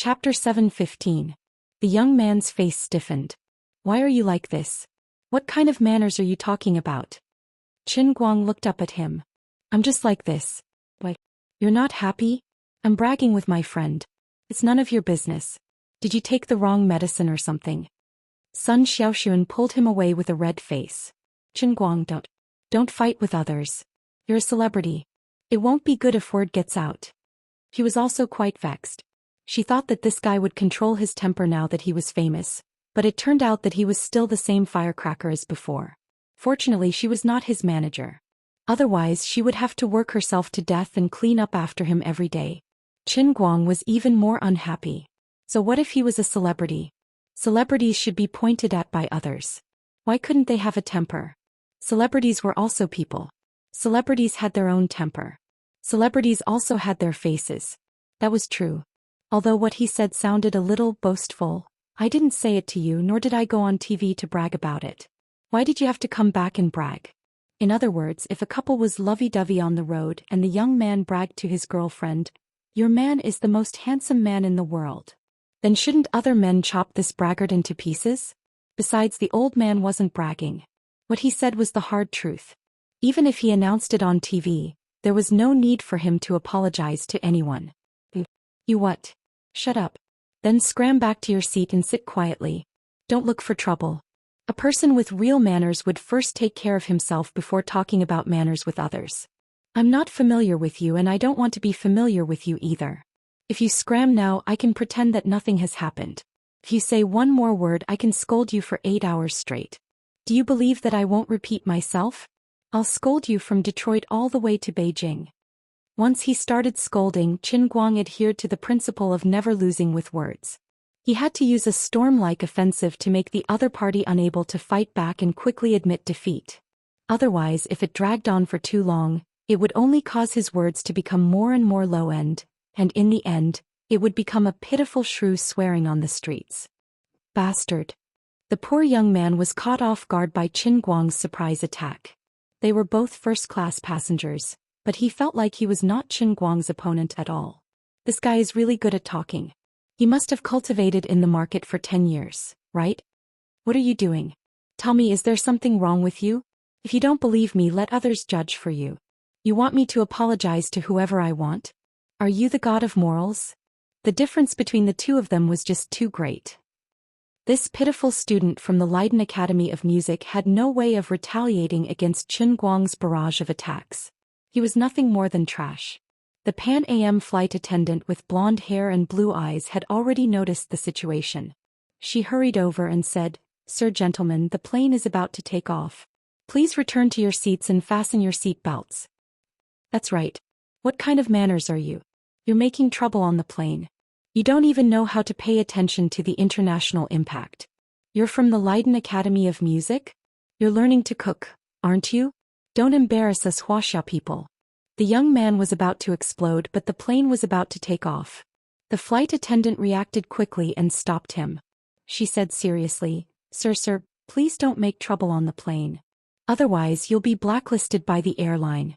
Chapter 7:15. The young man's face stiffened. Why are you like this? What kind of manners are you talking about? Qin Guang looked up at him. I'm just like this. Why? You're not happy? I'm bragging with my friend. It's none of your business. Did you take the wrong medicine or something? Sun Xiaoxuan pulled him away with a red face. Qin Guang, don't fight with others. You're a celebrity. It won't be good if word gets out. He was also quite vexed. She thought that this guy would control his temper now that he was famous, but it turned out that he was still the same firecracker as before. Fortunately, she was not his manager. Otherwise, she would have to work herself to death and clean up after him every day. Qin Guang was even more unhappy. So what if he was a celebrity? Celebrities should be pointed at by others. Why couldn't they have a temper? Celebrities were also people. Celebrities had their own temper. Celebrities also had their faces. That was true. Although what he said sounded a little boastful, I didn't say it to you nor did I go on TV to brag about it. Why did you have to come back and brag? In other words, if a couple was lovey-dovey on the road and the young man bragged to his girlfriend, "Your man is the most handsome man in the world," then shouldn't other men chop this braggart into pieces? Besides, the old man wasn't bragging. What he said was the hard truth. Even if he announced it on TV, there was no need for him to apologize to anyone. You what? Shut up. Then scram back to your seat and sit quietly. Don't look for trouble. A person with real manners would first take care of himself before talking about manners with others. I'm not familiar with you and I don't want to be familiar with you either. If you scram now, I can pretend that nothing has happened. If you say one more word, I can scold you for 8 hours straight. Do you believe that I won't repeat myself? I'll scold you from Detroit all the way to Beijing. Once he started scolding, Qin Guang adhered to the principle of never losing with words. He had to use a storm-like offensive to make the other party unable to fight back and quickly admit defeat. Otherwise, if it dragged on for too long, it would only cause his words to become more and more low-end, and in the end, it would become a pitiful shrew swearing on the streets. Bastard. The poor young man was caught off guard by Qin Guang's surprise attack. They were both first-class passengers, but he felt like he was not Qin Guang's opponent at all. This guy is really good at talking. He must have cultivated in the market for 10 years, right? What are you doing? Tell me, is there something wrong with you? If you don't believe me, let others judge for you. You want me to apologize to whoever I want? Are you the god of morals? The difference between the two of them was just too great. This pitiful student from the Leiden Academy of Music had no way of retaliating against Qin Guang's barrage of attacks. He was nothing more than trash. The Pan Am flight attendant with blonde hair and blue eyes had already noticed the situation. She hurried over and said, "Sir, gentlemen, the plane is about to take off. Please return to your seats and fasten your seat belts." That's right. What kind of manners are you? You're making trouble on the plane. You don't even know how to pay attention to the international impact. You're from the Leiden Academy of Music? You're learning to cook, aren't you? Don't embarrass us Wuxia people. The young man was about to explode, but the plane was about to take off. The flight attendant reacted quickly and stopped him. She said seriously, Sir, please don't make trouble on the plane. Otherwise you'll be blacklisted by the airline."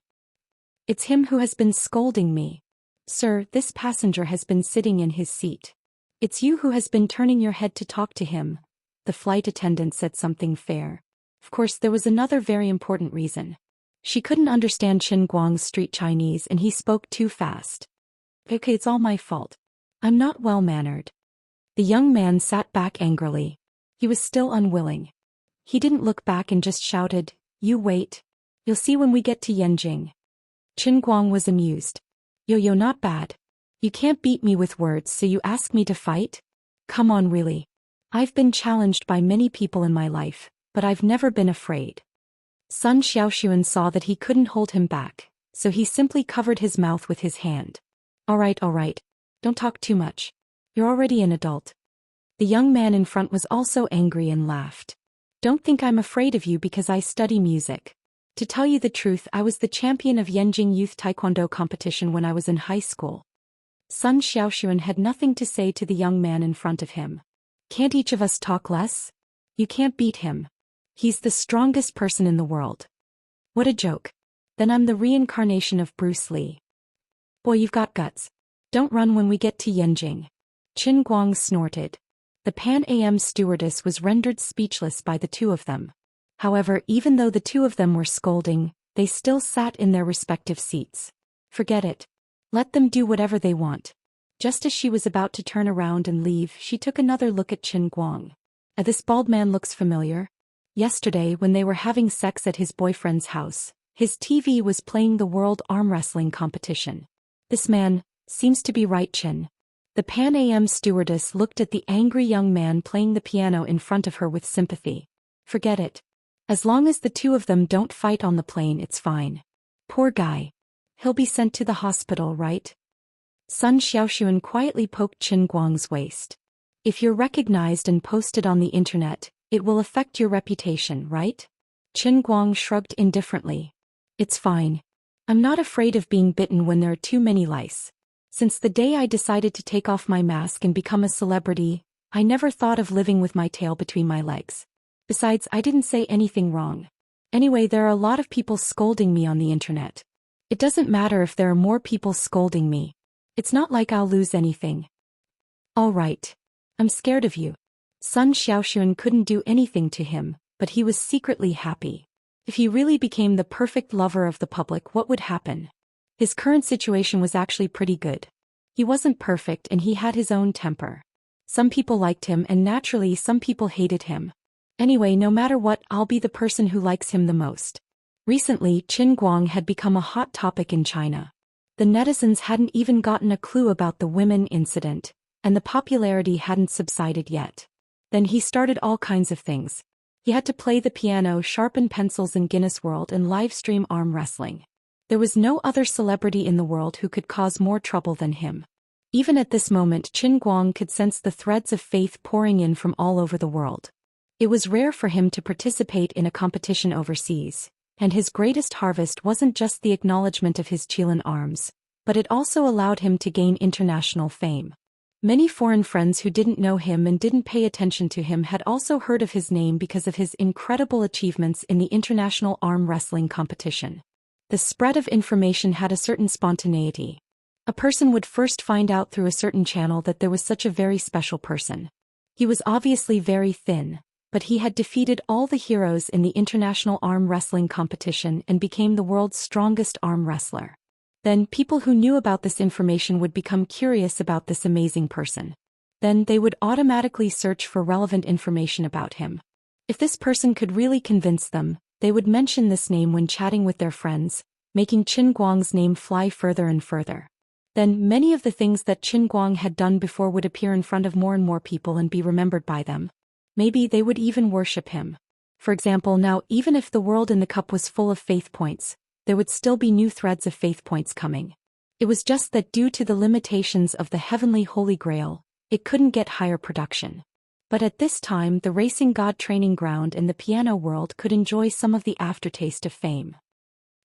"It's him who has been scolding me. Sir, this passenger has been sitting in his seat. It's you who has been turning your head to talk to him." The flight attendant said something fair. Of course, there was another very important reason. She couldn't understand Qin Guang's street Chinese and he spoke too fast. "Okay, it's all my fault. I'm not well-mannered." The young man sat back angrily. He was still unwilling. He didn't look back and just shouted, "You wait. You'll see when we get to Yanjing." Qin Guang was amused. Yo, not bad. You can't beat me with words, so you ask me to fight? Come on, really. I've been challenged by many people in my life, but I've never been afraid. Sun Xiaoxuan saw that he couldn't hold him back, so he simply covered his mouth with his hand. All right. Don't talk too much. You're already an adult." The young man in front was also angry and laughed. "Don't think I'm afraid of you because I study music. To tell you the truth, I was the champion of Yanjing Youth Taekwondo competition when I was in high school." Sun Xiaoxuan had nothing to say to the young man in front of him. "Can't each of us talk less? You can't beat him. He's the strongest person in the world." "What a joke. Then I'm the reincarnation of Bruce Lee." "Boy, you've got guts. Don't run when we get to Yanjing." Qin Guang snorted. The Pan Am stewardess was rendered speechless by the two of them. However, even though the two of them were scolding, they still sat in their respective seats. Forget it. Let them do whatever they want. Just as she was about to turn around and leave, she took another look at Qin Guang. This bald man looks familiar. Yesterday, when they were having sex at his boyfriend's house, his TV was playing the World Arm Wrestling competition. This man seems to be right, Qin. The Pan Am stewardess looked at the angry young man playing the piano in front of her with sympathy. Forget it. As long as the two of them don't fight on the plane, it's fine. Poor guy. He'll be sent to the hospital, right? Sun Xiaoxuan quietly poked Qin Guang's waist. If you're recognized and posted on the internet, it will affect your reputation, right? Qin Guang shrugged indifferently. It's fine. I'm not afraid of being bitten when there are too many lice. Since the day I decided to take off my mask and become a celebrity, I never thought of living with my tail between my legs. Besides, I didn't say anything wrong. Anyway, there are a lot of people scolding me on the internet. It doesn't matter if there are more people scolding me. It's not like I'll lose anything. All right. I'm scared of you. Sun Xiaoxuan couldn't do anything to him, but he was secretly happy. If he really became the perfect lover of the public, what would happen? His current situation was actually pretty good. He wasn't perfect and he had his own temper. Some people liked him and naturally some people hated him. Anyway, no matter what, I'll be the person who likes him the most. Recently, Qin Guang had become a hot topic in China. The netizens hadn't even gotten a clue about the women incident, and the popularity hadn't subsided yet. Then he started all kinds of things. He had to play the piano, sharpen pencils in Guinness World, and live stream arm wrestling. There was no other celebrity in the world who could cause more trouble than him. Even at this moment, Qin Guang could sense the threads of faith pouring in from all over the world. It was rare for him to participate in a competition overseas, and his greatest harvest wasn't just the acknowledgement of his Qilin arms, but it also allowed him to gain international fame. Many foreign friends who didn't know him and didn't pay attention to him had also heard of his name because of his incredible achievements in the international arm wrestling competition. The spread of information had a certain spontaneity. A person would first find out through a certain channel that there was such a very special person. He was obviously very thin, but he had defeated all the heroes in the international arm wrestling competition and became the world's strongest arm wrestler. Then people who knew about this information would become curious about this amazing person. Then they would automatically search for relevant information about him. If this person could really convince them, they would mention this name when chatting with their friends, making Qin Guang's name fly further and further. Then many of the things that Qin Guang had done before would appear in front of more and more people and be remembered by them. Maybe they would even worship him. For example, now even if the world in the cup was full of faith points, there would still be new threads of faith points coming. It was just that due to the limitations of the heavenly Holy Grail, it couldn't get higher production. But at this time, the racing god training ground and the piano world could enjoy some of the aftertaste of fame.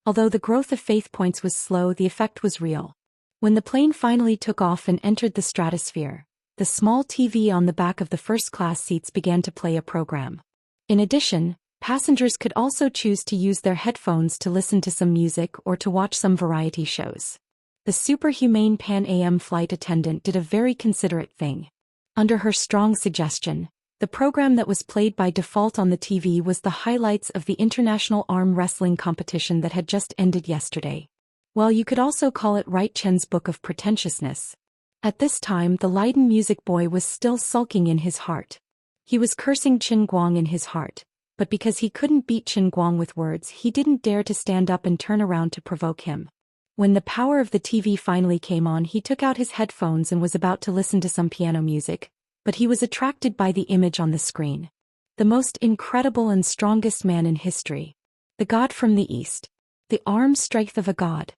Although the growth of faith points was slow, the effect was real. When the plane finally took off and entered the stratosphere, the small TV on the back of the first-class seats began to play a program. In addition, passengers could also choose to use their headphones to listen to some music or to watch some variety shows. The superhumane Pan Am flight attendant did a very considerate thing. Under her strong suggestion, the program that was played by default on the TV was the highlights of the international arm wrestling competition that had just ended yesterday. Well, you could also call it Right Chen's Book of Pretentiousness. At this time, the Leiden music boy was still sulking in his heart. He was cursing Qin Guang in his heart, but because he couldn't beat Qin Guang with words, he didn't dare to stand up and turn around to provoke him. When the power of the TV finally came on, he took out his headphones and was about to listen to some piano music, but he was attracted by the image on the screen. The most incredible and strongest man in history. The god from the east. The arm strength of a god.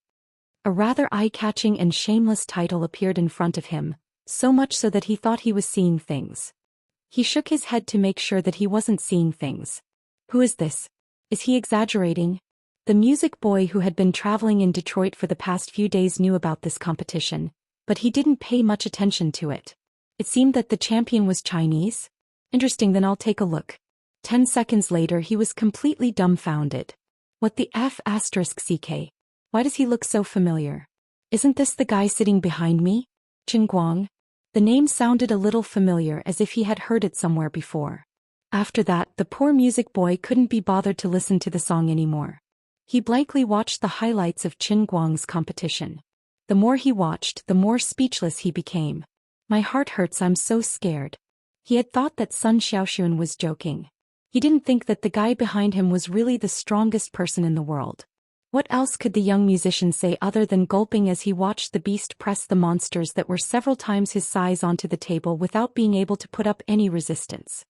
A rather eye-catching and shameless title appeared in front of him, so much so that he thought he was seeing things. He shook his head to make sure that he wasn't seeing things. Who is this? Is he exaggerating? The music boy who had been traveling in Detroit for the past few days knew about this competition, but he didn't pay much attention to it. It seemed that the champion was Chinese? Interesting, then I'll take a look. 10 seconds later he was completely dumbfounded. What the F***CK? Why does he look so familiar? Isn't this the guy sitting behind me? Qin Guang? The name sounded a little familiar, as if he had heard it somewhere before. After that, the poor music boy couldn't be bothered to listen to the song anymore. He blankly watched the highlights of Qin Guang's competition. The more he watched, the more speechless he became. My heart hurts, I'm so scared. He had thought that Sun Xiaoxuan was joking. He didn't think that the guy behind him was really the strongest person in the world. What else could the young musician say other than gulping as he watched the beast press the monsters that were several times his size onto the table without being able to put up any resistance?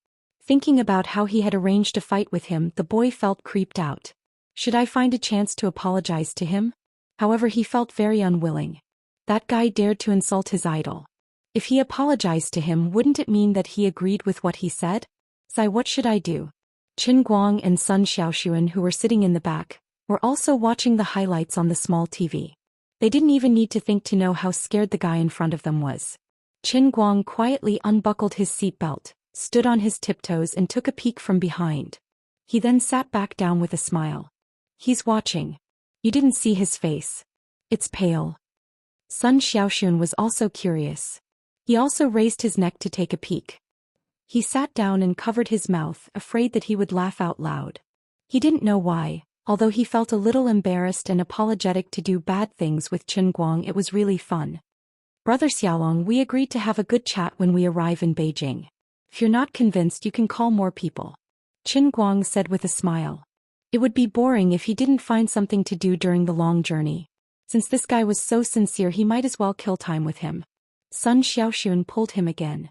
Thinking about how he had arranged a fight with him, the boy felt creeped out. Should I find a chance to apologize to him? However, he felt very unwilling. That guy dared to insult his idol. If he apologized to him, wouldn't it mean that he agreed with what he said? So what should I do? Qin Guang and Sun Xiaoxuan, who were sitting in the back, were also watching the highlights on the small TV. They didn't even need to think to know how scared the guy in front of them was. Qin Guang quietly unbuckled his seatbelt, stood on his tiptoes and took a peek from behind. He then sat back down with a smile. He's watching. You didn't see his face. It's pale. Sun Xiaoxuan was also curious. He also raised his neck to take a peek. He sat down and covered his mouth, afraid that he would laugh out loud. He didn't know why. Although he felt a little embarrassed and apologetic to do bad things with Qin Guang, it was really fun. Brother Xiaolong, we agreed to have a good chat when we arrive in Beijing. If you're not convinced, you can call more people. Qin Guang said with a smile. It would be boring if he didn't find something to do during the long journey. Since this guy was so sincere, he might as well kill time with him. Sun Xiaoxuan pulled him again.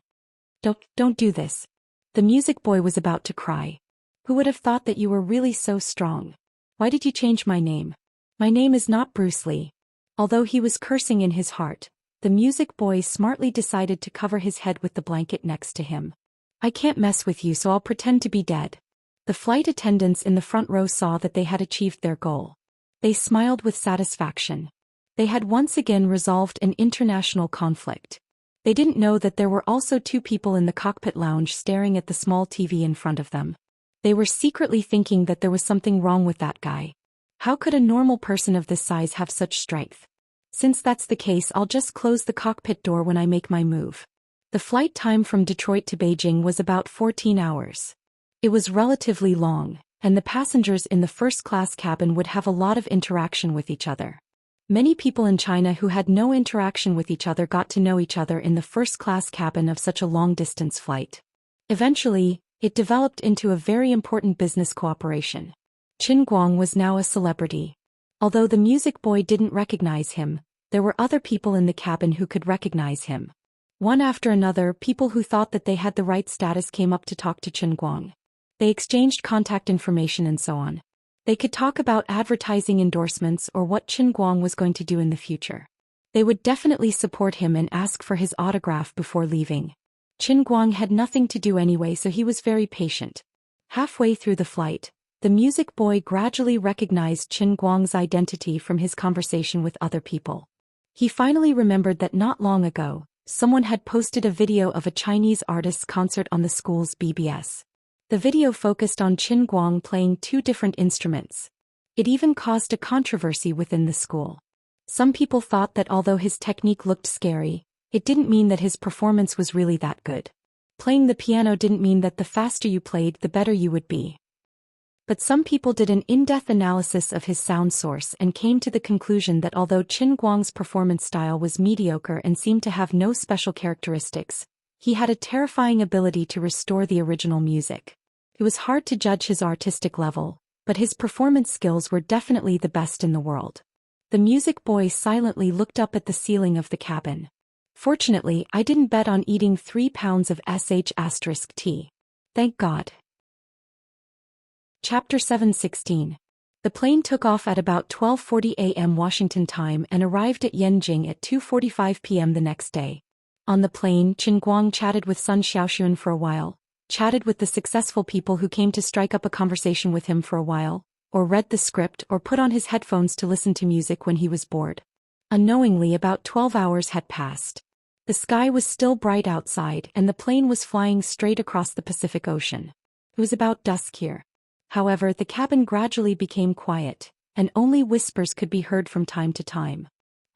Don't do this. The music boy was about to cry. Who would have thought that you were really so strong? Why did you change my name? My name is not Bruce Lee. Although he was cursing in his heart, the music boy smartly decided to cover his head with the blanket next to him. I can't mess with you, so I'll pretend to be dead. The flight attendants in the front row saw that they had achieved their goal. They smiled with satisfaction. They had once again resolved an international conflict. They didn't know that there were also two people in the cockpit lounge staring at the small TV in front of them. They were secretly thinking that there was something wrong with that guy. How could a normal person of this size have such strength? Since that's the case, I'll just close the cockpit door when I make my move. The flight time from Detroit to Beijing was about 14 hours. It was relatively long, and the passengers in the first-class cabin would have a lot of interaction with each other. Many people in China who had no interaction with each other got to know each other in the first-class cabin of such a long-distance flight. Eventually, it developed into a very important business cooperation. Qin Guang was now a celebrity. Although the music boy didn't recognize him, there were other people in the cabin who could recognize him. One after another, people who thought that they had the right status came up to talk to Qin Guang. They exchanged contact information and so on. They could talk about advertising endorsements or what Qin Guang was going to do in the future. They would definitely support him and ask for his autograph before leaving. Qin Guang had nothing to do anyway, so he was very patient. Halfway through the flight, the music boy gradually recognized Qin Guang's identity from his conversation with other people. He finally remembered that not long ago, someone had posted a video of a Chinese artist's concert on the school's BBS. The video focused on Qin Guang playing two different instruments. It even caused a controversy within the school. Some people thought that although his technique looked scary, it didn't mean that his performance was really that good. Playing the piano didn't mean that the faster you played, the better you would be. But some people did an in-depth analysis of his sound source and came to the conclusion that although Qin Guang's performance style was mediocre and seemed to have no special characteristics, he had a terrifying ability to restore the original music. It was hard to judge his artistic level, but his performance skills were definitely the best in the world. The music boy silently looked up at the ceiling of the cabin. Fortunately, I didn't bet on eating 3 pounds of sh*t. Thank God. Chapter 7:16. The plane took off at about 12:40 a.m. Washington time and arrived at Yanjing at 2:45 p.m. the next day. On the plane, Qin Guang chatted with Sun Xiaoxuan for a while, chatted with the successful people who came to strike up a conversation with him for a while, or read the script or put on his headphones to listen to music when he was bored. Unknowingly, about 12 hours had passed. The sky was still bright outside and the plane was flying straight across the Pacific Ocean. It was about dusk here. However, the cabin gradually became quiet, and only whispers could be heard from time to time.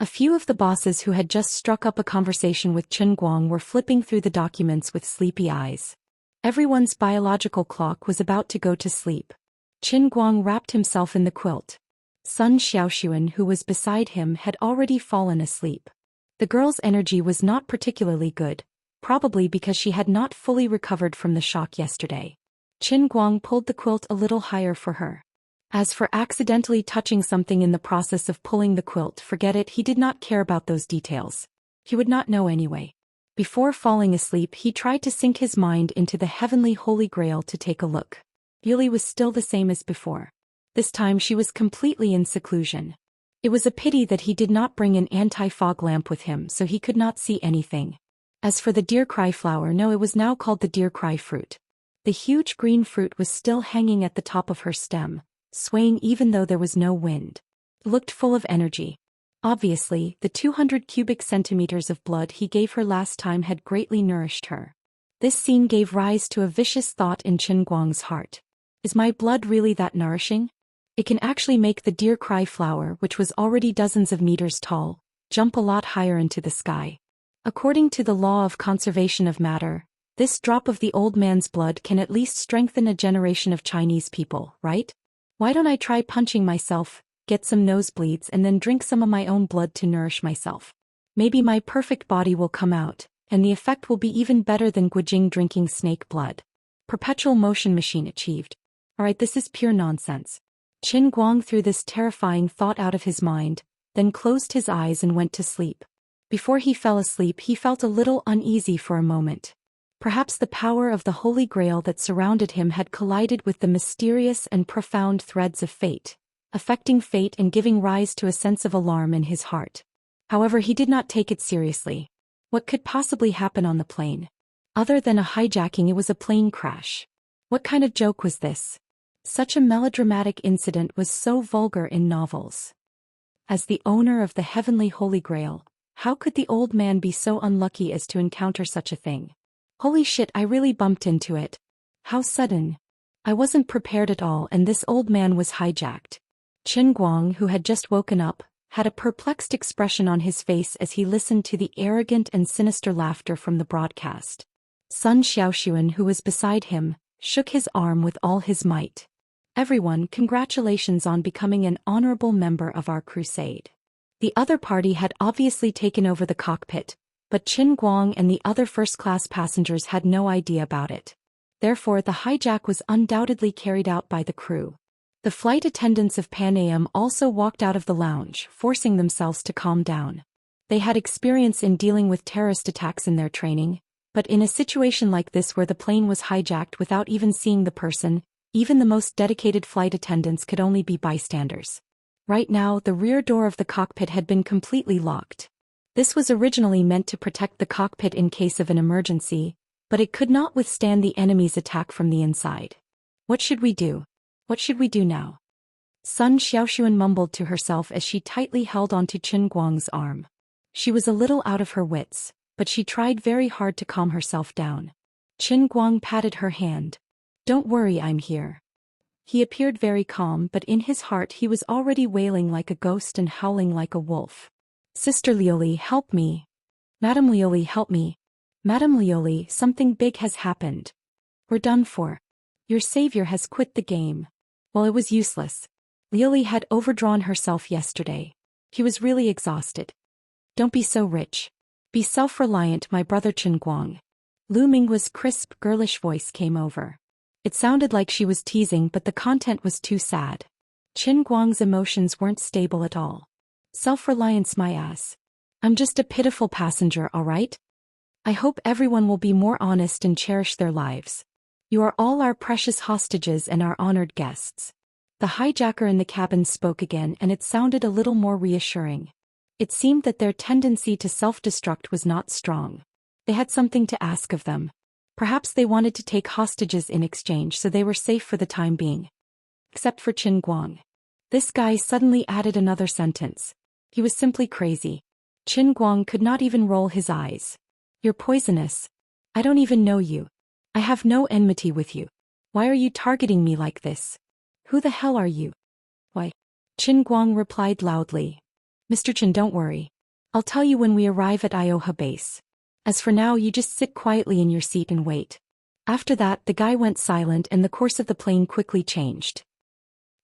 A few of the bosses who had just struck up a conversation with Chen Guang were flipping through the documents with sleepy eyes. Everyone's biological clock was about to go to sleep. Chen Guang wrapped himself in the quilt. Sun Xiaoxuan, who was beside him, had already fallen asleep. The girl's energy was not particularly good, probably because she had not fully recovered from the shock yesterday. Chen Guang pulled the quilt a little higher for her. As for accidentally touching something in the process of pulling the quilt, forget it, he did not care about those details. He would not know anyway. Before falling asleep, he tried to sink his mind into the heavenly Holy Grail to take a look. Yuli was still the same as before. This time she was completely in seclusion. It was a pity that he did not bring an anti-fog lamp with him so he could not see anything. As for the deer cry flower, no, it was now called the deer cry fruit. The huge green fruit was still hanging at the top of her stem, swaying even though there was no wind. It looked full of energy. Obviously, the 200 cubic centimeters of blood he gave her last time had greatly nourished her. This scene gave rise to a vicious thought in Chen Guang's heart. Is my blood really that nourishing? It can actually make the deer cry flower, which was already dozens of meters tall, jump a lot higher into the sky. According to the law of conservation of matter, this drop of the old man's blood can at least strengthen a generation of Chinese people, right? Why don't I try punching myself, get some nosebleeds, and then drink some of my own blood to nourish myself? Maybe my perfect body will come out, and the effect will be even better than Guijing drinking snake blood. Perpetual motion machine achieved. Alright, this is pure nonsense. Chen Guang threw this terrifying thought out of his mind, then closed his eyes and went to sleep. Before he fell asleep, he felt a little uneasy for a moment. Perhaps the power of the Holy Grail that surrounded him had collided with the mysterious and profound threads of fate, affecting fate and giving rise to a sense of alarm in his heart. However, he did not take it seriously. What could possibly happen on the plane? Other than a hijacking, it was a plane crash. What kind of joke was this? Such a melodramatic incident was so vulgar in novels. As the owner of the heavenly Holy Grail, how could the old man be so unlucky as to encounter such a thing? Holy shit, I really bumped into it. How sudden. I wasn't prepared at all, and this old man was hijacked. Chen Guang, who had just woken up, had a perplexed expression on his face as he listened to the arrogant and sinister laughter from the broadcast. Sun Xiaoxuan, who was beside him, shook his arm with all his might. Everyone, congratulations on becoming an honorable member of our crusade. The other party had obviously taken over the cockpit, but Chen Guang and the other first-class passengers had no idea about it. Therefore, the hijack was undoubtedly carried out by the crew. The flight attendants of Pan Am also walked out of the lounge, forcing themselves to calm down. They had experience in dealing with terrorist attacks in their training, but in a situation like this where the plane was hijacked without even seeing the person, even the most dedicated flight attendants could only be bystanders. Right now, the rear door of the cockpit had been completely locked. This was originally meant to protect the cockpit in case of an emergency, but it could not withstand the enemy's attack from the inside. What should we do? What should we do now? Sun Xiaoxuan mumbled to herself as she tightly held onto Chen Guang's arm. She was a little out of her wits, but she tried very hard to calm herself down. Chen Guang patted her hand. Don't worry, I'm here. He appeared very calm, but in his heart he was already wailing like a ghost and howling like a wolf. Sister Lioli, help me. Madame Lioli, help me. Madame Lioli, something big has happened. We're done for. Your savior has quit the game. Well, it was useless. Lioli had overdrawn herself yesterday. He was really exhausted. Don't be so rich. Be self-reliant, my brother Chen Guang. Lu Minghua's crisp, girlish voice came over. It sounded like she was teasing, but the content was too sad. Chen Guang's emotions weren't stable at all. Self-reliance, my ass. I'm just a pitiful passenger, all right? I hope everyone will be more honest and cherish their lives. You are all our precious hostages and our honored guests. The hijacker in the cabin spoke again, and it sounded a little more reassuring. It seemed that their tendency to self-destruct was not strong. They had something to ask of them. Perhaps they wanted to take hostages in exchange so they were safe for the time being. Except for Chen Guang. This guy suddenly added another sentence. He was simply crazy. Chen Guang could not even roll his eyes. You're poisonous. I don't even know you. I have no enmity with you. Why are you targeting me like this? Who the hell are you? Why? Chen Guang replied loudly. Mr. Chen, don't worry. I'll tell you when we arrive at Ioha base. As for now, you just sit quietly in your seat and wait. After that, the guy went silent and the course of the plane quickly changed.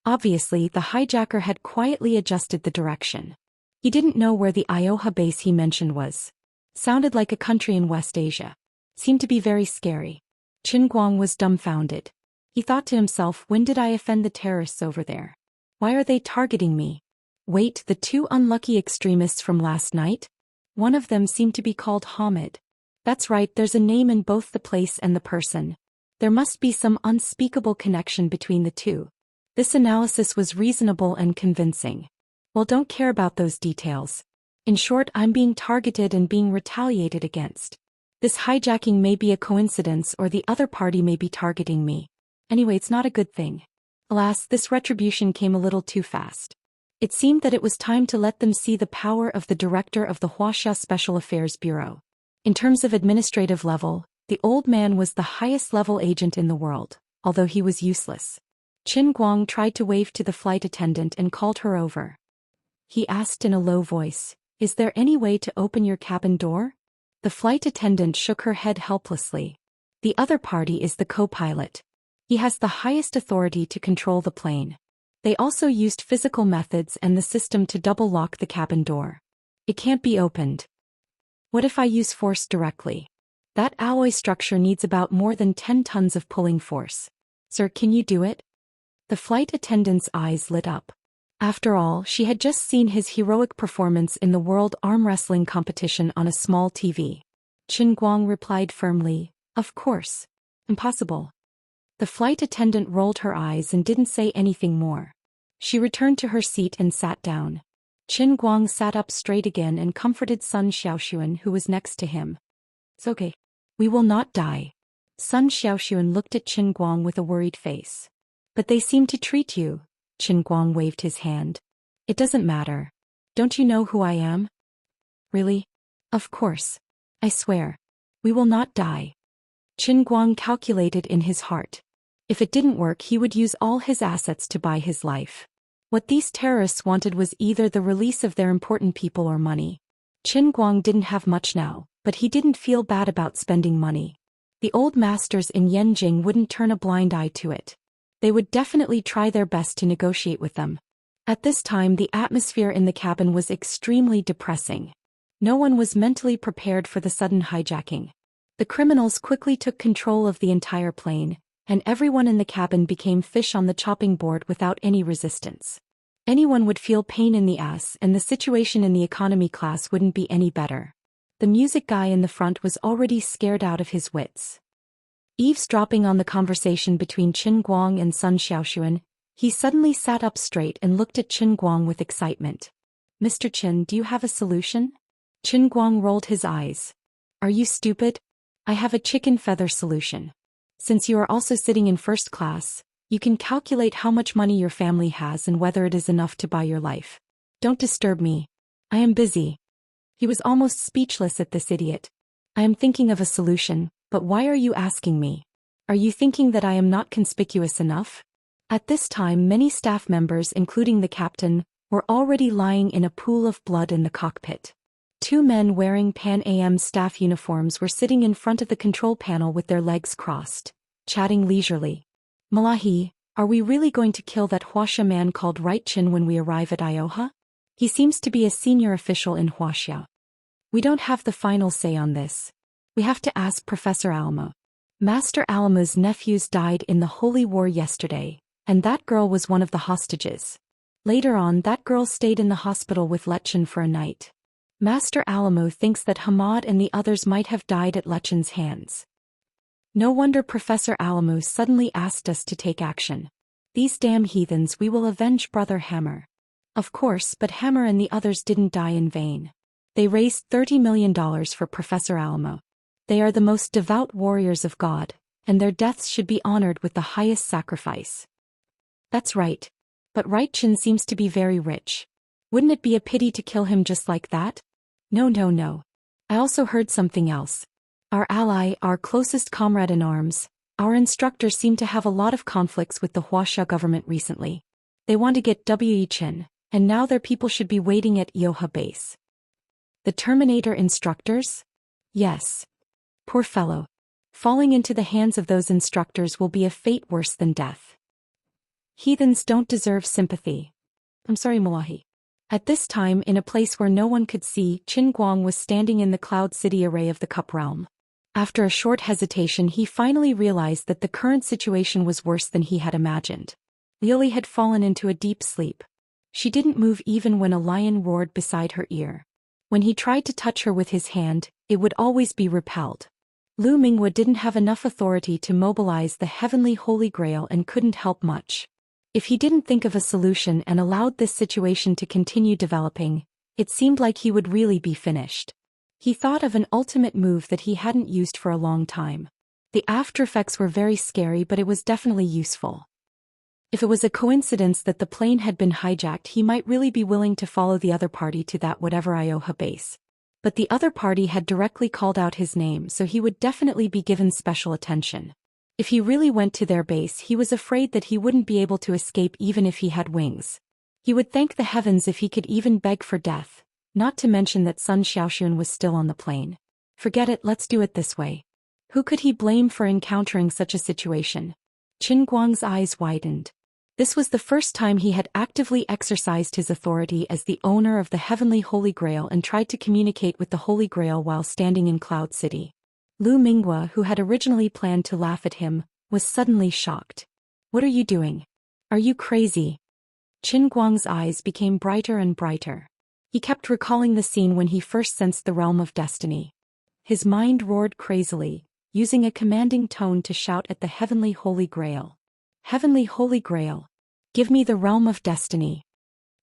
Obviously, the hijacker had quietly adjusted the direction. He didn't know where the Ioha base he mentioned was. Sounded like a country in West Asia. Seemed to be very scary. Qin Guang was dumbfounded. He thought to himself, when did I offend the terrorists over there? Why are they targeting me? Wait, the two unlucky extremists from last night? One of them seemed to be called Hamid. That's right, there's a name in both the place and the person. There must be some unspeakable connection between the two. This analysis was reasonable and convincing. Well, don't care about those details. In short, I'm being targeted and being retaliated against. This hijacking may be a coincidence or the other party may be targeting me. Anyway, it's not a good thing. Alas, this retribution came a little too fast. It seemed that it was time to let them see the power of the director of the Wuxia Special Affairs Bureau. In terms of administrative level, the old man was the highest level agent in the world, although he was useless. Qin Guang tried to wave to the flight attendant and called her over. He asked in a low voice, "Is there any way to open your cabin door?" The flight attendant shook her head helplessly. The other party is the co-pilot. He has the highest authority to control the plane. They also used physical methods and the system to double-lock the cabin door. It can't be opened. What if I use force directly? That alloy structure needs about more than 10 tons of pulling force. Sir, can you do it? The flight attendant's eyes lit up. After all, she had just seen his heroic performance in the World Arm Wrestling competition on a small TV. Qin Guang replied firmly, "Of course. Impossible." The flight attendant rolled her eyes and didn't say anything more. She returned to her seat and sat down. Qin Guang sat up straight again and comforted Sun Xiaoxuan, who was next to him. "It's okay. We will not die." Sun Xiaoxuan looked at Qin Guang with a worried face. "But they seem to treat you." Qin Guang waved his hand. "It doesn't matter. Don't you know who I am?" "Really?" "Of course. I swear. We will not die." Qin Guang calculated in his heart. If it didn't work, he would use all his assets to buy his life. What these terrorists wanted was either the release of their important people or money. Qin Guang didn't have much now, but he didn't feel bad about spending money. The old masters in Yanjing wouldn't turn a blind eye to it. They would definitely try their best to negotiate with them. At this time, the atmosphere in the cabin was extremely depressing. No one was mentally prepared for the sudden hijacking. The criminals quickly took control of the entire plane, and everyone in the cabin became fish on the chopping board without any resistance. Anyone would feel pain in the ass, and the situation in the economy class wouldn't be any better. The music guy in the front was already scared out of his wits. Eavesdropping on the conversation between Qin Guang and Sun Xiaoxuan, he suddenly sat up straight and looked at Qin Guang with excitement. "Mr. Qin, do you have a solution?" Qin Guang rolled his eyes. "Are you stupid? I have a chicken feather solution. Since you are also sitting in first class, you can calculate how much money your family has and whether it is enough to buy your life. Don't disturb me. I am busy." He was almost speechless at this idiot. "I am thinking of a solution, but why are you asking me? Are you thinking that I am not conspicuous enough?" At this time, many staff members, including the captain, were already lying in a pool of blood in the cockpit. Two men wearing Pan Am staff uniforms were sitting in front of the control panel with their legs crossed, chatting leisurely. "Malahi, are we really going to kill that Huaxia man called Right Chin when we arrive at Ioha? He seems to be a senior official in Huaxia. We don't have the final say on this. We have to ask Professor Alamo. Master Alamo's nephews died in the Holy War yesterday, and that girl was one of the hostages. Later on, that girl stayed in the hospital with Lechin for a night. Master Alamo thinks that Hamad and the others might have died at Lechin's hands. No wonder Professor Alamo suddenly asked us to take action. These damn heathens, we will avenge Brother Hammer." Of course, but Hammer and the others didn't die in vain. They raised $30 million for Professor Alamo. They are the most devout warriors of God, and their deaths should be honored with the highest sacrifice. That's right. But Right Chin seems to be very rich. Wouldn't it be a pity to kill him just like that? No. I also heard something else. Our ally, our closest comrade in arms, our instructor seemed to have a lot of conflicts with the Huaxia government recently. They want to get Wei Chin, and now their people should be waiting at Ioha base. The Terminator instructors? Yes. Poor fellow. Falling into the hands of those instructors will be a fate worse than death. Heathens don't deserve sympathy. I'm sorry, Malahi. At this time, in a place where no one could see, Qin Guang was standing in the Cloud City array of the Cup Realm. After a short hesitation, he finally realized that the current situation was worse than he had imagined. Liuli had fallen into a deep sleep. She didn't move even when a lion roared beside her ear. When he tried to touch her with his hand, it would always be repelled. Lu Minghua didn't have enough authority to mobilize the heavenly Holy Grail and couldn't help much. If he didn't think of a solution and allowed this situation to continue developing, it seemed like he would really be finished. He thought of an ultimate move that he hadn't used for a long time. The after effects were very scary, but it was definitely useful. If it was a coincidence that the plane had been hijacked, he might really be willing to follow the other party to that whatever Ioha base. But the other party had directly called out his name, so he would definitely be given special attention. If he really went to their base, he was afraid that he wouldn't be able to escape even if he had wings. He would thank the heavens if he could even beg for death, not to mention that Sun Xiaoxuan was still on the plane. Forget it, let's do it this way. Who could he blame for encountering such a situation? Qin Guang's eyes widened. This was the first time he had actively exercised his authority as the owner of the Heavenly Holy Grail and tried to communicate with the Holy Grail while standing in Cloud City. Lu Minghua, who had originally planned to laugh at him, was suddenly shocked. What are you doing? Are you crazy? Qin Guang's eyes became brighter and brighter. He kept recalling the scene when he first sensed the realm of destiny. His mind roared crazily, using a commanding tone to shout at the Heavenly Holy Grail. Heavenly Holy Grail, give me the realm of destiny.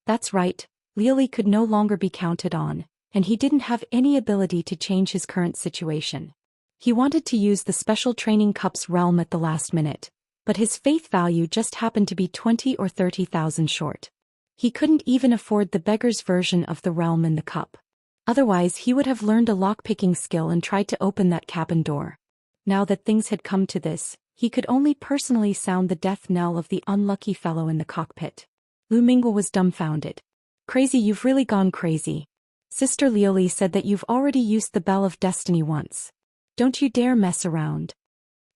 That's right, Liuli could no longer be counted on, and he didn't have any ability to change his current situation. He wanted to use the special training cup's realm at the last minute, but his faith value just happened to be 20 or 30,000 short. He couldn't even afford the beggar's version of the realm in the cup. Otherwise, he would have learned a lock-picking skill and tried to open that cabin door. Now that things had come to this, he could only personally sound the death knell of the unlucky fellow in the cockpit. Lu Minghua was dumbfounded. Crazy, you've really gone crazy. Sister Liuli said that you've already used the Bell of Destiny once. Don't you dare mess around.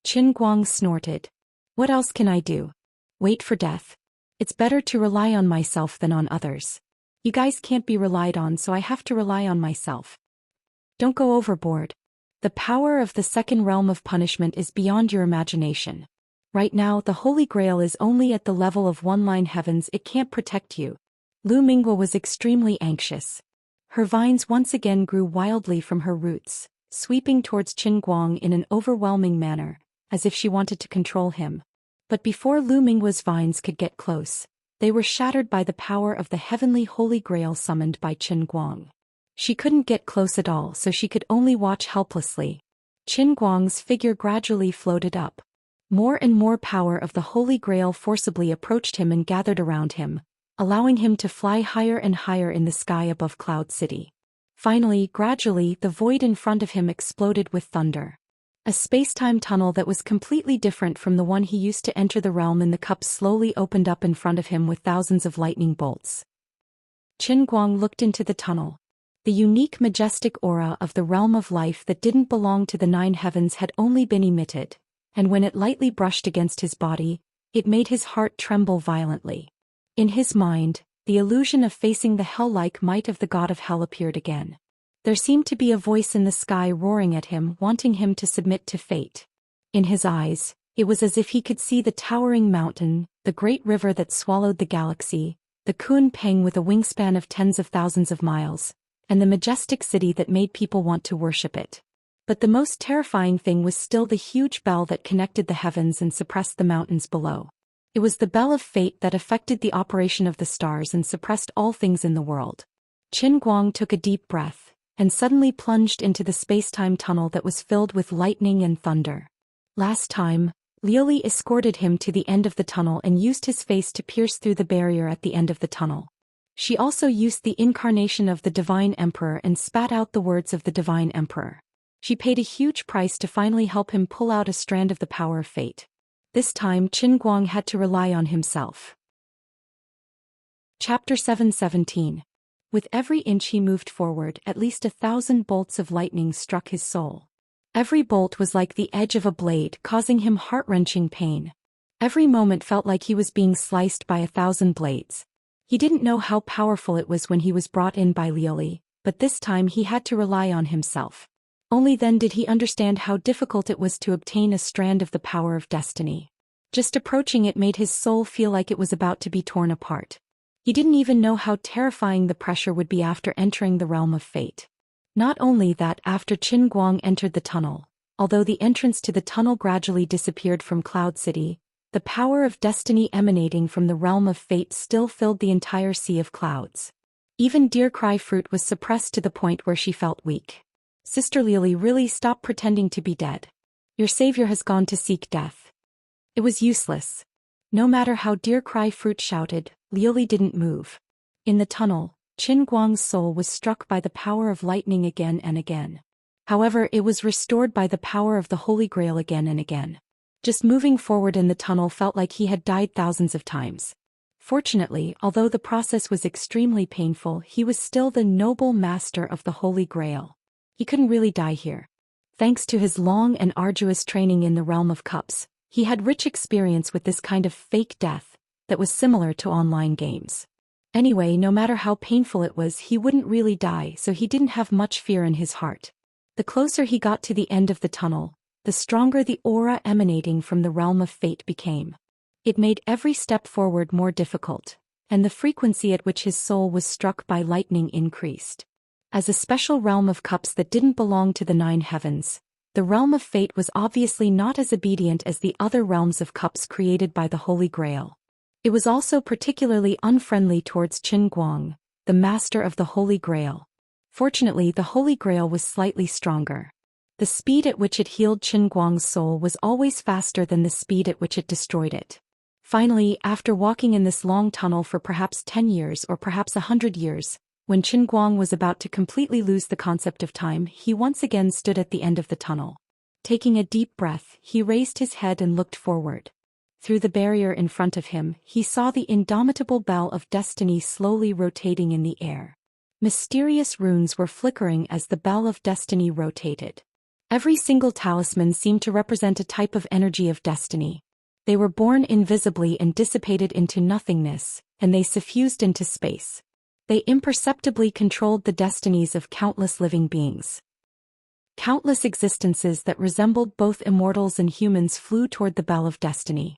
Qin Guang snorted. What else can I do? Wait for death. It's better to rely on myself than on others. You guys can't be relied on, so I have to rely on myself. Don't go overboard. The power of the second realm of punishment is beyond your imagination. Right now, the Holy Grail is only at the level of one-line heavens. It can't protect you. Lu Minghua was extremely anxious. Her vines once again grew wildly from her roots, sweeping towards Qin Guang in an overwhelming manner, as if she wanted to control him. But before Lu Minghua's vines could get close, they were shattered by the power of the Heavenly Holy Grail summoned by Qin Guang. She couldn't get close at all, so she could only watch helplessly. Qin Guang's figure gradually floated up. More and more power of the Holy Grail forcibly approached him and gathered around him, allowing him to fly higher and higher in the sky above Cloud City. Finally, gradually, the void in front of him exploded with thunder. A space-time tunnel that was completely different from the one he used to enter the realm in the cup slowly opened up in front of him with thousands of lightning bolts. Qin Guang looked into the tunnel. The unique majestic aura of the realm of life that didn't belong to the nine heavens had only been emitted, and when it lightly brushed against his body, it made his heart tremble violently. In his mind, the illusion of facing the hell-like might of the god of hell appeared again. There seemed to be a voice in the sky roaring at him, wanting him to submit to fate. In his eyes, it was as if he could see the towering mountain, the great river that swallowed the galaxy, the Kun Peng with a wingspan of tens of thousands of miles, and the majestic city that made people want to worship it. But the most terrifying thing was still the huge bell that connected the heavens and suppressed the mountains below. It was the bell of fate that affected the operation of the stars and suppressed all things in the world. Qin Guang took a deep breath, and suddenly plunged into the space-time tunnel that was filled with lightning and thunder. Last time, Liuli escorted him to the end of the tunnel and used his face to pierce through the barrier at the end of the tunnel. She also used the incarnation of the Divine Emperor and spat out the words of the Divine Emperor. She paid a huge price to finally help him pull out a strand of the power of fate. This time Qin Guang had to rely on himself. Chapter 717. With every inch he moved forward, at least 1,000 bolts of lightning struck his soul. Every bolt was like the edge of a blade, causing him heart-wrenching pain. Every moment felt like he was being sliced by 1,000 blades. He didn't know how powerful it was when he was brought in by Liuli, but this time he had to rely on himself. Only then did he understand how difficult it was to obtain a strand of the power of destiny. Just approaching it made his soul feel like it was about to be torn apart. He didn't even know how terrifying the pressure would be after entering the realm of fate. Not only that, after Qin Guang entered the tunnel, although the entrance to the tunnel gradually disappeared from Cloud City, the power of destiny emanating from the realm of fate still filled the entire sea of clouds. Even Deer Cry Fruit was suppressed to the point where she felt weak. Sister Liuli, really stop pretending to be dead. Your savior has gone to seek death. It was useless. No matter how Deer Cry Fruit shouted, Liuli didn't move. In the tunnel, Qin Guang's soul was struck by the power of lightning again and again. However, it was restored by the power of the Holy Grail again and again. Just moving forward in the tunnel felt like he had died thousands of times. Fortunately, although the process was extremely painful, he was still the noble master of the Holy Grail. He couldn't really die here. Thanks to his long and arduous training in the realm of cups, he had rich experience with this kind of fake death that was similar to online games. Anyway, no matter how painful it was, he wouldn't really die, so he didn't have much fear in his heart. The closer he got to the end of the tunnel, the stronger the aura emanating from the realm of fate became. It made every step forward more difficult, and the frequency at which his soul was struck by lightning increased. As a special realm of cups that didn't belong to the 9 heavens, the realm of fate was obviously not as obedient as the other realms of cups created by the Holy Grail. It was also particularly unfriendly towards Qin Guang, the master of the Holy Grail. Fortunately, the Holy Grail was slightly stronger. The speed at which it healed Qin Guang's soul was always faster than the speed at which it destroyed it. Finally, after walking in this long tunnel for perhaps 10 years or perhaps 100 years, when Qin Guang was about to completely lose the concept of time, he once again stood at the end of the tunnel. Taking a deep breath, he raised his head and looked forward. Through the barrier in front of him, he saw the indomitable bell of destiny slowly rotating in the air. Mysterious runes were flickering as the bell of destiny rotated. Every single talisman seemed to represent a type of energy of destiny. They were born invisibly and dissipated into nothingness, and they suffused into space. They imperceptibly controlled the destinies of countless living beings. Countless existences that resembled both immortals and humans flew toward the bell of destiny.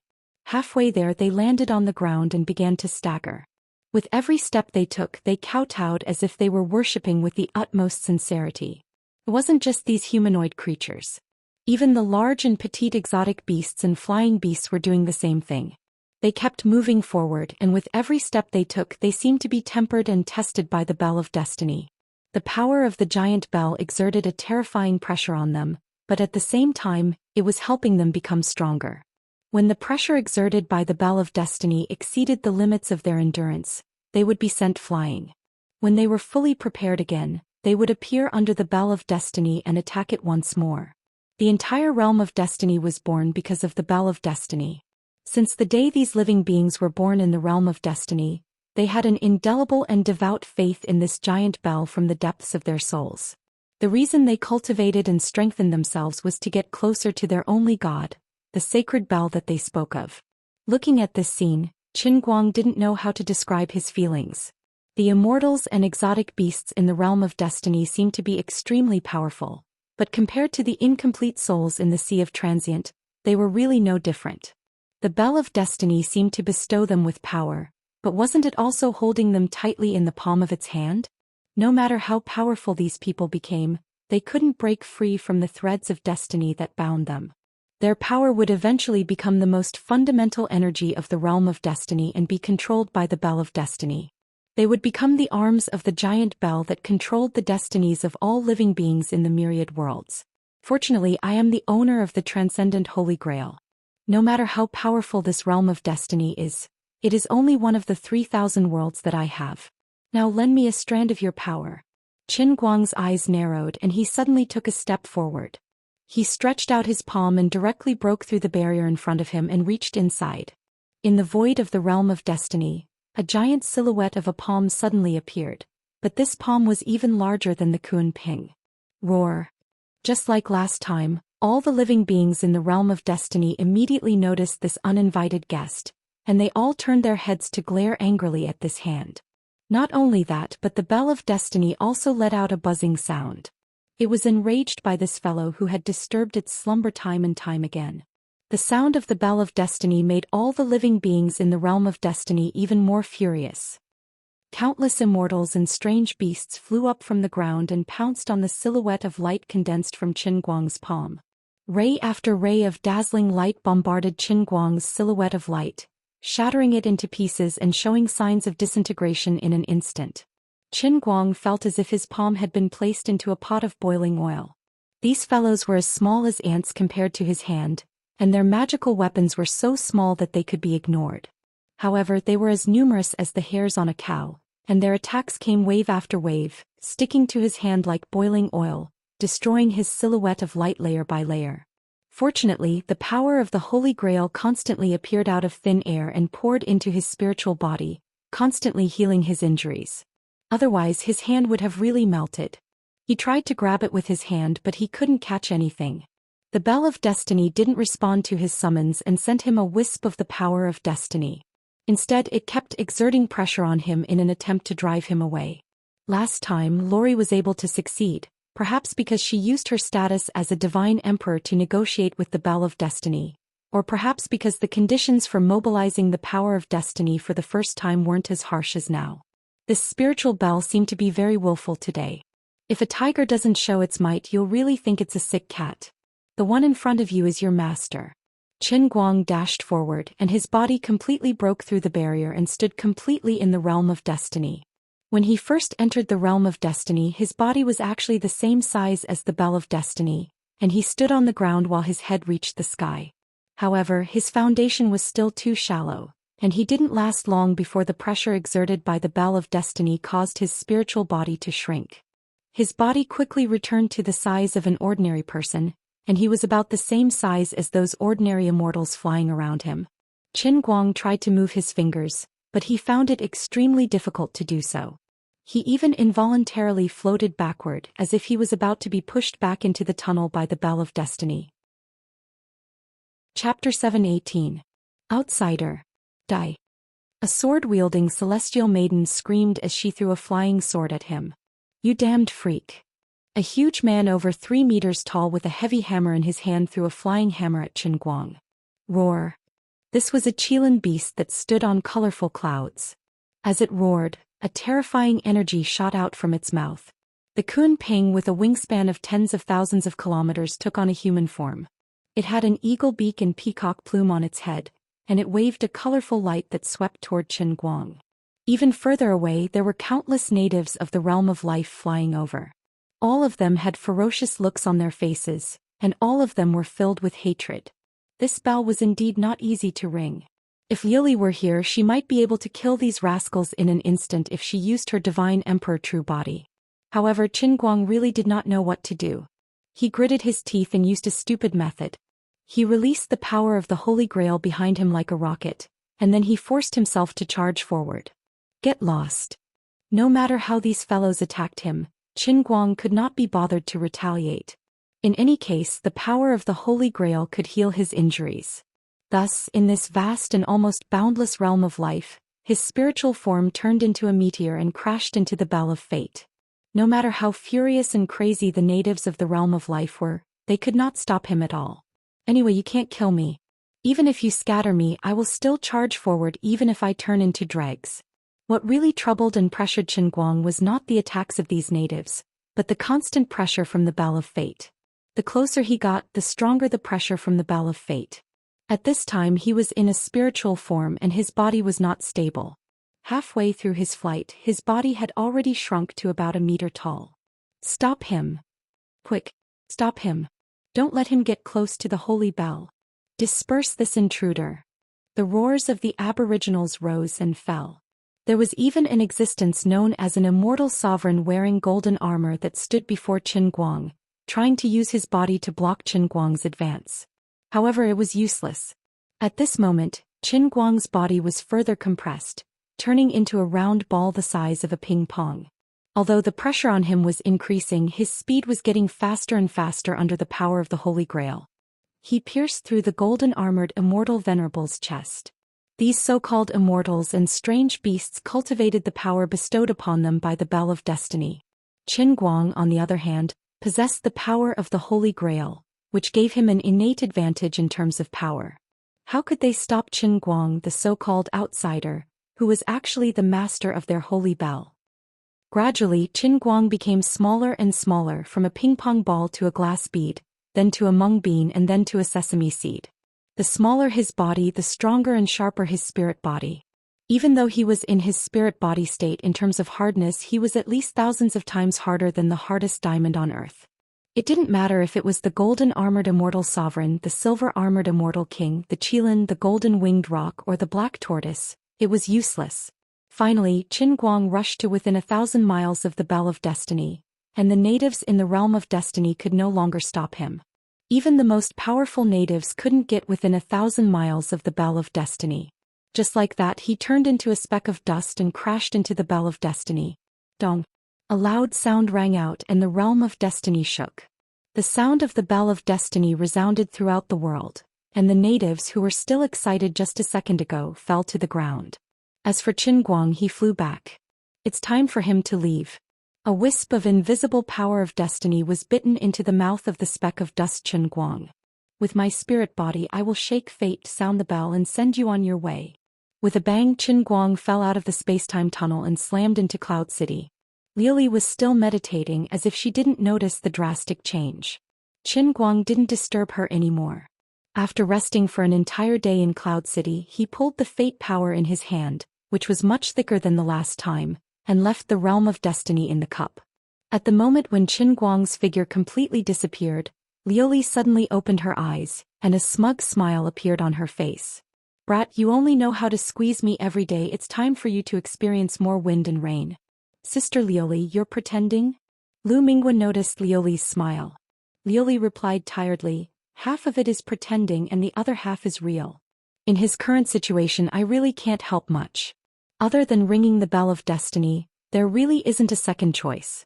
Halfway there, they landed on the ground and began to stagger. With every step they took, they kowtowed as if they were worshipping with the utmost sincerity. It wasn't just these humanoid creatures. Even the large and petite exotic beasts and flying beasts were doing the same thing. They kept moving forward, and with every step they took, they seemed to be tempered and tested by the bell of destiny. The power of the giant bell exerted a terrifying pressure on them, but at the same time, it was helping them become stronger. When the pressure exerted by the bell of destiny exceeded the limits of their endurance, they would be sent flying. When they were fully prepared again, they would appear under the bell of destiny and attack it once more. The entire realm of destiny was born because of the bell of destiny. Since the day these living beings were born in the realm of destiny, they had an indelible and devout faith in this giant bell from the depths of their souls. The reason they cultivated and strengthened themselves was to get closer to their only God, the sacred bell that they spoke of. Looking at this scene, Qin Guang didn't know how to describe his feelings. The immortals and exotic beasts in the realm of destiny seemed to be extremely powerful, but compared to the incomplete souls in the Sea of Transient, they were really no different. The bell of destiny seemed to bestow them with power, but wasn't it also holding them tightly in the palm of its hand? No matter how powerful these people became, they couldn't break free from the threads of destiny that bound them. Their power would eventually become the most fundamental energy of the realm of destiny and be controlled by the bell of destiny. They would become the arms of the giant bell that controlled the destinies of all living beings in the myriad worlds. Fortunately, I am the owner of the transcendent Holy Grail. No matter how powerful this realm of destiny is, it is only one of the 3,000 worlds that I have. Now lend me a strand of your power. Qin Guang's eyes narrowed and he suddenly took a step forward. He stretched out his palm and directly broke through the barrier in front of him and reached inside. In the void of the realm of destiny, a giant silhouette of a palm suddenly appeared, but this palm was even larger than the Kunping. Roar. Just like last time, all the living beings in the realm of destiny immediately noticed this uninvited guest, and they all turned their heads to glare angrily at this hand. Not only that, but the bell of destiny also let out a buzzing sound. It was enraged by this fellow who had disturbed its slumber time and time again. The sound of the bell of destiny made all the living beings in the realm of destiny even more furious. Countless immortals and strange beasts flew up from the ground and pounced on the silhouette of light condensed from Qin Guang's palm. Ray after ray of dazzling light bombarded Qin Guang's silhouette of light, shattering it into pieces and showing signs of disintegration in an instant. Qin Guang felt as if his palm had been placed into a pot of boiling oil. These fellows were as small as ants compared to his hand, and their magical weapons were so small that they could be ignored. However, they were as numerous as the hairs on a cow, and their attacks came wave after wave, sticking to his hand like boiling oil, destroying his silhouette of light layer by layer. Fortunately, the power of the Holy Grail constantly appeared out of thin air and poured into his spiritual body, constantly healing his injuries. Otherwise, his hand would have really melted. He tried to grab it with his hand, but he couldn't catch anything. The bell of destiny didn't respond to his summons and sent him a wisp of the power of destiny. Instead, it kept exerting pressure on him in an attempt to drive him away. Last time, Lori was able to succeed, perhaps because she used her status as a divine emperor to negotiate with the bell of destiny, or perhaps because the conditions for mobilizing the power of destiny for the first time weren't as harsh as now. This spiritual bell seemed to be very willful today. If a tiger doesn't show its might, you'll really think it's a sick cat. The one in front of you is your master. Qin Guang dashed forward, and his body completely broke through the barrier and stood completely in the realm of destiny. When he first entered the realm of destiny, his body was actually the same size as the bell of destiny, and he stood on the ground while his head reached the sky. However, his foundation was still too shallow, and he didn't last long before the pressure exerted by the bell of destiny caused his spiritual body to shrink. His body quickly returned to the size of an ordinary person, and he was about the same size as those ordinary immortals flying around him. Qin Guang tried to move his fingers, but he found it extremely difficult to do so. He even involuntarily floated backward as if he was about to be pushed back into the tunnel by the bell of destiny. Chapter 7:18. Outsider. Die. A sword-wielding celestial maiden screamed as she threw a flying sword at him. You damned freak. A huge man over 3 meters tall with a heavy hammer in his hand threw a flying hammer at Qin Guang. Roar. This was a Qilin beast that stood on colorful clouds. As it roared, a terrifying energy shot out from its mouth. The Kunping with a wingspan of tens of thousands of kilometers took on a human form. It had an eagle beak and peacock plume on its head, and it waved a colorful light that swept toward Qin Guang. Even further away, there were countless natives of the realm of life flying over. All of them had ferocious looks on their faces, and all of them were filled with hatred. This bell was indeed not easy to ring. If Lily were here, she might be able to kill these rascals in an instant if she used her divine emperor true body. However, Qin Guang really did not know what to do. He gritted his teeth and used a stupid method. He released the power of the Holy Grail behind him like a rocket, and then he forced himself to charge forward. Get lost. No matter how these fellows attacked him, Qin Guang could not be bothered to retaliate. In any case, the power of the Holy Grail could heal his injuries. Thus, in this vast and almost boundless realm of life, his spiritual form turned into a meteor and crashed into the bell of fate. No matter how furious and crazy the natives of the realm of life were, they could not stop him at all. Anyway, you can't kill me. Even if you scatter me, I will still charge forward even if I turn into dregs. What really troubled and pressured Qin Guang was not the attacks of these natives, but the constant pressure from the bell of fate. The closer he got, the stronger the pressure from the bell of fate. At this time he was in a spiritual form and his body was not stable. Halfway through his flight, his body had already shrunk to about a meter tall. Stop him. Quick, stop him. Don't let him get close to the holy bell. Disperse this intruder. The roars of the aboriginals rose and fell. There was even an existence known as an immortal sovereign wearing golden armor that stood before Qin Guang, trying to use his body to block Qin Guang's advance. However, it was useless. At this moment, Qin Guang's body was further compressed, turning into a round ball the size of a ping pong. Although the pressure on him was increasing, his speed was getting faster and faster under the power of the Holy Grail. He pierced through the golden-armored immortal venerable's chest. These so-called immortals and strange beasts cultivated the power bestowed upon them by the Bell of Destiny. Qin Guang, on the other hand, possessed the power of the Holy Grail, which gave him an innate advantage in terms of power. How could they stop Qin Guang, the so-called outsider, who was actually the master of their holy bell? Gradually, Qin Guang became smaller and smaller, from a ping-pong ball to a glass bead, then to a mung bean, and then to a sesame seed. The smaller his body, the stronger and sharper his spirit body. Even though he was in his spirit body state in terms of hardness, he was at least thousands of times harder than the hardest diamond on earth. It didn't matter if it was the golden-armored immortal sovereign, the silver-armored immortal king, the qilin, the golden-winged rock, or the black tortoise, it was useless. Finally, Qin Guang rushed to within 1,000 miles of the Bell of Destiny, and the natives in the realm of destiny could no longer stop him. Even the most powerful natives couldn't get within 1,000 miles of the Bell of Destiny. Just like that, he turned into a speck of dust and crashed into the Bell of Destiny. Dong. A loud sound rang out and the realm of destiny shook. The sound of the Bell of Destiny resounded throughout the world, and the natives who were still excited just a second ago fell to the ground. As for Qin Guang, he flew back. It's time for him to leave. A wisp of invisible power of destiny was bitten into the mouth of the speck of dust Qin Guang. With my spirit body I will shake fate, sound the bell, and send you on your way. With a bang, Qin Guang fell out of the space-time tunnel and slammed into Cloud City. Liuli was still meditating, as if she didn't notice the drastic change. Qin Guang didn't disturb her anymore. After resting for an entire day in Cloud City, he pulled the fate power in his hand, which was much thicker than the last time, and left the realm of destiny in the cup. At the moment when Qin Guang's figure completely disappeared, Liuli suddenly opened her eyes, and a smug smile appeared on her face. Brat, you only know how to squeeze me every day. It's time for you to experience more wind and rain. Sister Liuli, you're pretending? Lu Mingwen noticed Liuli's smile. Liuli replied tiredly, half of it is pretending and the other half is real. In his current situation I really can't help much. Other than ringing the Bell of Destiny, there really isn't a second choice.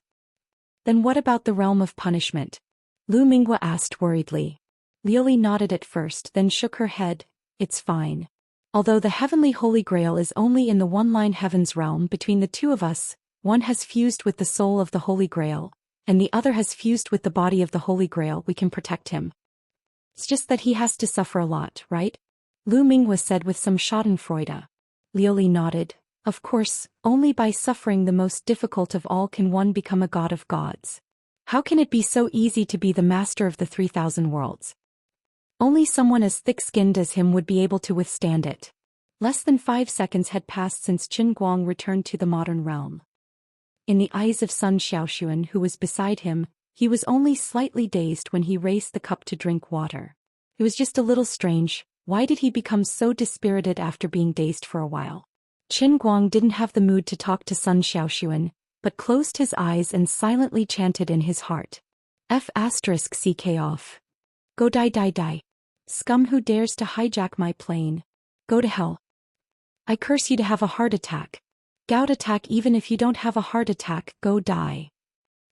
Then what about the realm of punishment? Lu Mingwe asked worriedly. Liuli nodded at first, then shook her head. It's fine. Although the heavenly Holy Grail is only in the one-line heavens realm, between the two of us, one has fused with the soul of the Holy Grail, and the other has fused with the body of the Holy Grail. We can protect him. It's just that he has to suffer a lot, right? Lu Mingwe said with some schadenfreude. Liuli nodded. Of course, only by suffering the most difficult of all can one become a god of gods. How can it be so easy to be the master of the 3,000 worlds? Only someone as thick-skinned as him would be able to withstand it. Less than 5 seconds had passed since Qin Guang returned to the modern realm. In the eyes of Sun Xiaoxuan, who was beside him, he was only slightly dazed when he raised the cup to drink water. It was just a little strange. Why did he become so dispirited after being dazed for a while? Qin Guang didn't have the mood to talk to Sun Xiaoxuan, but closed his eyes and silently chanted in his heart. F***ck off. Go die die die. Scum who dares to hijack my plane. Go to hell. I curse you to have a heart attack. Gout attack. Even if you don't have a heart attack, go die.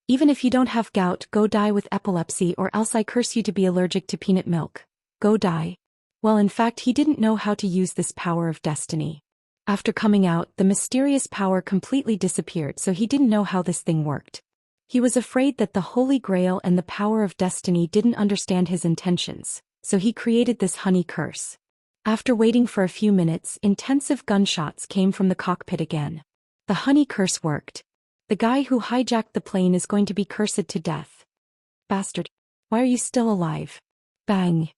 Even if you don't have gout, go die with epilepsy, or else I curse you to be allergic to peanut milk. Go die. Well, in fact, he didn't know how to use this power of destiny. After coming out, the mysterious power completely disappeared, so he didn't know how this thing worked. He was afraid that the Holy Grail and the power of destiny didn't understand his intentions, so he created this honey curse. After waiting for a few minutes, intensive gunshots came from the cockpit again. The honey curse worked. The guy who hijacked the plane is going to be cursed to death. Bastard. Why are you still alive? Bang.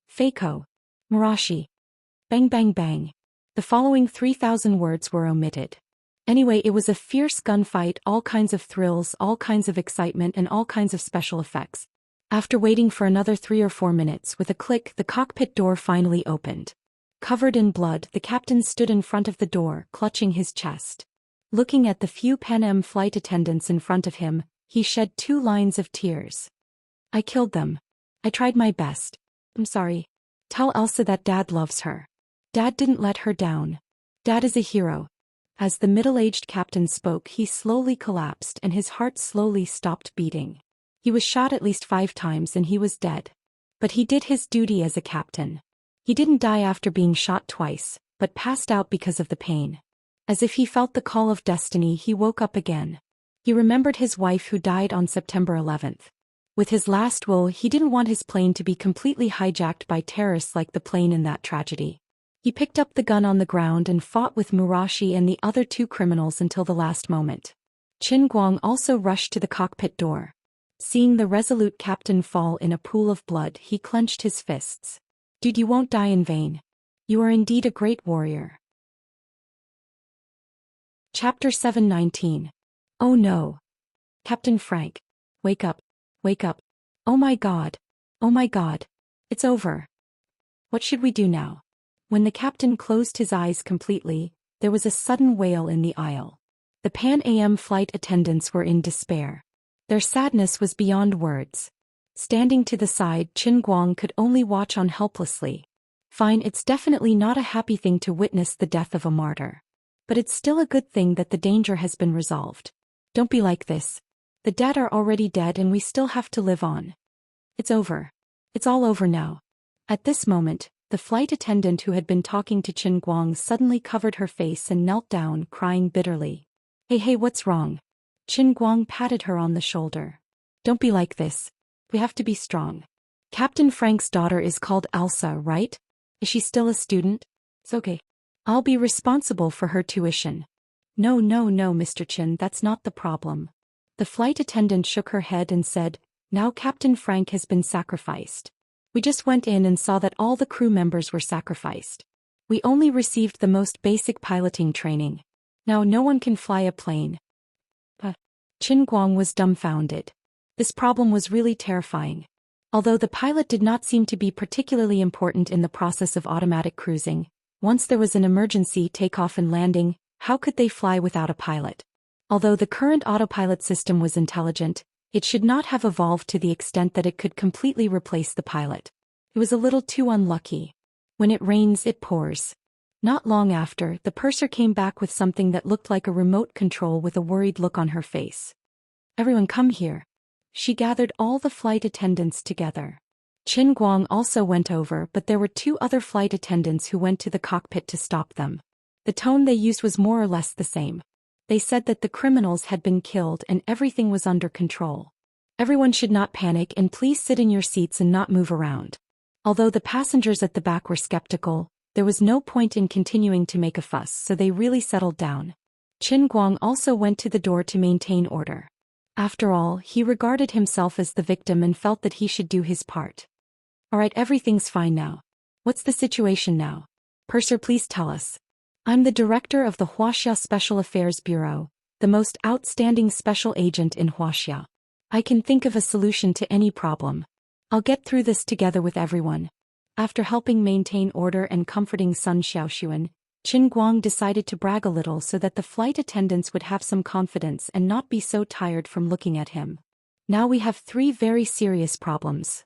Fako. Marashi. Bang bang bang. The following 3,000 words were omitted. Anyway, it was a fierce gunfight, all kinds of thrills, all kinds of excitement, and all kinds of special effects. After waiting for another 3 or 4 minutes, with a click, the cockpit door finally opened. Covered in blood, the captain stood in front of the door, clutching his chest. Looking at the few Pan Am flight attendants in front of him, he shed 2 lines of tears. I killed them. I tried my best. I'm sorry. Tell Elsa that Dad loves her. Dad didn't let her down. Dad is a hero. As the middle-aged captain spoke, he slowly collapsed and his heart slowly stopped beating. He was shot at least 5 times and he was dead. But he did his duty as a captain. He didn't die after being shot twice, but passed out because of the pain. As if he felt the call of destiny, he woke up again. He remembered his wife who died on September 11th. With his last will, he didn't want his plane to be completely hijacked by terrorists like the plane in that tragedy. He picked up the gun on the ground and fought with Murashi and the other 2 criminals until the last moment. Qin Guang also rushed to the cockpit door. Seeing the resolute captain fall in a pool of blood, he clenched his fists. Dude, you won't die in vain. You are indeed a great warrior. Chapter 719. Oh no. Captain Frank. Wake up. Wake up. Oh my God. Oh my God. It's over. What should we do now? When the captain closed his eyes completely, there was a sudden wail in the aisle. The Pan Am flight attendants were in despair. Their sadness was beyond words. Standing to the side, Qin Guang could only watch on helplessly. Fine, it's definitely not a happy thing to witness the death of a martyr. But it's still a good thing that the danger has been resolved. Don't be like this. The dead are already dead and we still have to live on. It's over. It's all over now. At this moment, the flight attendant who had been talking to Qin Guang suddenly covered her face and knelt down, crying bitterly. Hey, what's wrong? Qin Guang patted her on the shoulder. Don't be like this. We have to be strong. Captain Frank's daughter is called Elsa, right? Is she still a student? It's okay. I'll be responsible for her tuition. No, Mr. Qin, that's not the problem. The flight attendant shook her head and said, now Captain Frank has been sacrificed. We just went in and saw that all the crew members were sacrificed. We only received the most basic piloting training. Now no one can fly a plane. Qin Guang was dumbfounded. This problem was really terrifying. Although the pilot did not seem to be particularly important in the process of automatic cruising, once there was an emergency takeoff and landing, how could they fly without a pilot? Although the current autopilot system was intelligent, it should not have evolved to the extent that it could completely replace the pilot. It was a little too unlucky. When it rains, it pours. Not long after, the purser came back with something that looked like a remote control with a worried look on her face. Everyone come here. She gathered all the flight attendants together. Qin Guang also went over, but there were 2 other flight attendants who went to the cockpit to stop them. The tone they used was more or less the same. They said that the criminals had been killed and everything was under control. Everyone should not panic and please sit in your seats and not move around. Although the passengers at the back were skeptical, there was no point in continuing to make a fuss, so they really settled down. Qin Guang also went to the door to maintain order. After all, he regarded himself as the victim and felt that he should do his part. Alright, everything's fine now. What's the situation now? Purser, please tell us. I'm the director of the Wuxia Special Affairs Bureau, the most outstanding special agent in Wuxia. I can think of a solution to any problem. I'll get through this together with everyone. After helping maintain order and comforting Sun Xiaoxuan, Qin Guang decided to brag a little so that the flight attendants would have some confidence and not be so tired from looking at him. Now we have 3 very serious problems.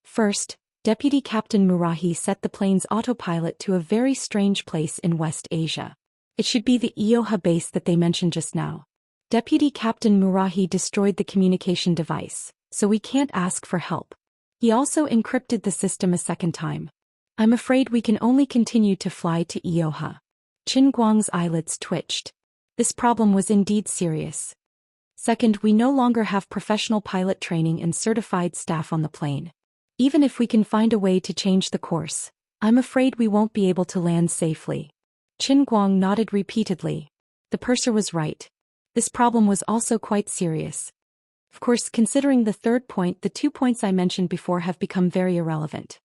First, Deputy Captain Murahi set the plane's autopilot to a very strange place in West Asia. It should be the Ioha base that they mentioned just now. Deputy Captain Murahi destroyed the communication device, so we can't ask for help. He also encrypted the system a second time. I'm afraid we can only continue to fly to Ioha. Qin Guang's eyelids twitched. This problem was indeed serious. Second, we no longer have professional pilot training and certified staff on the plane. Even if we can find a way to change the course, I'm afraid we won't be able to land safely. Qin Guang nodded repeatedly. The purser was right. This problem was also quite serious. Of course, considering the third point, the 2 points I mentioned before have become very irrelevant.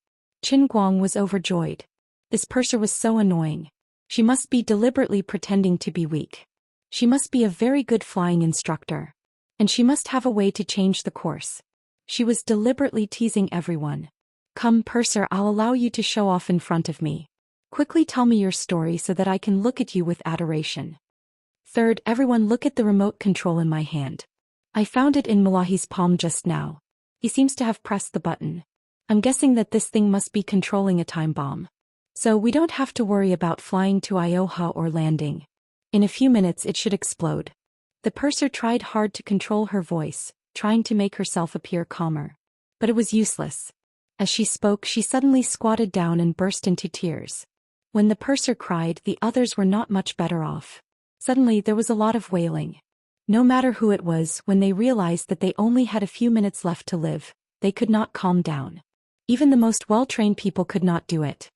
Qin Guang was overjoyed. This purser was so annoying. She must be deliberately pretending to be weak. She must be a very good flying instructor. And she must have a way to change the course. She was deliberately teasing everyone. Come, purser, I'll allow you to show off in front of me. Quickly tell me your story so that I can look at you with adoration. Third, everyone look at the remote control in my hand. I found it in Malahi's palm just now. He seems to have pressed the button. I'm guessing that this thing must be controlling a time bomb. So we don't have to worry about flying to Ioha or landing. In a few minutes it should explode. The purser tried hard to control her voice, trying to make herself appear calmer. But it was useless. As she spoke, she suddenly squatted down and burst into tears. When the purser cried, the others were not much better off. Suddenly there was a lot of wailing. No matter who it was, when they realized that they only had a few minutes left to live, they could not calm down. Even the most well-trained people could not do it.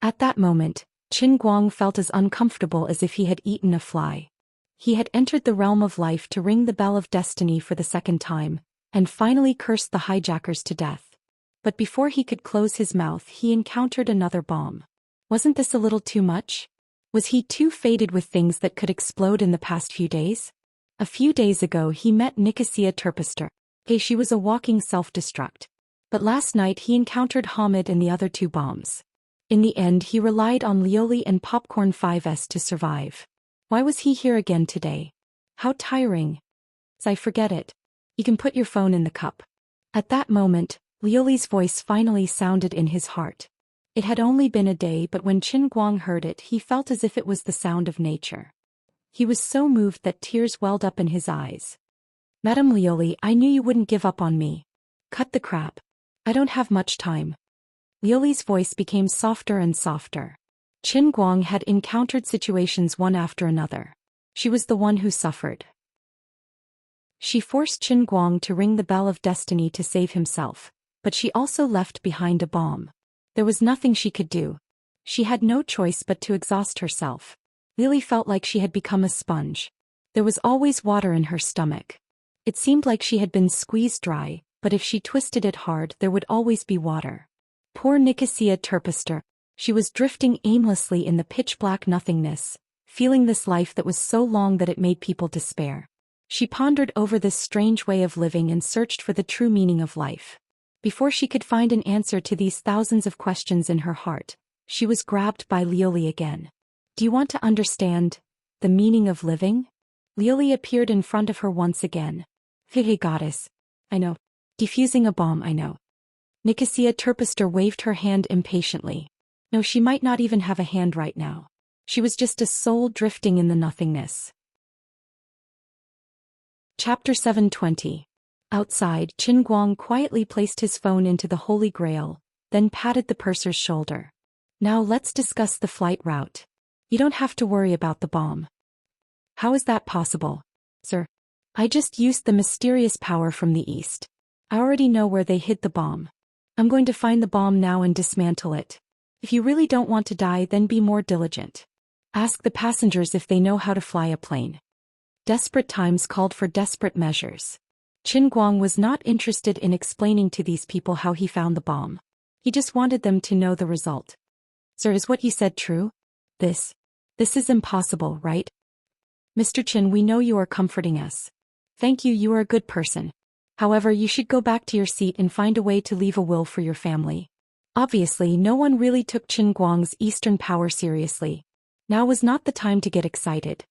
At that moment, Qin Guang felt as uncomfortable as if he had eaten a fly. He had entered the realm of life to ring the bell of destiny for the second time, and finally cursed the hijackers to death. But before he could close his mouth, he encountered another bomb. Wasn't this a little too much? Was he too faded with things that could explode in the past few days? A few days ago he met Xianxia Terpester. She was a walking self-destruct. But last night he encountered Hamid and the other two bombs. In the end he relied on Lioli and Popcorn 5S to survive. Why was he here again today? How tiring. I forget it. You can put your phone in the cup. At that moment, Lioli's voice finally sounded in his heart. It had only been a day, but when Qin Guang heard it, he felt as if it was the sound of nature. He was so moved that tears welled up in his eyes. Madame Lioli, I knew you wouldn't give up on me. Cut the crap. I don't have much time. Lioli's voice became softer and softer. Qin Guang had encountered situations one after another. She was the one who suffered. She forced Qin Guang to ring the bell of destiny to save himself, but she also left behind a bomb. There was nothing she could do. She had no choice but to exhaust herself. Lily felt like she had become a sponge. There was always water in her stomach. It seemed like she had been squeezed dry, but if she twisted it hard, there would always be water. Poor Xianxia Terpester. She was drifting aimlessly in the pitch-black nothingness, feeling this life that was so long that it made people despair. She pondered over this strange way of living and searched for the true meaning of life. Before she could find an answer to these thousands of questions in her heart, she was grabbed by Lioli again. Do you want to understand the meaning of living? Lioli appeared in front of her once again. Hey goddess. I know. Defusing a bomb, I know. Xianxia Terpester waved her hand impatiently. No, she might not even have a hand right now. She was just a soul drifting in the nothingness. Chapter 720. Outside, Qin Guang quietly placed his phone into the Holy Grail, then patted the purser's shoulder. Now let's discuss the flight route. You don't have to worry about the bomb. How is that possible? Sir, I just used the mysterious power from the east. I already know where they hid the bomb. I'm going to find the bomb now and dismantle it. If you really don't want to die, then be more diligent. Ask the passengers if they know how to fly a plane. Desperate times called for desperate measures. Qin Guang was not interested in explaining to these people how he found the bomb. He just wanted them to know the result. Sir, is what you said true? This is impossible, right? Mr. Qin, we know you are comforting us. Thank you, you are a good person. However, you should go back to your seat and find a way to leave a will for your family. Obviously, no one really took Qin Guang's Eastern power seriously. Now was not the time to get excited.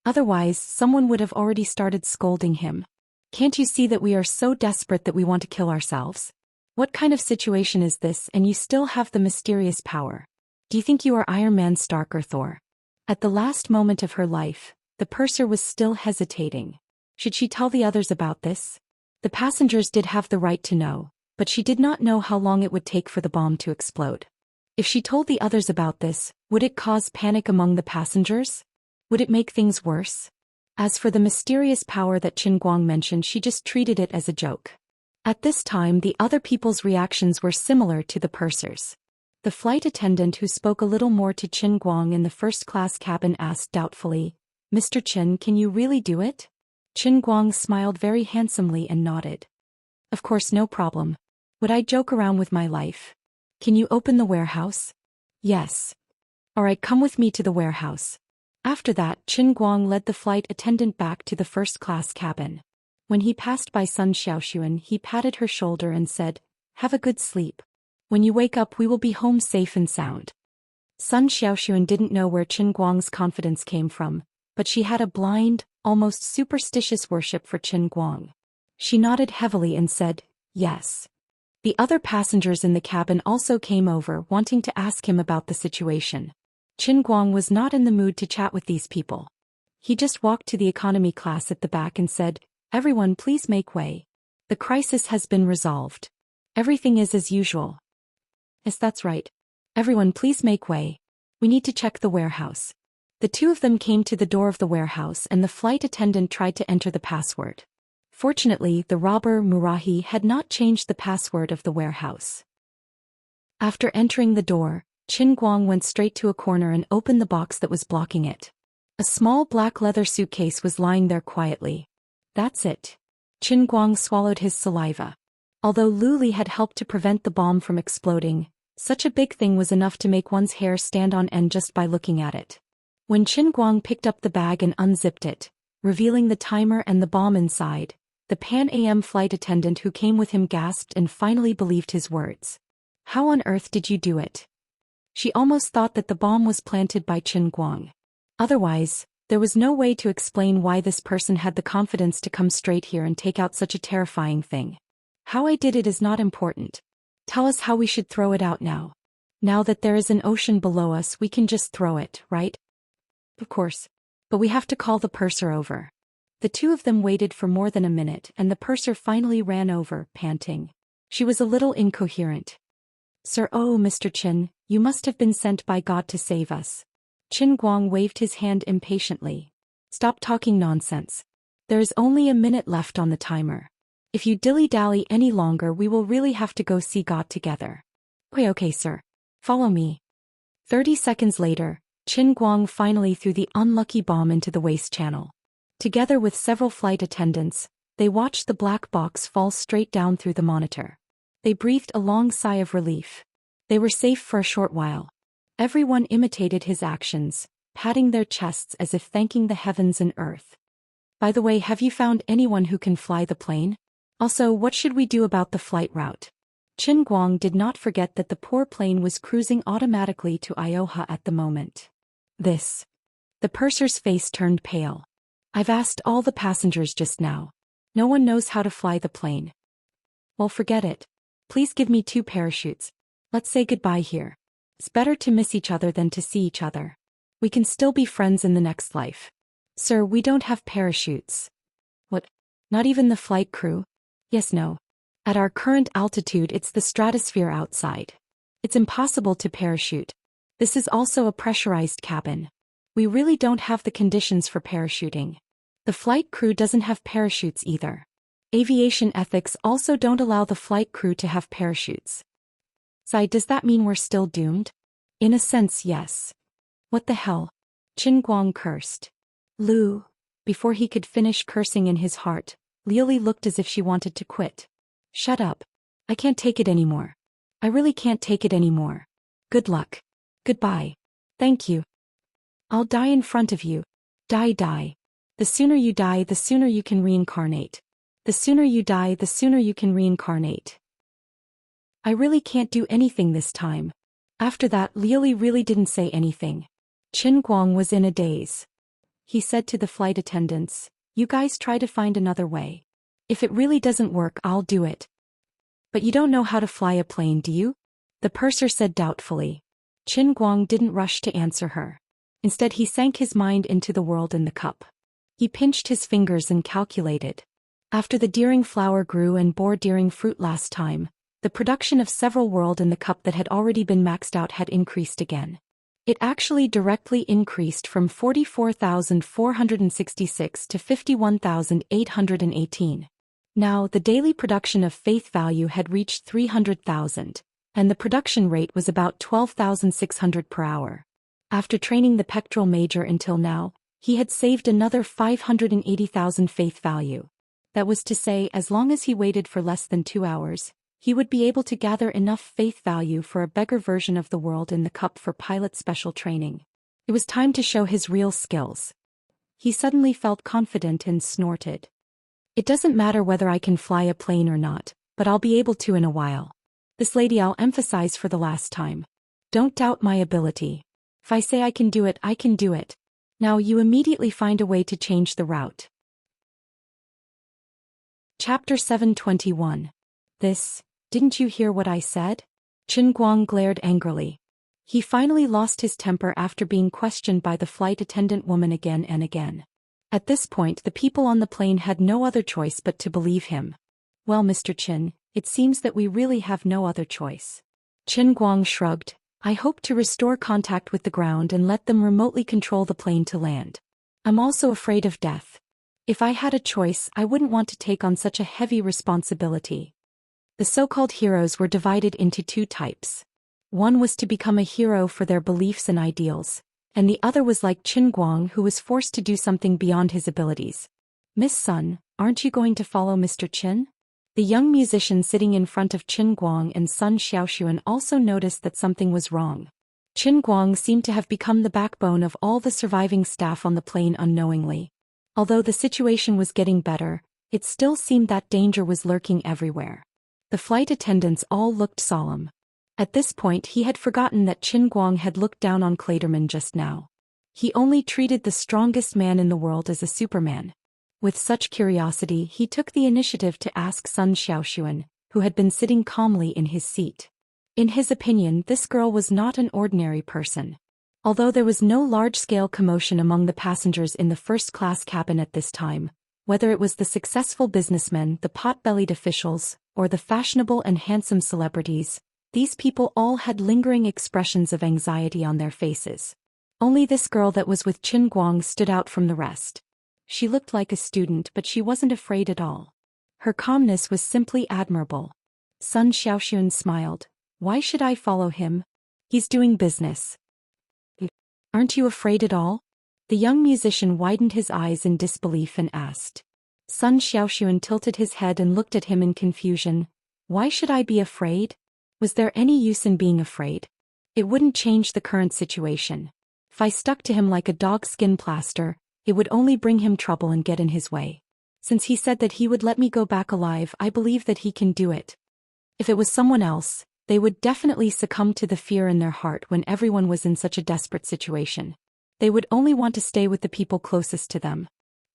Otherwise, someone would have already started scolding him. Can't you see that we are so desperate that we want to kill ourselves? What kind of situation is this, and you still have the mysterious power? Do you think you are Iron Man, Stark, or Thor? At the last moment of her life, the purser was still hesitating. Should she tell the others about this? The passengers did have the right to know, but she did not know how long it would take for the bomb to explode. If she told the others about this, would it cause panic among the passengers? Would it make things worse? As for the mysterious power that Qin Guang mentioned, she just treated it as a joke. At this time, the other people's reactions were similar to the purser's. The flight attendant who spoke a little more to Qin Guang in the first-class cabin asked doubtfully, Mr. Qin, can you really do it? Qin Guang smiled very handsomely and nodded. Of course, no problem. Would I joke around with my life? Can you open the warehouse? Yes. Alright, come with me to the warehouse. After that, Qin Guang led the flight attendant back to the first-class cabin. When he passed by Sun Xiaoxuan, he patted her shoulder and said, Have a good sleep. When you wake up, we will be home safe and sound. Sun Xiaoxuan didn't know where Qin Guang's confidence came from, but she had a blind, almost superstitious worship for Qin Guang. She nodded heavily and said, Yes. The other passengers in the cabin also came over, wanting to ask him about the situation. Qin Guang was not in the mood to chat with these people. He just walked to the economy class at the back and said, "Everyone please make way. The crisis has been resolved. Everything is as usual." Yes, that's right. Everyone please make way. We need to check the warehouse. The two of them came to the door of the warehouse and the flight attendant tried to enter the password. Fortunately, the robber Murahi had not changed the password of the warehouse. After entering the door, Qin Guang went straight to a corner and opened the box that was blocking it. A small black leather suitcase was lying there quietly. That's it. Qin Guang swallowed his saliva. Although Lu Li had helped to prevent the bomb from exploding, such a big thing was enough to make one's hair stand on end just by looking at it. When Qin Guang picked up the bag and unzipped it, revealing the timer and the bomb inside, the Pan Am flight attendant who came with him gasped and finally believed his words. How on earth did you do it? She almost thought that the bomb was planted by Qin Guang. Otherwise, there was no way to explain why this person had the confidence to come straight here and take out such a terrifying thing. How I did it is not important. Tell us how we should throw it out now. Now that there is an ocean below us, we can just throw it, right? Of course. But we have to call the purser over. The two of them waited for more than a minute and the purser finally ran over, panting. She was a little incoherent. Sir, oh, Mr. Qin, you must have been sent by God to save us. Qin Guang waved his hand impatiently. Stop talking nonsense. There is only a minute left on the timer. If you dilly-dally any longer, we will really have to go see God together. Okay, sir. Follow me. 30 seconds later, Qin Guang finally threw the unlucky bomb into the waste channel. Together with several flight attendants, they watched the black box fall straight down through the monitor. They breathed a long sigh of relief. They were safe for a short while. Everyone imitated his actions, patting their chests as if thanking the heavens and earth. By the way, have you found anyone who can fly the plane? Also, what should we do about the flight route? Qin Guang did not forget that the poor plane was cruising automatically to Ioha at the moment. The purser's face turned pale. I've asked all the passengers just now. No one knows how to fly the plane. Well, forget it. Please give me 2 parachutes. Let's say goodbye here. It's better to miss each other than to see each other. We can still be friends in the next life. Sir, we don't have parachutes. What? Not even the flight crew? Yes, no. At our current altitude, it's the stratosphere outside. It's impossible to parachute. This is also a pressurized cabin. We really don't have the conditions for parachuting. The flight crew doesn't have parachutes either. Aviation ethics also don't allow the flight crew to have parachutes. So, does that mean we're still doomed? In a sense, yes. What the hell? Qin Guang cursed. Lu. Before he could finish cursing in his heart, Liu Li looked as if she wanted to quit. Shut up. I can't take it anymore. I really can't take it anymore. Good luck. Goodbye. Thank you. I'll die in front of you. Die. The sooner you die, the sooner you can reincarnate. The sooner you die, the sooner you can reincarnate. I really can't do anything this time. After that, Liu Li really didn't say anything. Qin Guang was in a daze. He said to the flight attendants, you guys try to find another way. If it really doesn't work, I'll do it. But you don't know how to fly a plane, do you? The purser said doubtfully. Qin Guang didn't rush to answer her. Instead, he sank his mind into the world in the cup. He pinched his fingers and calculated. After the deering flower grew and bore deering fruit last time, the production of several world in the cup that had already been maxed out had increased again. It actually directly increased from 44,466 to 51,818. Now, the daily production of faith value had reached 300,000, and the production rate was about 12,600 per hour. After training the pectoral major until now, he had saved another 580,000 faith value. That was to say, as long as he waited for less than 2 hours, he would be able to gather enough faith value for a beggar version of the world in the cup for pilot special training. It was time to show his real skills. He suddenly felt confident and snorted. It doesn't matter whether I can fly a plane or not, but I'll be able to in a while. This lady, I'll emphasize for the last time. Don't doubt my ability. If I say I can do it, I can do it. Now you immediately find a way to change the route. Chapter 721. Didn't you hear what I said? Chen Guang glared angrily. He finally lost his temper after being questioned by the flight attendant woman again and again. At this point, the people on the plane had no other choice but to believe him. Well, Mr. Chen, it seems that we really have no other choice. Chen Guang shrugged. I hope to restore contact with the ground and let them remotely control the plane to land. I'm also afraid of death. If I had a choice, I wouldn't want to take on such a heavy responsibility. The so-called heroes were divided into two types. One was to become a hero for their beliefs and ideals, and the other was like Chen Guang, who was forced to do something beyond his abilities. Miss Sun, aren't you going to follow Mr. Chen? The young musician sitting in front of Chen Guang and Sun Xiaoxuan also noticed that something was wrong. Chen Guang seemed to have become the backbone of all the surviving staff on the plane unknowingly. Although the situation was getting better, it still seemed that danger was lurking everywhere. The flight attendants all looked solemn. At this point he had forgotten that Chen Guang had looked down on Kleiderman just now. He only treated the strongest man in the world as a superman. With such curiosity he took the initiative to ask Sun Xiaoxuan, who had been sitting calmly in his seat. In his opinion, this girl was not an ordinary person. Although there was no large-scale commotion among the passengers in the first-class cabin at this time, whether it was the successful businessmen, the pot-bellied officials, or the fashionable and handsome celebrities, these people all had lingering expressions of anxiety on their faces. Only this girl that was with Chen Guang stood out from the rest. She looked like a student, but she wasn't afraid at all. Her calmness was simply admirable. Sun Xiaoxuan smiled. Why should I follow him? He's doing business. Aren't you afraid at all? The young musician widened his eyes in disbelief and asked. Sun Xiaoxuan tilted his head and looked at him in confusion. Why should I be afraid? Was there any use in being afraid? It wouldn't change the current situation. If I stuck to him like a dog's skin plaster, it would only bring him trouble and get in his way. Since he said that he would let me go back alive, I believe that he can do it. If it was someone else, they would definitely succumb to the fear in their heart when everyone was in such a desperate situation. They would only want to stay with the people closest to them.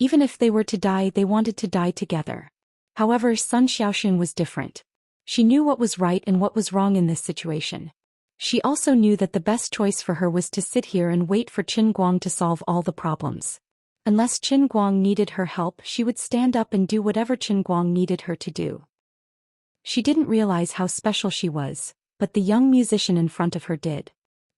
Even if they were to die, they wanted to die together. However, Sun Xiaoxuan was different. She knew what was right and what was wrong in this situation. She also knew that the best choice for her was to sit here and wait for Chen Guang to solve all the problems. Unless Chen Guang needed her help, she would stand up and do whatever Chen Guang needed her to do. She didn't realize how special she was, but the young musician in front of her did.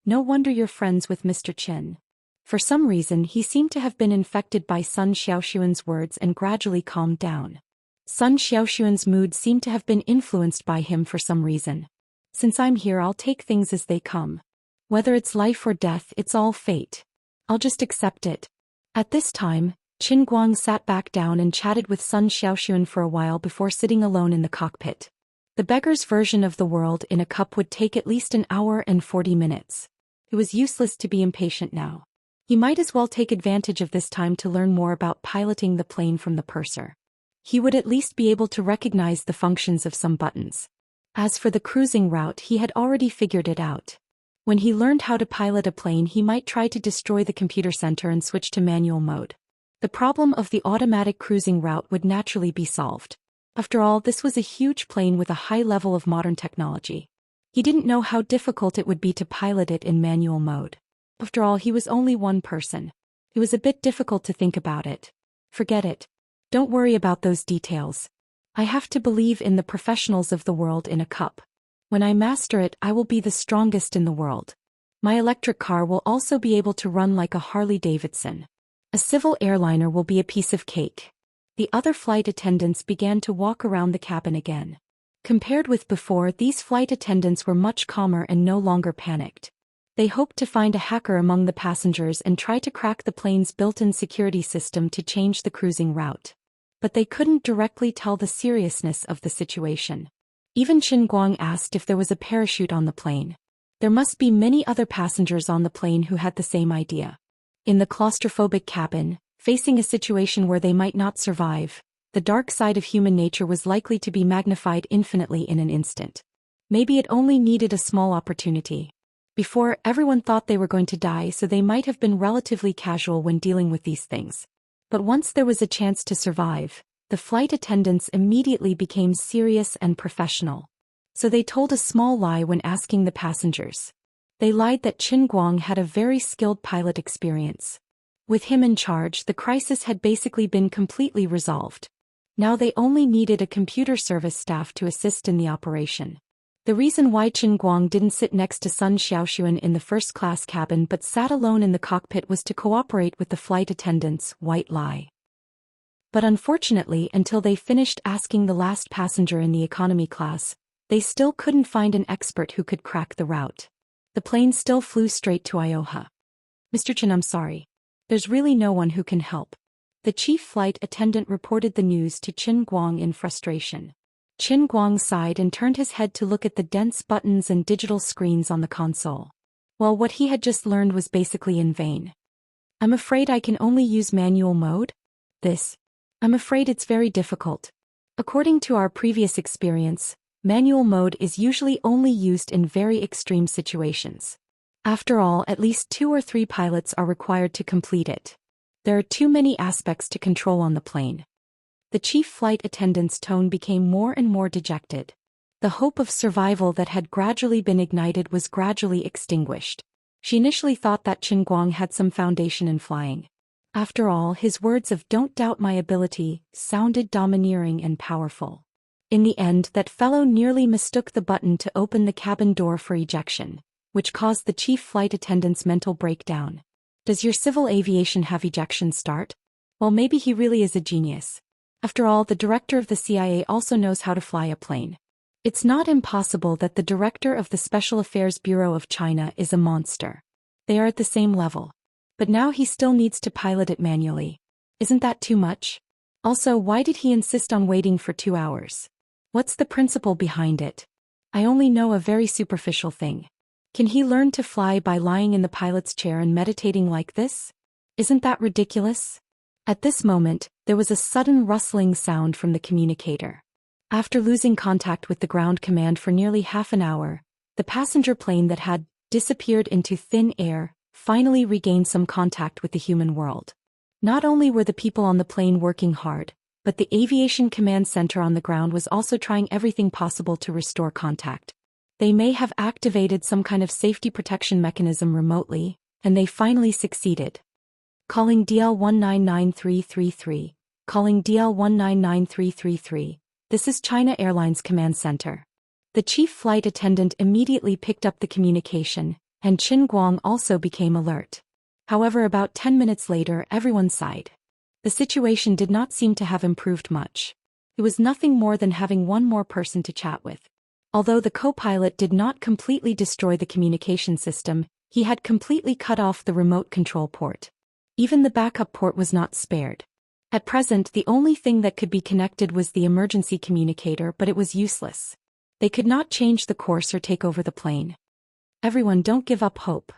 No wonder you're friends with Mr. Chen. For some reason he seemed to have been infected by Sun Xiaoxuan's words and gradually calmed down. Sun Xiaoxuan's mood seemed to have been influenced by him for some reason. Since I'm here, I'll take things as they come. Whether it's life or death, it's all fate. I'll just accept it. At this time, Chen Guang sat back down and chatted with Sun Xiaoxuan for a while before sitting alone in the cockpit. The beggar's version of the world in a cup would take at least an hour and 40 minutes. It was useless to be impatient now. He might as well take advantage of this time to learn more about piloting the plane from the purser. He would at least be able to recognize the functions of some buttons. As for the cruising route, he had already figured it out. When he learned how to pilot a plane, he might try to destroy the computer center and switch to manual mode. The problem of the automatic cruising route would naturally be solved. After all, this was a huge plane with a high level of modern technology. He didn't know how difficult it would be to pilot it in manual mode. After all, he was only one person. It was a bit difficult to think about it. Forget it. Don't worry about those details. I have to believe in the professionals of the world in a cup. When I master it, I will be the strongest in the world. My electric car will also be able to run like a Harley Davidson. A civil airliner will be a piece of cake. The other flight attendants began to walk around the cabin again. Compared with before, these flight attendants were much calmer and no longer panicked. They hoped to find a hacker among the passengers and try to crack the plane's built-in security system to change the cruising route. But they couldn't directly tell the seriousness of the situation. Even Chen Guang asked if there was a parachute on the plane. There must be many other passengers on the plane who had the same idea. In the claustrophobic cabin, facing a situation where they might not survive, the dark side of human nature was likely to be magnified infinitely in an instant. Maybe it only needed a small opportunity. Before, everyone thought they were going to die, so they might have been relatively casual when dealing with these things. But once there was a chance to survive, the flight attendants immediately became serious and professional. So they told a small lie when asking the passengers. They lied that Qin Guang had a very skilled pilot experience. With him in charge, the crisis had basically been completely resolved. Now they only needed a computer service staff to assist in the operation. The reason why Qin Guang didn't sit next to Sun Xiaoxuan in the first-class cabin but sat alone in the cockpit was to cooperate with the flight attendants, white lie. But unfortunately, until they finished asking the last passenger in the economy class, they still couldn't find an expert who could crack the route. The plane still flew straight to Ioha. Mr. Chen, I'm sorry. There's really no one who can help. The chief flight attendant reported the news to Qin Guang in frustration. Qin Guang sighed and turned his head to look at the dense buttons and digital screens on the console. Well, what he had just learned was basically in vain. I'm afraid I can only use manual mode? I'm afraid it's very difficult. According to our previous experience, manual mode is usually only used in very extreme situations. After all, at least 2 or 3 pilots are required to complete it. There are too many aspects to control on the plane. The chief flight attendant's tone became more and more dejected. The hope of survival that had gradually been ignited was gradually extinguished. She initially thought that Qin Guang had some foundation in flying. After all, his words of "don't doubt my ability" sounded domineering and powerful. In the end, that fellow nearly mistook the button to open the cabin door for ejection, which caused the chief flight attendant's mental breakdown. Does your civil aviation have ejection start? Well, maybe he really is a genius. After all, the director of the CIA also knows how to fly a plane. It's not impossible that the director of the Special Affairs Bureau of China is a monster. They are at the same level. But now he still needs to pilot it manually. Isn't that too much? Also, why did he insist on waiting for 2 hours? What's the principle behind it? I only know a very superficial thing. Can he learn to fly by lying in the pilot's chair and meditating like this? Isn't that ridiculous? At this moment, there was a sudden rustling sound from the communicator. After losing contact with the ground command for nearly half an hour, the passenger plane that had disappeared into thin air finally regained some contact with the human world. Not only were the people on the plane working hard, but the aviation command center on the ground was also trying everything possible to restore contact. They may have activated some kind of safety protection mechanism remotely, and they finally succeeded. Calling DL 199333. Calling DL 199333. This is China Airlines Command Center. The chief flight attendant immediately picked up the communication, and Qin Guang also became alert. However, about 10 minutes later, everyone sighed. The situation did not seem to have improved much. It was nothing more than having one more person to chat with. Although the co-pilot did not completely destroy the communication system, he had completely cut off the remote control port. Even the backup port was not spared. At present, the only thing that could be connected was the emergency communicator, but it was useless. They could not change the course or take over the plane. Everyone, don't give up hope.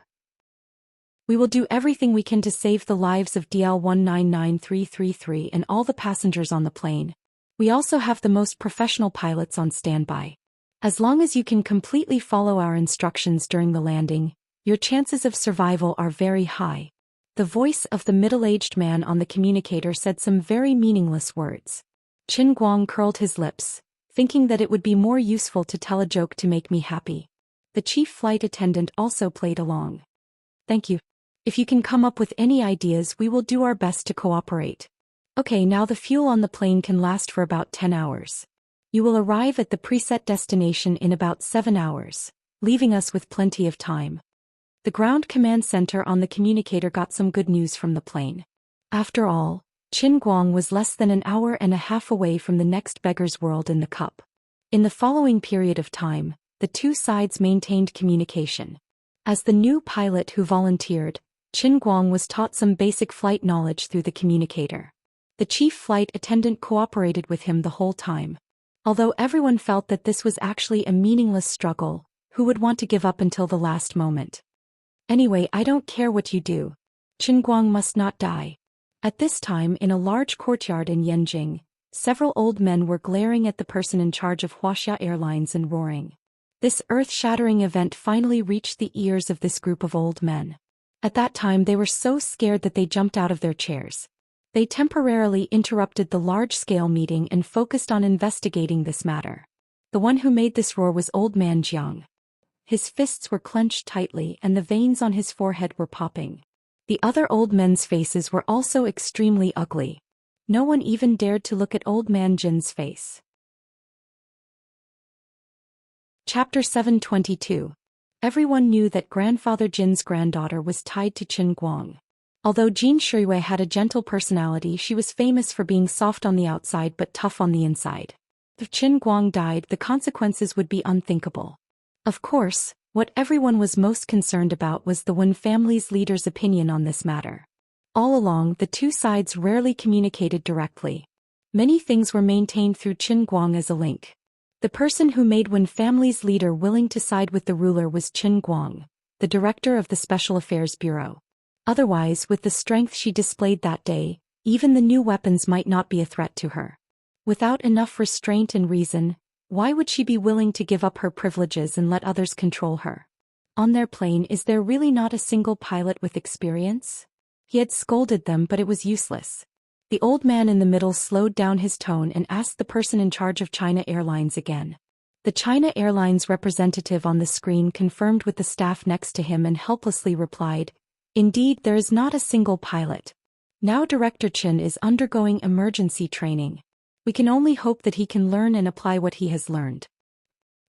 We will do everything we can to save the lives of DL 199333 and all the passengers on the plane. We also have the most professional pilots on standby. As long as you can completely follow our instructions during the landing, your chances of survival are very high. The voice of the middle-aged man on the communicator said some very meaningless words. Qin Guang curled his lips, thinking that it would be more useful to tell a joke to make me happy. The chief flight attendant also played along. Thank you. If you can come up with any ideas, we will do our best to cooperate. Okay, now the fuel on the plane can last for about 10 hours. You will arrive at the preset destination in about 7 hours, leaving us with plenty of time. The ground command center on the communicator got some good news from the plane. After all, Qin Guang was less than an hour and a half away from the next beggar's world in the cup. In the following period of time, the two sides maintained communication. As the new pilot who volunteered, Qin Guang was taught some basic flight knowledge through the communicator. The chief flight attendant cooperated with him the whole time. Although everyone felt that this was actually a meaningless struggle, who would want to give up until the last moment? Anyway, I don't care what you do. Qin Guang must not die. At this time, in a large courtyard in Yanjing, several old men were glaring at the person in charge of Wuxia Airlines and roaring. This earth-shattering event finally reached the ears of this group of old men. At that time, they were so scared that they jumped out of their chairs. They temporarily interrupted the large-scale meeting and focused on investigating this matter. The one who made this roar was old man Jiang. His fists were clenched tightly and the veins on his forehead were popping. The other old men's faces were also extremely ugly. No one even dared to look at old man Jin's face. Chapter 722. Everyone knew that grandfather Jin's granddaughter was tied to Qin Guang. Although Jin Shuiwei had a gentle personality, she was famous for being soft on the outside but tough on the inside. If Qin Guang died, the consequences would be unthinkable. Of course, what everyone was most concerned about was the Wen family's leader's opinion on this matter. All along, the two sides rarely communicated directly. Many things were maintained through Qin Guang as a link. The person who made Wen family's leader willing to side with the ruler was Qin Guang, the director of the Special Affairs Bureau. Otherwise, with the strength she displayed that day, even the new weapons might not be a threat to her. Without enough restraint and reason, why would she be willing to give up her privileges and let others control her? On their plane, is there really not a single pilot with experience? He had scolded them, but it was useless. The old man in the middle slowed down his tone and asked the person in charge of China Airlines again. The China Airlines representative on the screen confirmed with the staff next to him and helplessly replied, "Indeed, there is not a single pilot. Now Director Chen is undergoing emergency training. We can only hope that he can learn and apply what he has learned."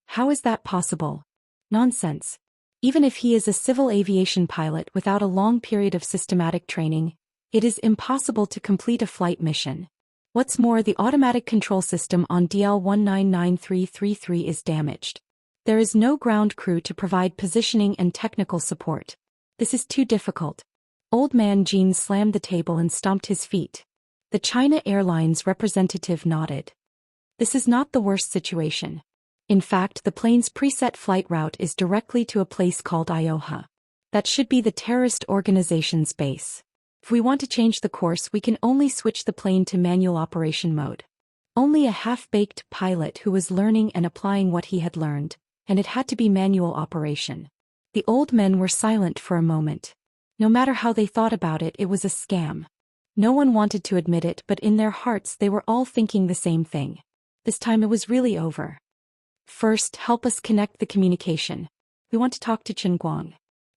How is that possible? Nonsense. Even if he is a civil aviation pilot without a long period of systematic training, it is impossible to complete a flight mission. What's more, the automatic control system on DL199333 is damaged. There is no ground crew to provide positioning and technical support. This is too difficult. Old man Jean slammed the table and stomped his feet. The China Airlines representative nodded. This is not the worst situation. In fact, the plane's preset flight route is directly to a place called Ioha. That should be the terrorist organization's base. If we want to change the course, we can only switch the plane to manual operation mode. Only a half-baked pilot who was learning and applying what he had learned, and it had to be manual operation. The old men were silent for a moment. No matter how they thought about it, it was a scam. No one wanted to admit it, but in their hearts they were all thinking the same thing. This time it was really over. First, help us connect the communication. We want to talk to Qin Guang.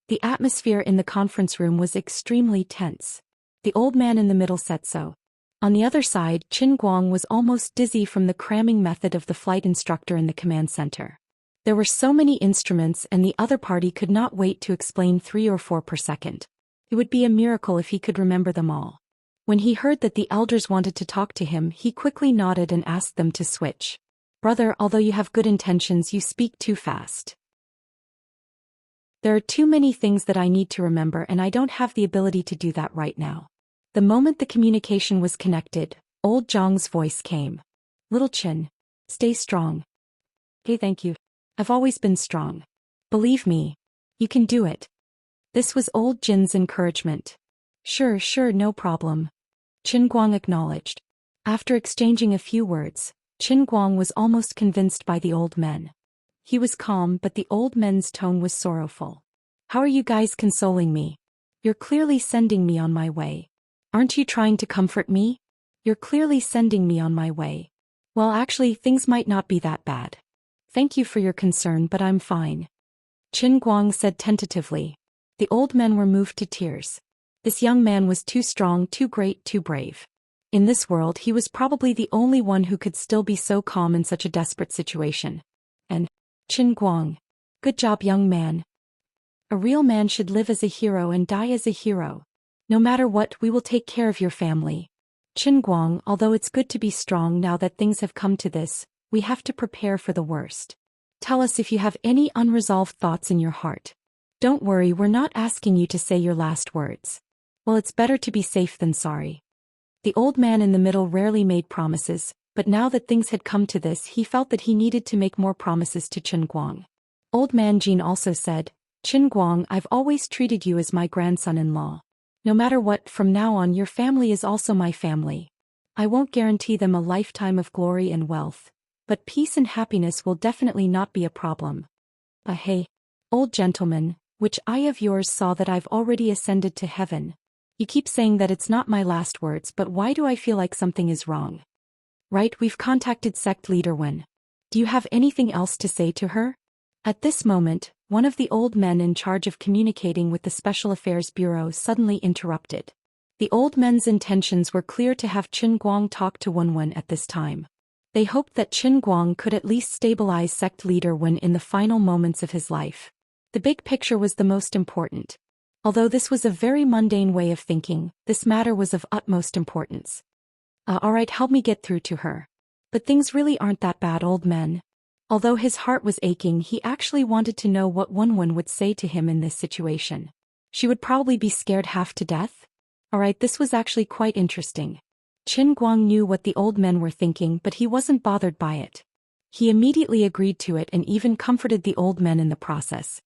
The atmosphere in the conference room was extremely tense. The old man in the middle said so. On the other side, Qin Guang was almost dizzy from the cramming method of the flight instructor in the command center. There were so many instruments and the other party could not wait to explain 3 or 4 per second. It would be a miracle if he could remember them all. When he heard that the elders wanted to talk to him, he quickly nodded and asked them to switch. "Brother, although you have good intentions, you speak too fast. There are too many things that I need to remember and I don't have the ability to do that right now." The moment the communication was connected, old Zhang's voice came. "Little Qin, stay strong." "Okay, thank you. I've always been strong. Believe me. You can do it." This was old Jin's encouragement. Sure, no problem." Qin Guang acknowledged. After exchanging a few words, Qin Guang was almost convinced by the old men. He was calm, but the old men's tone was sorrowful. "How are you guys consoling me? You're clearly sending me on my way. Aren't you trying to comfort me? You're clearly sending me on my way. Well, actually, things might not be that bad. Thank you for your concern, but I'm fine." Qin Guang said tentatively. The old men were moved to tears. This young man was too strong, too great, too brave. In this world, he was probably the only one who could still be so calm in such a desperate situation. And, "Qin Guang. Good job, young man. A real man should live as a hero and die as a hero. No matter what, we will take care of your family. Qin Guang, although it's good to be strong now that things have come to this, we have to prepare for the worst. Tell us if you have any unresolved thoughts in your heart. Don't worry, we're not asking you to say your last words. Well, it's better to be safe than sorry." The old man in the middle rarely made promises, but now that things had come to this, he felt that he needed to make more promises to Qin Guang. Old man Jin also said, "Qin Guang, I've always treated you as my grandson-in-law. No matter what, from now on your family is also my family. I won't guarantee them a lifetime of glory and wealth, but peace and happiness will definitely not be a problem. Hey, old gentleman, which eye of yours saw that I've already ascended to heaven? You keep saying that it's not my last words, but why do I feel like something is wrong?" "Right, we've contacted sect leader Wen. Do you have anything else to say to her? At this moment, one of the old men in charge of communicating with the Special Affairs Bureau suddenly interrupted. The old men's intentions were clear to have Qin Guang talk to Wenwen at this time. They hoped that Qin Guang could at least stabilize sect leader Wen in the final moments of his life. The big picture was the most important. Although this was a very mundane way of thinking, this matter was of utmost importance. Alright, help me get through to her. But things really aren't that bad, old man. Although his heart was aching, he actually wanted to know what Wenwen would say to him in this situation. She would probably be scared half to death? Alright, this was actually quite interesting. Qin Guang knew what the old men were thinking, but he wasn't bothered by it. He immediately agreed to it and even comforted the old men in the process.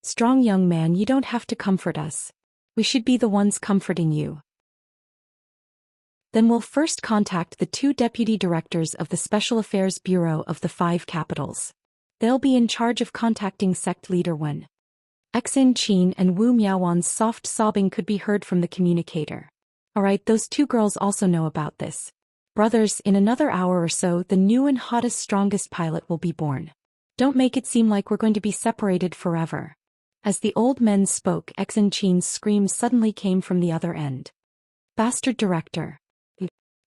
Strong young man, you don't have to comfort us. We should be the ones comforting you. Then we'll first contact the 2 deputy directors of the Special Affairs Bureau of the 5 capitals. They'll be in charge of contacting sect leader Wen. Xin Qin and Wu Miaowan's soft sobbing could be heard from the communicator. Alright, those 2 girls also know about this. Brothers, in another hour or so, the new and hottest, strongest pilot will be born. Don't make it seem like we're going to be separated forever. As the old men spoke, Xin Qin's scream suddenly came from the other end. Bastard director.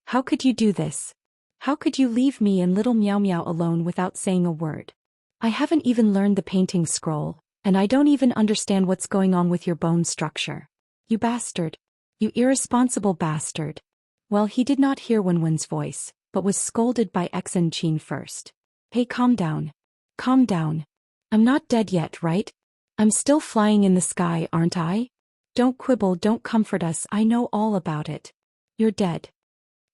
How could you do this? How could you leave me and little Miao Miao alone without saying a word? I haven't even learned the painting scroll, and I don't even understand what's going on with your bone structure. You bastard. You irresponsible bastard. Well, he did not hear Wenwen's voice, but was scolded by Xin Qin first. Hey, calm down. Calm down. I'm not dead yet, right? I'm still flying in the sky, aren't I? Don't quibble, don't comfort us, I know all about it. You're dead.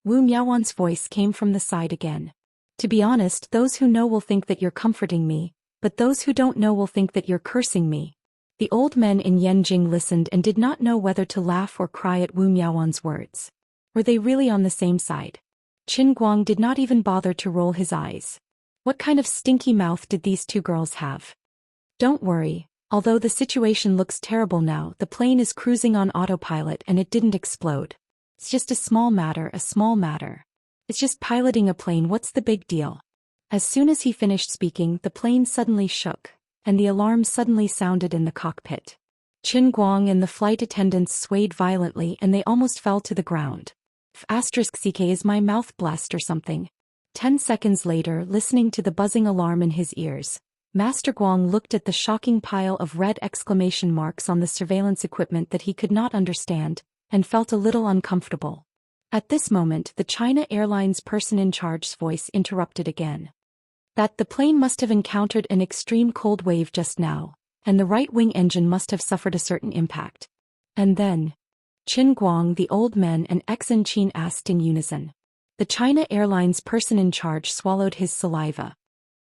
Wu Miaowan's voice came from the side again. To be honest, those who know will think that you're comforting me, but those who don't know will think that you're cursing me. The old men in Yanjing listened and did not know whether to laugh or cry at Wu Miaowan's words. Were they really on the same side? Qin Guang did not even bother to roll his eyes. What kind of stinky mouth did these 2 girls have? Don't worry, although the situation looks terrible now, the plane is cruising on autopilot and it didn't explode. It's just a small matter, a small matter. It's just piloting a plane, what's the big deal? As soon as he finished speaking, the plane suddenly shook, and the alarm suddenly sounded in the cockpit. Qin Guang and the flight attendants swayed violently and they almost fell to the ground. *CK, is my mouth blessed or something? 10 seconds later, listening to the buzzing alarm in his ears, Master Guang looked at the shocking pile of red exclamation marks on the surveillance equipment that he could not understand, and felt a little uncomfortable. At this moment, the China Airlines person in charge's voice interrupted again. That the plane must have encountered an extreme cold wave just now, and the right wing engine must have suffered a certain impact. And then, Qin Guang, the old men, and Xin Qin asked in unison. The China Airlines person in charge swallowed his saliva.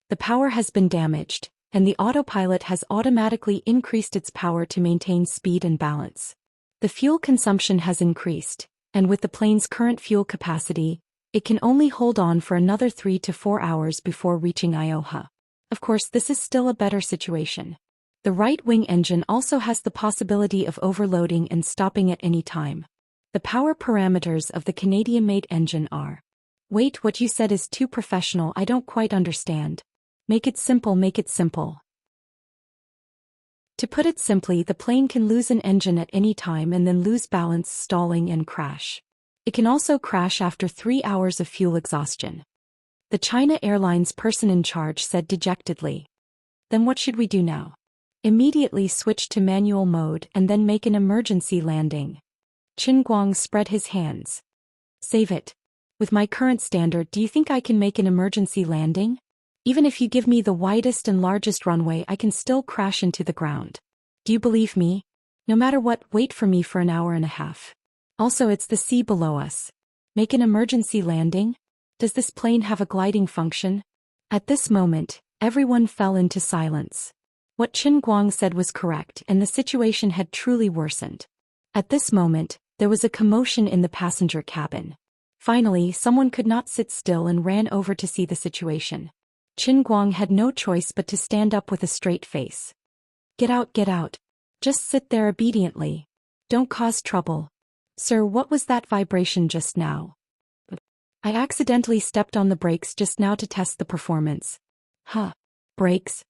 The power has been damaged, and the autopilot has automatically increased its power to maintain speed and balance. The fuel consumption has increased, and with the plane's current fuel capacity, it can only hold on for another 3 to 4 hours before reaching Ioha. Of course, this is still a better situation. The right-wing engine also has the possibility of overloading and stopping at any time. The power parameters of the Canadian-made engine are... Wait, what you said is too professional, I don't quite understand. Make it simple, make it simple. To put it simply, the plane can lose an engine at any time and then lose balance, stalling and crash. It can also crash after 3 hours of fuel exhaustion. The China Airlines person in charge said dejectedly. Then what should we do now? Immediately switch to manual mode and then make an emergency landing. Qin Guang spread his hands. Save it. With my current standard, do you think I can make an emergency landing? Even if you give me the widest and largest runway, I can still crash into the ground. Do you believe me? No matter what, wait for me for an hour and a half. Also, it's the sea below us. Make an emergency landing? Does this plane have a gliding function? At this moment, everyone fell into silence. What Qin Guang said was correct, and the situation had truly worsened. At this moment, there was a commotion in the passenger cabin. Finally, someone could not sit still and ran over to see the situation. Qin Guang had no choice but to stand up with a straight face. Get out, get out. Just sit there obediently. Don't cause trouble. Sir, what was that vibration just now? I accidentally stepped on the brakes just now to test the performance. Huh. Brakes.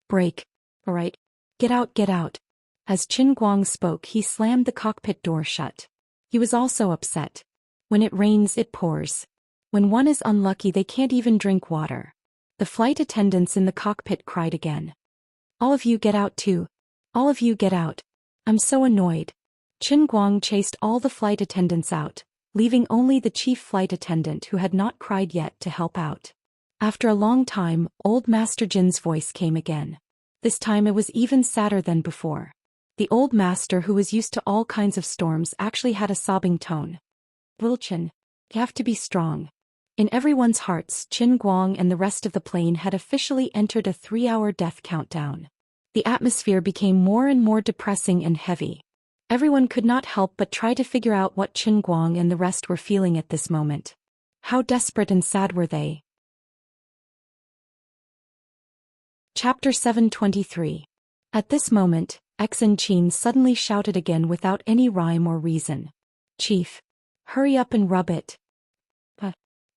Brake. Alright. Get out, get out. As Qin Guang spoke, he slammed the cockpit door shut. He was also upset. When it rains, it pours. When one is unlucky, they can't even drink water. The flight attendants in the cockpit cried again. All of you get out too. All of you get out. I'm so annoyed. Qin Guang chased all the flight attendants out, leaving only the chief flight attendant who had not cried yet to help out. After a long time, old Master Jin's voice came again. This time it was even sadder than before. The old master, who was used to all kinds of storms, actually had a sobbing tone. Wuxian, you have to be strong. In everyone's hearts, Qin Guang and the rest of the plane had officially entered a 3-hour death countdown. The atmosphere became more and more depressing and heavy. Everyone could not help but try to figure out what Qin Guang and the rest were feeling at this moment. How desperate and sad were they? Chapter 723. At this moment, Xianxia suddenly shouted again without any rhyme or reason. Chief, hurry up and rub it.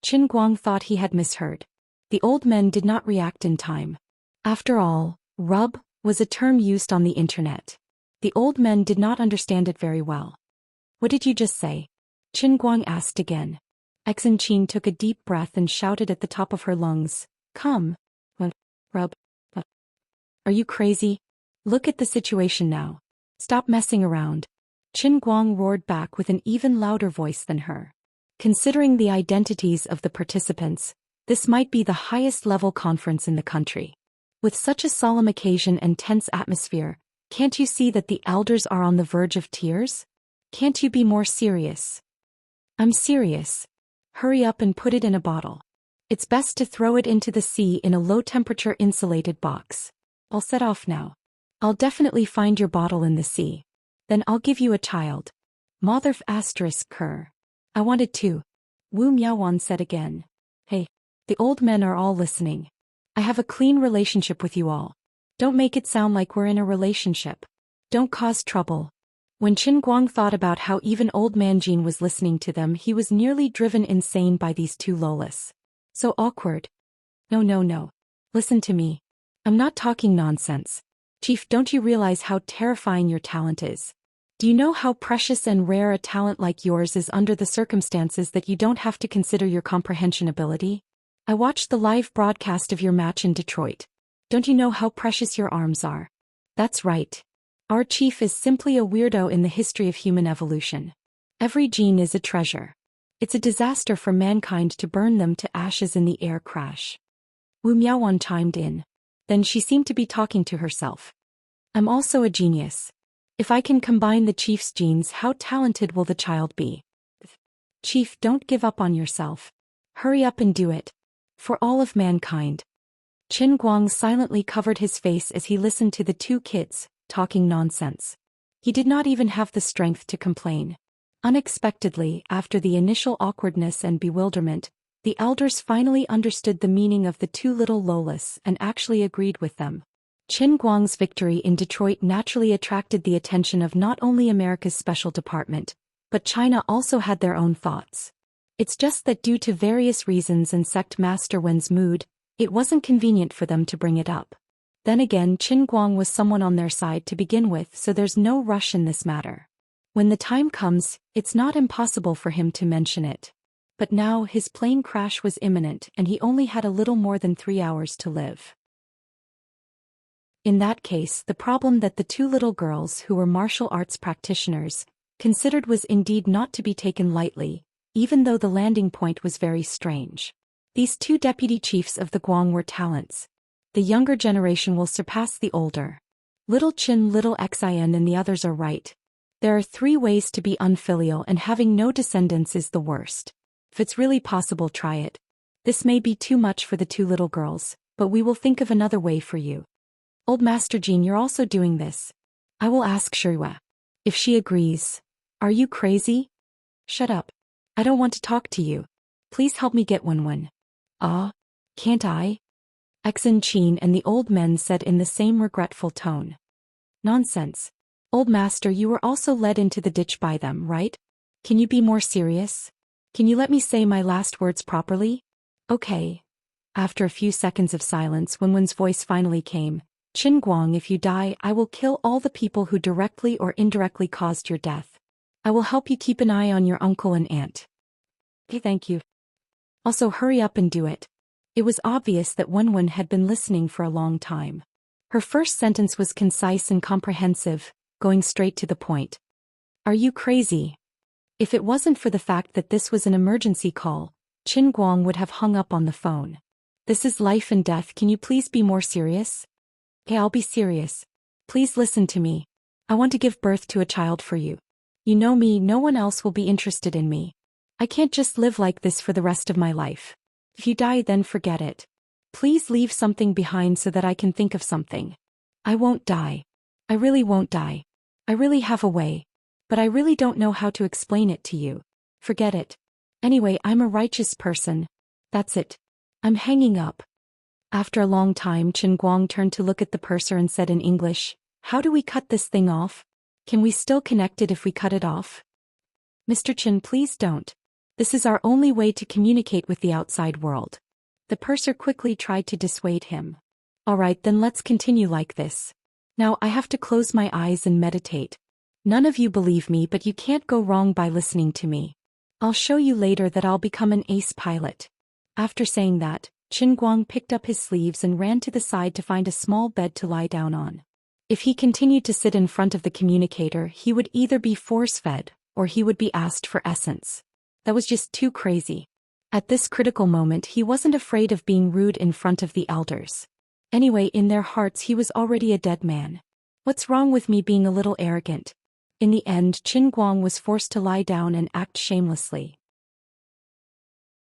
Qin Guang thought he had misheard. The old men did not react in time. After all, rub was a term used on the internet. The old men did not understand it very well. What did you just say? Qin Guang asked again. Xianxia took a deep breath and shouted at the top of her lungs. Come. Rub. Are you crazy? Look at the situation now. Stop messing around. Qin Guang roared back with an even louder voice than her. Considering the identities of the participants, this might be the highest level conference in the country. With such a solemn occasion and tense atmosphere, can't you see that the elders are on the verge of tears? Can't you be more serious? I'm serious. Hurry up and put it in a bottle. It's best to throw it into the sea in a low-temperature insulated box. I'll set off now. I'll definitely find your bottle in the sea. Then I'll give you a child. Motherf asterisk cur. I wanted to. Wu Miaowan said again. Hey, the old men are all listening. I have a clean relationship with you all. Don't make it sound like we're in a relationship. Don't cause trouble. When Qin Guang thought about how even old man Jin was listening to them, he was nearly driven insane by these two lolas. So awkward. No. Listen to me. I'm not talking nonsense. Chief, don't you realize how terrifying your talent is? Do you know how precious and rare a talent like yours is under the circumstances that you don't have to consider your comprehension ability? I watched the live broadcast of your match in Detroit. Don't you know how precious your arms are? That's right. Our chief is simply a weirdo in the history of human evolution. Every gene is a treasure. It's a disaster for mankind to burn them to ashes in the air crash. Wu Miaowan chimed in. Then she seemed to be talking to herself. I'm also a genius. If I can combine the chief's genes, how talented will the child be? Chief, don't give up on yourself. Hurry up and do it. For all of mankind. Qin Guang silently covered his face as he listened to the two kids, talking nonsense. He did not even have the strength to complain. Unexpectedly, after the initial awkwardness and bewilderment, the elders finally understood the meaning of the two little lolas and actually agreed with them. Qin Guang's victory in Detroit naturally attracted the attention of not only America's Special Department, but China also had their own thoughts. It's just that due to various reasons and Sect Master Wen's mood, it wasn't convenient for them to bring it up. Then again, Qin Guang was someone on their side to begin with, so there's no rush in this matter. When the time comes, it's not impossible for him to mention it. But now his plane crash was imminent and he only had a little more than 3 hours to live. In that case, the problem that the two little girls who were martial arts practitioners considered was indeed not to be taken lightly, even though the landing point was very strange. These two deputy chiefs of the Guang were talents. The younger generation will surpass the older. Little Qin, little Xian and the others are right. There are 3 ways to be unfilial, and having no descendants is the worst. If it's really possible, try it. This may be too much for the two little girls, but we will think of another way for you. Old Master Jin, you're also doing this. I will ask Shirua. If she agrees. Are you crazy? Shut up. I don't want to talk to you. Please help me get one. Can't I? Xianxia and the old men said in the same regretful tone. Nonsense. Old Master, you were also led into the ditch by them, right? Can you be more serious? Can you let me say my last words properly? Okay. After a few seconds of silence, Wenwen's voice finally came. Qin Guang, if you die, I will kill all the people who directly or indirectly caused your death. I will help you keep an eye on your uncle and aunt. Okay, thank you. Also hurry up and do it. It was obvious that Wenwen had been listening for a long time. Her first sentence was concise and comprehensive, going straight to the point. Are you crazy? If it wasn't for the fact that this was an emergency call, Qin Guang would have hung up on the phone. This is life and death, can you please be more serious? Okay, I'll be serious. Please listen to me. I want to give birth to a child for you. You know me, no one else will be interested in me. I can't just live like this for the rest of my life. If you die, then forget it. Please leave something behind so that I can think of something. I won't die. I really won't die. I really have a way. But I really don't know how to explain it to you. Forget it. Anyway, I'm a righteous person. That's it. I'm hanging up. After a long time, Qin Guang turned to look at the purser and said in English, how do we cut this thing off? Can we still connect it if we cut it off? Mr. Qin, please don't. This is our only way to communicate with the outside world. The purser quickly tried to dissuade him. All right, then let's continue like this. Now I have to close my eyes and meditate. None of you believe me, but you can't go wrong by listening to me. I'll show you later that I'll become an ace pilot. After saying that, Qin Guang picked up his sleeves and ran to the side to find a small bed to lie down on. If he continued to sit in front of the communicator, he would either be force-fed, or he would be asked for essence. That was just too crazy. At this critical moment, he wasn't afraid of being rude in front of the elders. Anyway, in their hearts he was already a dead man. What's wrong with me being a little arrogant? In the end, Qin Guang was forced to lie down and act shamelessly.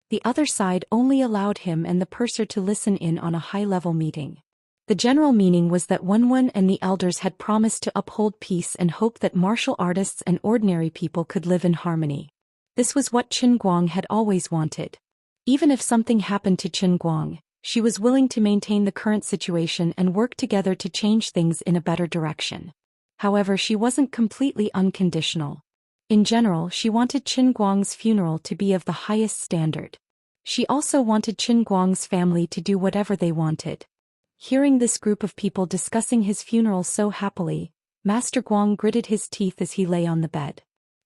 The other side only allowed him and the purser to listen in on a high-level meeting. The general meaning was that Wenwen and the elders had promised to uphold peace and hope that martial artists and ordinary people could live in harmony. This was what Qin Guang had always wanted. Even if something happened to Qin Guang, she was willing to maintain the current situation and work together to change things in a better direction. However, she wasn't completely unconditional. In general, she wanted Qin Guang's funeral to be of the highest standard. She also wanted Qin Guang's family to do whatever they wanted. Hearing this group of people discussing his funeral so happily, Master Guang gritted his teeth as he lay on the bed.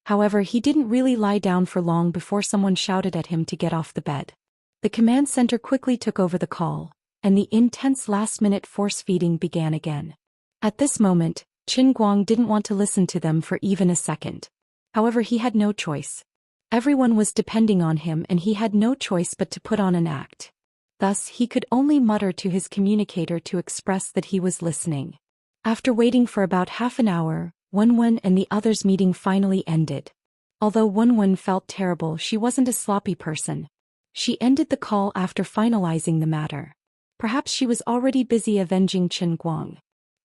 However, he didn't really lie down for long before someone shouted at him to get off the bed. The command center quickly took over the call, and the intense last-minute force-feeding began again. At this moment, Qin Guang didn't want to listen to them for even a second. However, he had no choice. Everyone was depending on him and he had no choice but to put on an act. Thus, he could only mutter to his communicator to express that he was listening. After waiting for about half an hour, Wenwen and the others' meeting finally ended. Although Wenwen felt terrible, she wasn't a sloppy person. She ended the call after finalizing the matter. Perhaps she was already busy avenging Qin Guang.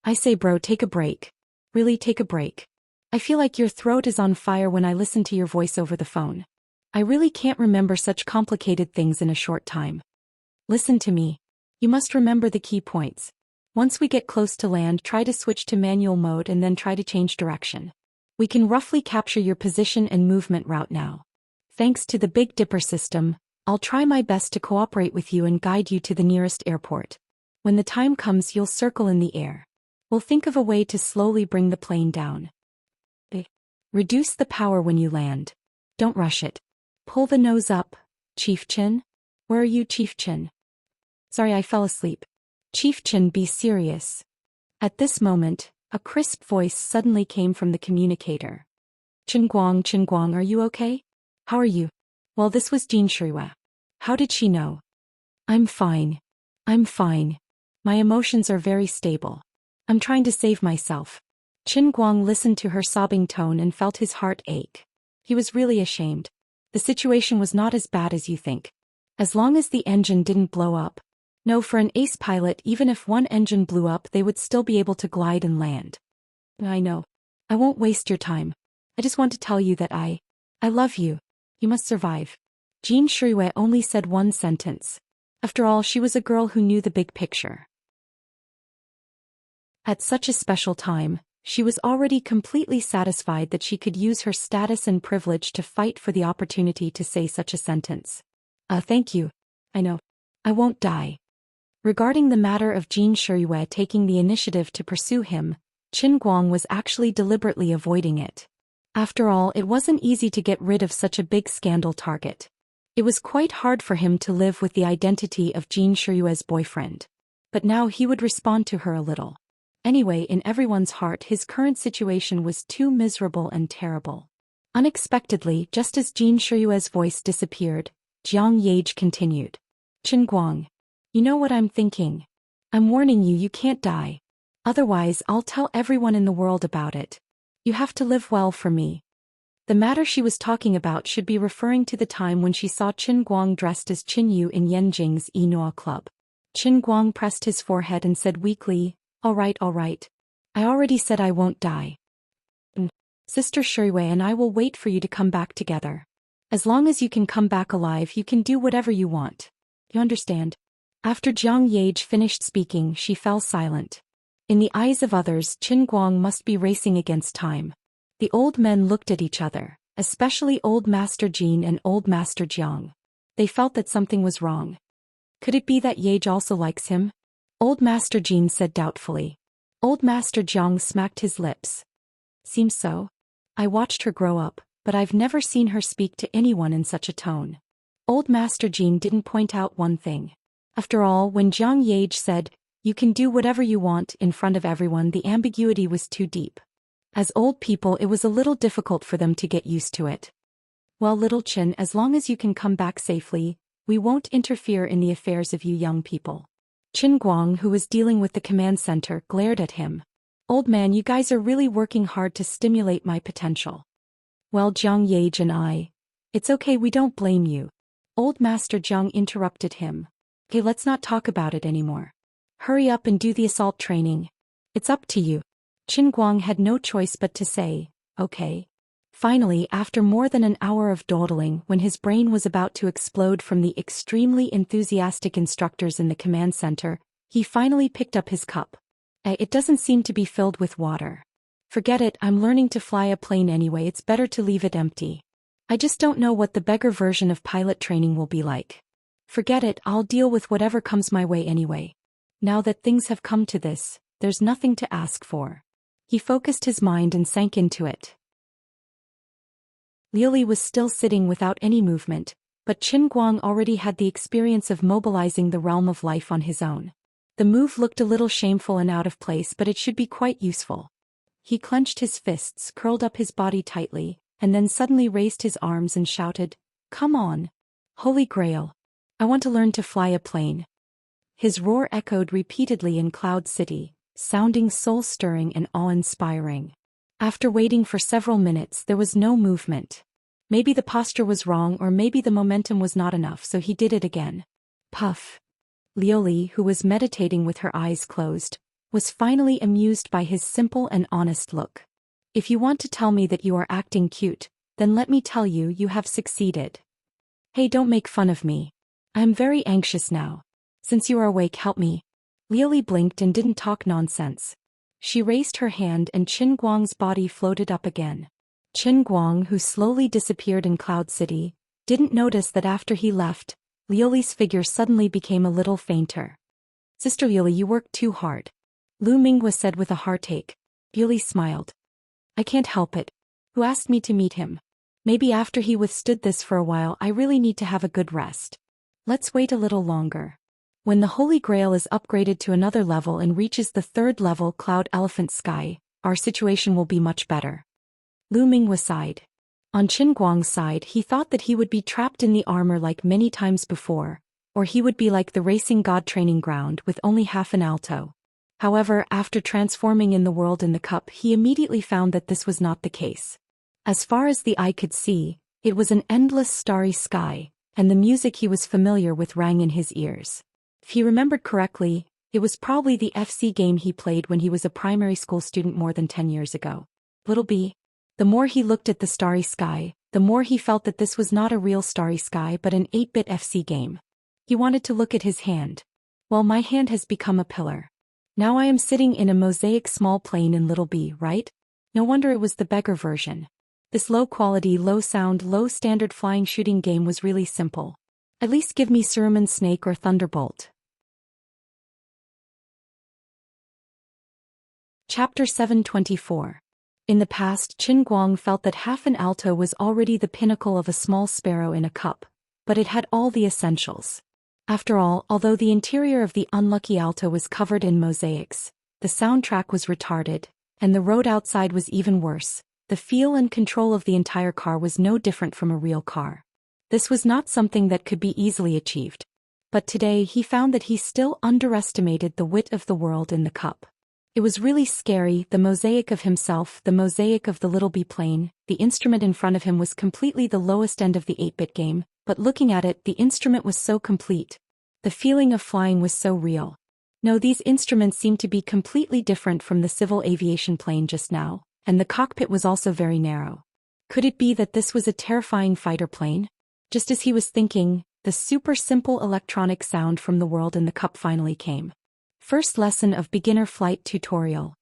I say bro, take a break. Really, take a break. I feel like your throat is on fire when I listen to your voice over the phone. I really can't remember such complicated things in a short time. Listen to me. You must remember the key points. Once we get close to land, try to switch to manual mode and then try to change direction. We can roughly capture your position and movement route now. Thanks to the Big Dipper system, I'll try my best to cooperate with you and guide you to the nearest airport. When the time comes, you'll circle in the air. We'll think of a way to slowly bring the plane down. Reduce the power when you land. Don't rush it. Pull the nose up. Chief Qin? Where are you, Chief Qin? Sorry, I fell asleep. Chief Qin, be serious. At this moment, a crisp voice suddenly came from the communicator. Qin Guang, are you okay? How are you? Well, this was Xianxia. How did she know? I'm fine. I'm fine. My emotions are very stable. I'm trying to save myself. Qin Guang listened to her sobbing tone and felt his heart ache. He was really ashamed. The situation was not as bad as you think. As long as the engine didn't blow up. No, for an ace pilot, even if one engine blew up, they would still be able to glide and land. I know. I won't waste your time. I just want to tell you that I love you. You must survive. Xianxia only said one sentence. After all, she was a girl who knew the big picture. At such a special time, she was already completely satisfied that she could use her status and privilege to fight for the opportunity to say such a sentence. Thank you. I know. I won't die. Regarding the matter of Jin Shiyue taking the initiative to pursue him, Qin Guang was actually deliberately avoiding it. After all, it wasn't easy to get rid of such a big scandal target. It was quite hard for him to live with the identity of Jin Shiyue's boyfriend. But now he would respond to her a little. Anyway, in everyone's heart his current situation was too miserable and terrible. Unexpectedly, just as Jin Shiyue's voice disappeared, Jiang Yage continued. Qin Guang. You know what I'm thinking? I'm warning you, you can't die. Otherwise, I'll tell everyone in the world about it. You have to live well for me. The matter she was talking about should be referring to the time when she saw Qin Guang dressed as Qin Yu in Yanjing's Yinhua Club. Qin Guang pressed his forehead and said weakly, all right. I already said I won't die. Sister Shiyue and I will wait for you to come back together. As long as you can come back alive, you can do whatever you want. You understand? After Jiang Yage finished speaking, she fell silent. In the eyes of others, Qin Guang must be racing against time. The old men looked at each other, especially Old Master Jin and Old Master Jiang. They felt that something was wrong. Could it be that Yage also likes him? Old Master Jin said doubtfully. Old Master Jiang smacked his lips. Seems so. I watched her grow up, but I've never seen her speak to anyone in such a tone. Old Master Jin didn't point out one thing. After all, when Jiang Yage said, you can do whatever you want in front of everyone, the ambiguity was too deep. As old people, it was a little difficult for them to get used to it. Well, little Qin, as long as you can come back safely, we won't interfere in the affairs of you young people. Qin Guang, who was dealing with the command center, glared at him. Old man, you guys are really working hard to stimulate my potential. Well, Jiang Yage and I. It's okay, we don't blame you. Old Master Jiang interrupted him. Okay, let's not talk about it anymore. Hurry up and do the assault training. It's up to you. Qin Guang had no choice but to say, okay. Finally, after more than an hour of dawdling, when his brain was about to explode from the extremely enthusiastic instructors in the command center, he finally picked up his cup. It doesn't seem to be filled with water. Forget it, I'm learning to fly a plane anyway, it's better to leave it empty. I just don't know what the beggar version of pilot training will be like. Forget it, I'll deal with whatever comes my way anyway. Now that things have come to this, there's nothing to ask for. He focused his mind and sank into it. Liuli was still sitting without any movement, but Qin Guang already had the experience of mobilizing the realm of life on his own. The move looked a little shameful and out of place, but it should be quite useful. He clenched his fists, curled up his body tightly, and then suddenly raised his arms and shouted, "Come on! Holy Grail! I want to learn to fly a plane." His roar echoed repeatedly in Cloud City, sounding soul-stirring and awe-inspiring. After waiting for several minutes, there was no movement. Maybe the posture was wrong, or maybe the momentum was not enough, so he did it again. Puff. Liuli, who was meditating with her eyes closed, was finally amused by his simple and honest look. If you want to tell me that you are acting cute, then let me tell you, you have succeeded. Hey, don't make fun of me. I am very anxious now. Since you are awake, help me. Liuli blinked and didn't talk nonsense. She raised her hand and Qin Guang's body floated up again. Qin Guang, who slowly disappeared in Cloud City, didn't notice that after he left, Liuli's figure suddenly became a little fainter. Sister Liuli, you worked too hard. Lu Minghua said with a heartache. Liuli smiled. I can't help it. Who asked me to meet him? Maybe after he withstood this for a while, I really need to have a good rest. Let's wait a little longer. When the Holy Grail is upgraded to another level and reaches the 3rd level Cloud Elephant Sky, our situation will be much better. Lu Minghua sighed. On Qin Guang's side, he thought that he would be trapped in the armor like many times before, or he would be like the racing god training ground with only half an alto. However, after transforming in the world in the cup, he immediately found that this was not the case. As far as the eye could see, it was an endless starry sky, and the music he was familiar with rang in his ears. If he remembered correctly, it was probably the FC game he played when he was a primary school student more than 10 years ago. Little B. The more he looked at the starry sky, the more he felt that this was not a real starry sky but an 8-bit FC game. He wanted to look at his hand. Well, my hand has become a pillar. Now I am sitting in a mosaic small plane in Little B, right? No wonder it was the beggar version. This low-quality, low-sound, low-standard flying shooting game was really simple. At least give me Suruman Snake or Thunderbolt. Chapter 724. In the past, Qin Guang felt that half an alto was already the pinnacle of a small sparrow in a cup, but it had all the essentials. After all, although the interior of the unlucky alto was covered in mosaics, the soundtrack was retarded, and the road outside was even worse. The feel and control of the entire car was no different from a real car. This was not something that could be easily achieved. But today he found that he still underestimated the wit of the world in the cup. It was really scary, the mosaic of himself, the mosaic of the little biplane. The instrument in front of him was completely the lowest end of the 8-bit game, but looking at it, the instrument was so complete. The feeling of flying was so real. No, these instruments seemed to be completely different from the civil aviation plane just now, and the cockpit was also very narrow. Could it be that this was a terrifying fighter plane? Just as he was thinking, the super simple electronic sound from the world in the cup finally came. First lesson of beginner flight tutorial.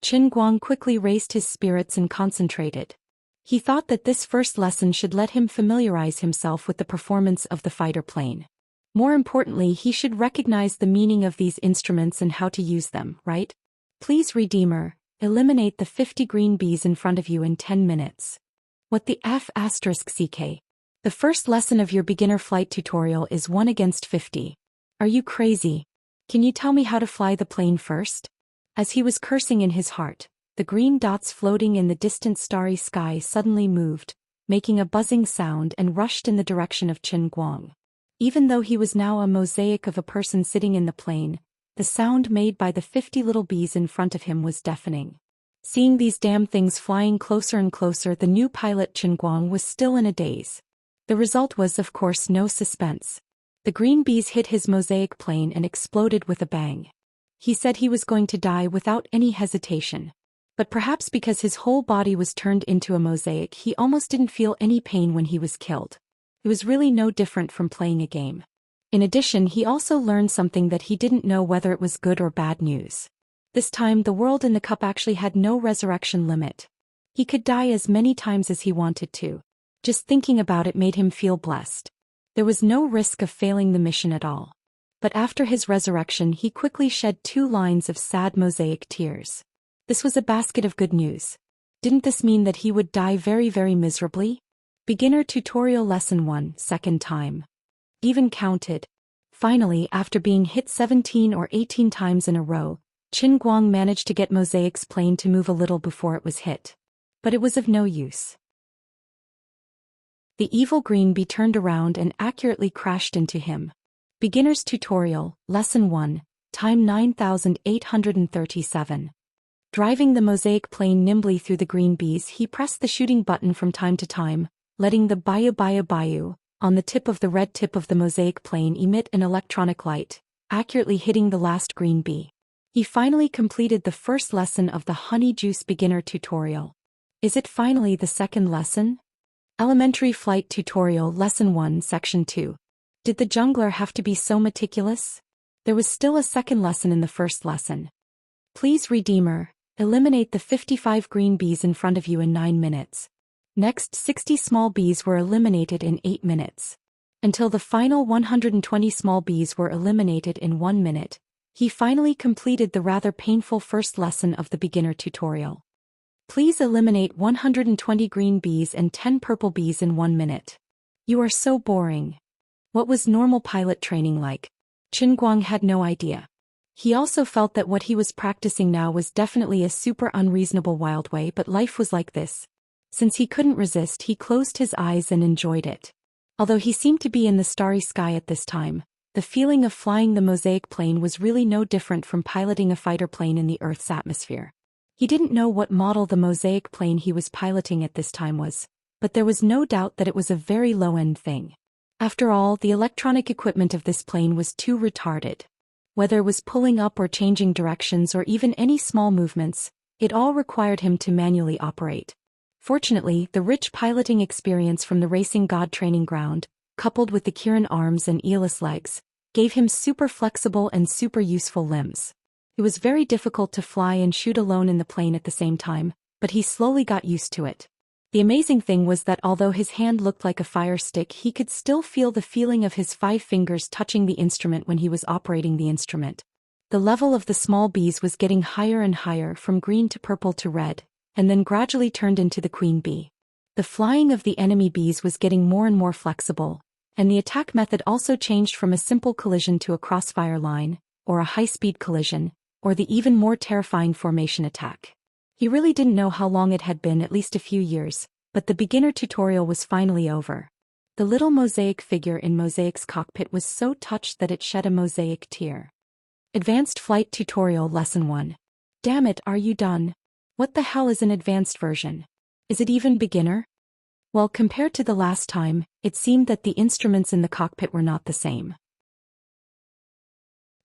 Qin Guang quickly raised his spirits and concentrated. He thought that this first lesson should let him familiarize himself with the performance of the fighter plane. More importantly, he should recognize the meaning of these instruments and how to use them, right? Please, Redeemer, eliminate the 50 green bees in front of you in 10 minutes. What the F***ck? The first lesson of your beginner flight tutorial is 1 against 50. Are you crazy? Can you tell me how to fly the plane first? As he was cursing in his heart, the green dots floating in the distant starry sky suddenly moved, making a buzzing sound and rushed in the direction of Qin Guang. Even though he was now a mosaic of a person sitting in the plane, the sound made by the 50 little bees in front of him was deafening. Seeing these damn things flying closer and closer, the new pilot Qin Guang was still in a daze. The result was, of course, no suspense. The green bees hit his mosaic plane and exploded with a bang. He said he was going to die without any hesitation. But perhaps because his whole body was turned into a mosaic, he almost didn't feel any pain when he was killed. It was really no different from playing a game. In addition, he also learned something that he didn't know, whether it was good or bad news. This time, the world in the cup actually had no resurrection limit. He could die as many times as he wanted to. Just thinking about it made him feel blessed. There was no risk of failing the mission at all. But after his resurrection, he quickly shed 2 lines of sad mosaic tears. This was a basket of good news. Didn't this mean that he would die very, very miserably? Beginner tutorial lesson 1, second time. Even counted. Finally, after being hit 17 or 18 times in a row, Qin Guang managed to get Mosaic's plane to move a little before it was hit. But it was of no use. The evil green bee turned around and accurately crashed into him. Beginner's tutorial, lesson 1, time 9837. Driving the mosaic plane nimbly through the green bees, he pressed the shooting button from time to time, letting the bayu on the tip of the red tip of the mosaic plane emit an electronic light, accurately hitting the last green bee. He finally completed the first lesson of the honey juice beginner tutorial. Is it finally the second lesson? Elementary flight tutorial lesson 1 section 2. Did the jungler have to be so meticulous? There was still a second lesson in the first lesson. Please, Redeemer, eliminate the 55 green bees in front of you in 9 minutes. Next, 60 small bees were eliminated in 8 minutes. Until the final 120 small bees were eliminated in 1 minute, he finally completed the rather painful first lesson of the beginner tutorial. Please eliminate 120 green bees and 10 purple bees in 1 minute. You are so boring. What was normal pilot training like? Qin Guang had no idea. He also felt that what he was practicing now was definitely a super unreasonable wild way, but life was like this. Since he couldn't resist, he closed his eyes and enjoyed it. Although he seemed to be in the starry sky at this time, the feeling of flying the mosaic plane was really no different from piloting a fighter plane in the Earth's atmosphere. He didn't know what model the mosaic plane he was piloting at this time was, but there was no doubt that it was a very low-end thing. After all, the electronic equipment of this plane was too retarded. Whether it was pulling up or changing directions or even any small movements, it all required him to manually operate. Fortunately, the rich piloting experience from the racing god training ground, coupled with the Kirin arms and Aeolus legs, gave him super flexible and super useful limbs. It was very difficult to fly and shoot alone in the plane at the same time, but he slowly got used to it. The amazing thing was that although his hand looked like a fire stick, he could still feel the feeling of his 5 fingers touching the instrument when he was operating the instrument. The level of the small bees was getting higher and higher, from green to purple to red, and then gradually turned into the queen bee. The flying of the enemy bees was getting more and more flexible, and the attack method also changed from a simple collision to a crossfire line, or a high-speed collision, or the even more terrifying formation attack. He really didn't know how long it had been, at least a few years, but the beginner tutorial was finally over. The little mosaic figure in Mosaic's cockpit was so touched that it shed a mosaic tear. Advanced Flight Tutorial Lesson 1. Damn it, are you done? What the hell is an advanced version? Is it even beginner? Well, compared to the last time, it seemed that the instruments in the cockpit were not the same.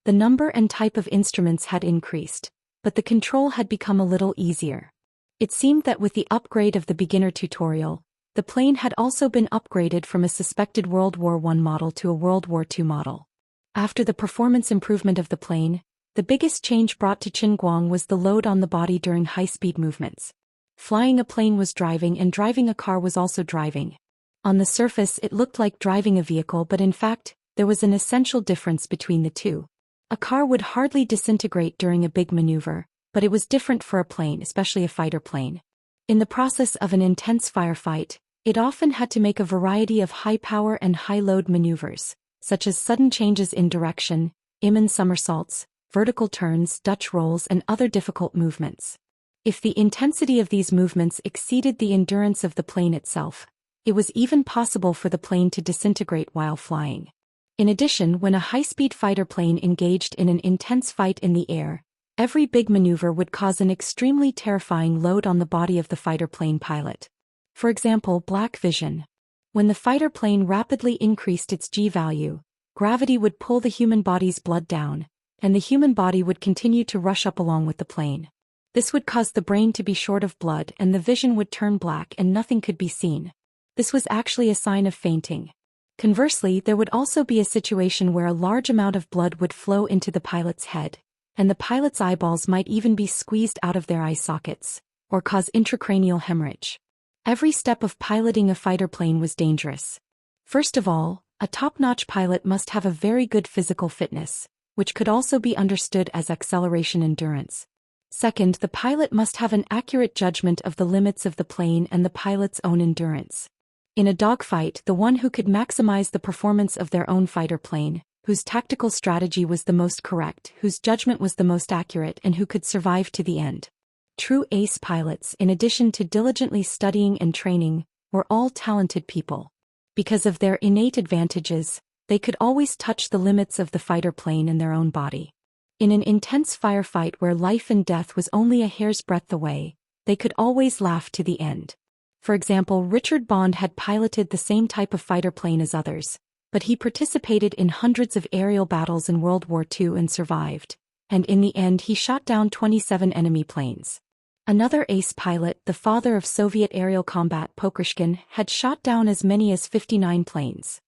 The number and type of instruments had increased, but the control had become a little easier. It seemed that with the upgrade of the beginner tutorial, the plane had also been upgraded from a suspected World War I model to a World War II model. After the performance improvement of the plane, the biggest change brought to Qinguang was the load on the body during high-speed movements. Flying a plane was driving, and driving a car was also driving. On the surface it looked like driving a vehicle, but in fact, there was an essential difference between the two. A car would hardly disintegrate during a big maneuver, but it was different for a plane, especially a fighter plane. In the process of an intense firefight, it often had to make a variety of high-power and high-load maneuvers, such as sudden changes in direction, immense somersaults, vertical turns, Dutch rolls, and other difficult movements. If the intensity of these movements exceeded the endurance of the plane itself, it was even possible for the plane to disintegrate while flying. In addition, when a high-speed fighter plane engaged in an intense fight in the air, every big maneuver would cause an extremely terrifying load on the body of the fighter plane pilot. For example, black vision. When the fighter plane rapidly increased its G value, gravity would pull the human body's blood down, and the human body would continue to rush up along with the plane. This would cause the brain to be short of blood, and the vision would turn black and nothing could be seen. This was actually a sign of fainting. Conversely, there would also be a situation where a large amount of blood would flow into the pilot's head, and the pilot's eyeballs might even be squeezed out of their eye sockets, or cause intracranial hemorrhage. Every step of piloting a fighter plane was dangerous. First of all, a top-notch pilot must have a very good physical fitness, which could also be understood as acceleration endurance. Second, the pilot must have an accurate judgment of the limits of the plane and the pilot's own endurance. In a dogfight, the one who could maximize the performance of their own fighter plane, whose tactical strategy was the most correct, whose judgment was the most accurate, and who could survive to the end. True ace pilots, in addition to diligently studying and training, were all talented people. Because of their innate advantages, they could always touch the limits of the fighter plane in their own body. In an intense firefight where life and death was only a hair's breadth away, they could always laugh to the end. For example, Richard Bond had piloted the same type of fighter plane as others, but he participated in hundreds of aerial battles in World War II and survived, and in the end he shot down 27 enemy planes. Another ace pilot, the father of Soviet aerial combat, Pokrishkin, had shot down as many as 59 planes.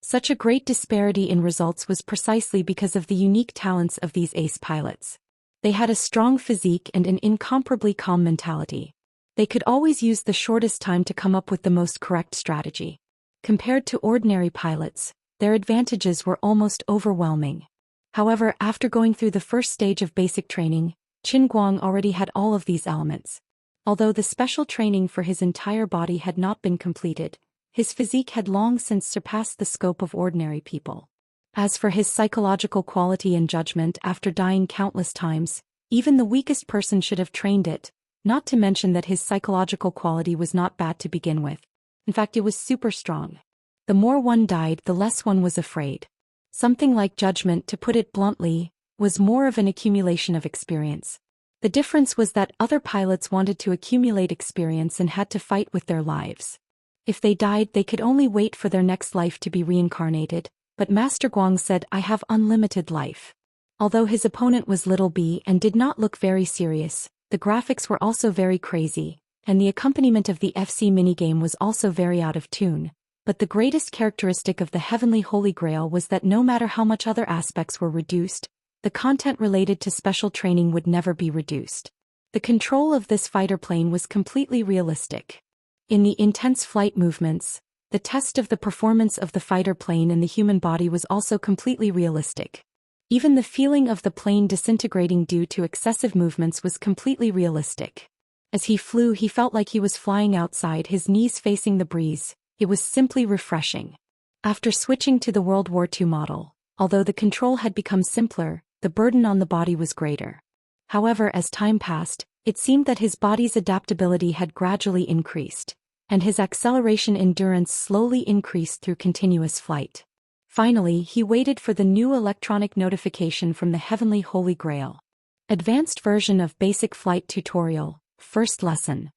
Such a great disparity in results was precisely because of the unique talents of these ace pilots. They had a strong physique and an incomparably calm mentality. They could always use the shortest time to come up with the most correct strategy. Compared to ordinary pilots, their advantages were almost overwhelming. However, after going through the first stage of basic training, Qinguang already had all of these elements. Although the special training for his entire body had not been completed, his physique had long since surpassed the scope of ordinary people. As for his psychological quality and judgment, after dying countless times, even the weakest person should have trained it, not to mention that his psychological quality was not bad to begin with. In fact, it was super strong. The more one died, the less one was afraid. Something like judgment, to put it bluntly, was more of an accumulation of experience. The difference was that other pilots wanted to accumulate experience and had to fight with their lives. If they died, they could only wait for their next life to be reincarnated, but Master Guang said, "I have unlimited life." Although his opponent was Little B and did not look very serious, the graphics were also very crazy, and the accompaniment of the FC minigame was also very out of tune. But the greatest characteristic of the Heavenly Holy Grail was that no matter how much other aspects were reduced, the content related to special training would never be reduced. The control of this fighter plane was completely realistic. In the intense flight movements, the test of the performance of the fighter plane in the human body was also completely realistic. Even the feeling of the plane disintegrating due to excessive movements was completely realistic. As he flew, he felt like he was flying outside, his knees facing the breeze. It was simply refreshing. After switching to the World War II model, although the control had become simpler, the burden on the body was greater. However, as time passed, it seemed that his body's adaptability had gradually increased, and his acceleration endurance slowly increased through continuous flight. Finally, he waited for the new electronic notification from the Heavenly Holy Grail. Advanced version of Basic Flight Tutorial, First Lesson.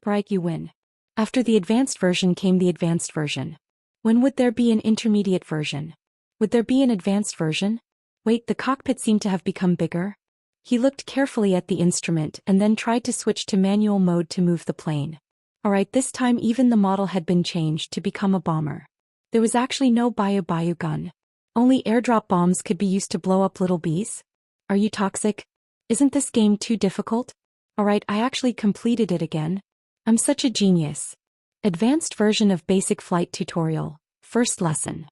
Right, you win. After the advanced version came the advanced version. When would there be an intermediate version? Would there be an advanced version? Wait, the cockpit seemed to have become bigger. He looked carefully at the instrument and then tried to switch to manual mode to move the plane. Alright, this time even the model had been changed to become a bomber. There was actually no bio gun. Only airdrop bombs could be used to blow up little bees? Are you toxic? Isn't this game too difficult? Alright, I actually completed it again. I'm such a genius. Advanced version of Basic Flight Tutorial, First Lesson.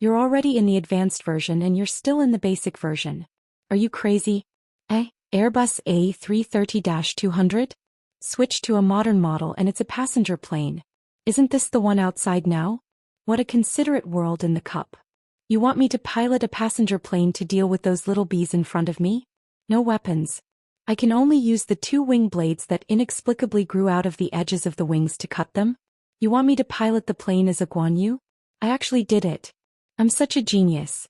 You're already in the advanced version and you're still in the basic version. Are you crazy? Airbus A330-200? Switch to a modern model and it's a passenger plane. Isn't this the one outside now? What a considerate world in the cup. You want me to pilot a passenger plane to deal with those little bees in front of me? No weapons. I can only use the two wing blades that inexplicably grew out of the edges of the wings to cut them? You want me to pilot the plane as a Guan Yu? I actually did it. I'm such a genius.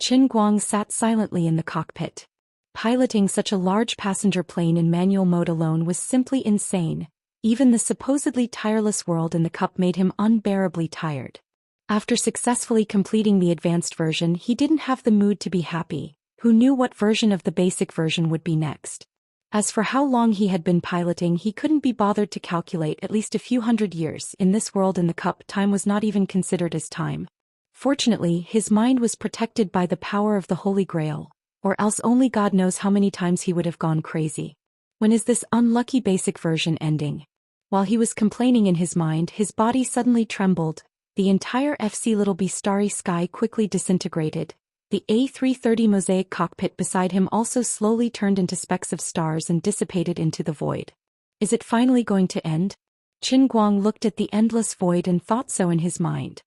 Qin Guang sat silently in the cockpit. Piloting such a large passenger plane in manual mode alone was simply insane. Even the supposedly tireless world in the cup made him unbearably tired. After successfully completing the advanced version, he didn't have the mood to be happy. Who knew what version of the basic version would be next? As for how long he had been piloting, he couldn't be bothered to calculate. At least a few hundred years. In this world in the cup, time was not even considered as time. Fortunately, his mind was protected by the power of the Holy Grail, or else only God knows how many times he would have gone crazy. When is this unlucky basic version ending? While he was complaining in his mind, his body suddenly trembled. The entire FC Little B starry sky quickly disintegrated. The A330 mosaic cockpit beside him also slowly turned into specks of stars and dissipated into the void. Is it finally going to end? Qin Guang looked at the endless void and thought so in his mind.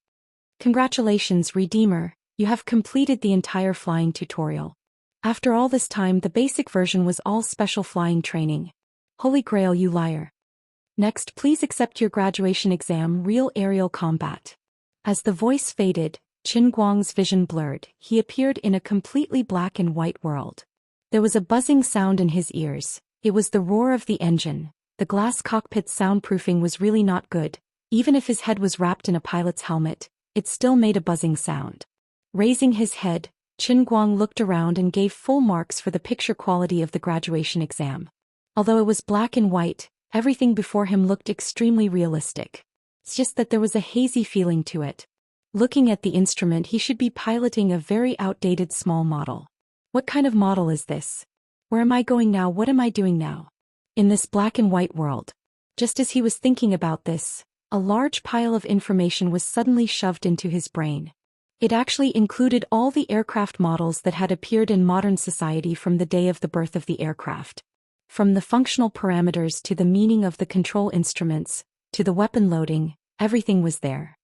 Congratulations, Redeemer, you have completed the entire flying tutorial. After all this time, the basic version was all special flying training. Holy Grail, you liar. Next, please accept your graduation exam, Real Aerial Combat. As the voice faded, Qin Guang's vision blurred. He appeared in a completely black and white world. There was a buzzing sound in his ears. It was the roar of the engine. The glass cockpit's soundproofing was really not good. Even if his head was wrapped in a pilot's helmet, it still made a buzzing sound. Raising his head, Qin Guang looked around and gave full marks for the picture quality of the graduation exam. Although it was black and white, everything before him looked extremely realistic. It's just that there was a hazy feeling to it. Looking at the instrument, he should be piloting a very outdated small model. What kind of model is this? Where am I going now? What am I doing now? In this black and white world. Just as he was thinking about this, a large pile of information was suddenly shoved into his brain. It actually included all the aircraft models that had appeared in modern society from the day of the birth of the aircraft. From the functional parameters to the meaning of the control instruments, to the weapon loading, everything was there.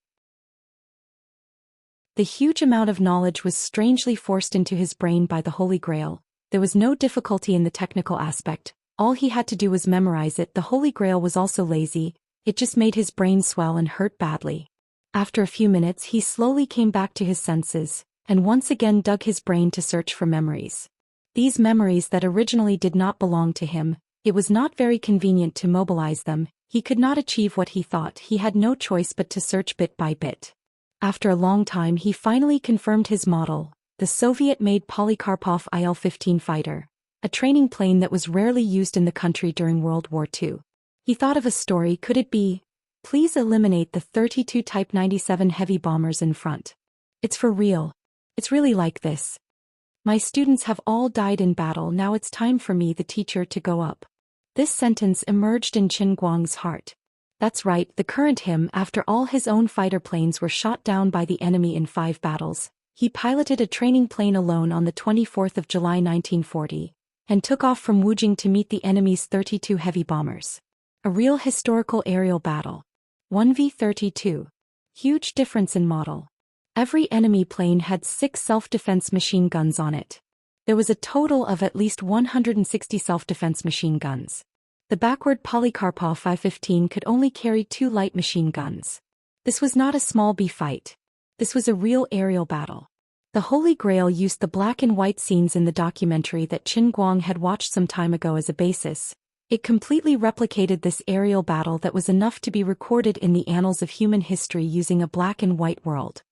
The huge amount of knowledge was strangely forced into his brain by the Holy Grail. There was no difficulty in the technical aspect. All he had to do was memorize it. The Holy Grail was also lazy. It just made his brain swell and hurt badly. After a few minutes, he slowly came back to his senses, and once again dug his brain to search for memories. These memories that originally did not belong to him, it was not very convenient to mobilize them. He could not achieve what he thought. He had no choice but to search bit by bit. After a long time, he finally confirmed his model, the Soviet-made Polikarpov IL-15 fighter, a training plane that was rarely used in the country during World War II. He thought of a story. Could it be, please eliminate the 32 Type 97 heavy bombers in front? It's for real. It's really like this. My students have all died in battle, now it's time for me, the teacher, to go up. This sentence emerged in Qin Guang's heart. That's right, the current him. After all his own fighter planes were shot down by the enemy in 5 battles, he piloted a training plane alone on the 24th of July 1940, and took off from Wujing to meet the enemy's 32 heavy bombers. A real historical aerial battle. 1v32. Huge difference in model. Every enemy plane had 6 self-defense machine guns on it. There was a total of at least 160 self-defense machine guns. The backward Polikarpov 515 could only carry 2 light machine guns. This was not a small B fight. This was a real aerial battle. The Holy Grail used the black and white scenes in the documentary that Qin Guang had watched some time ago as a basis. It completely replicated this aerial battle that was enough to be recorded in the annals of human history using a black and white world.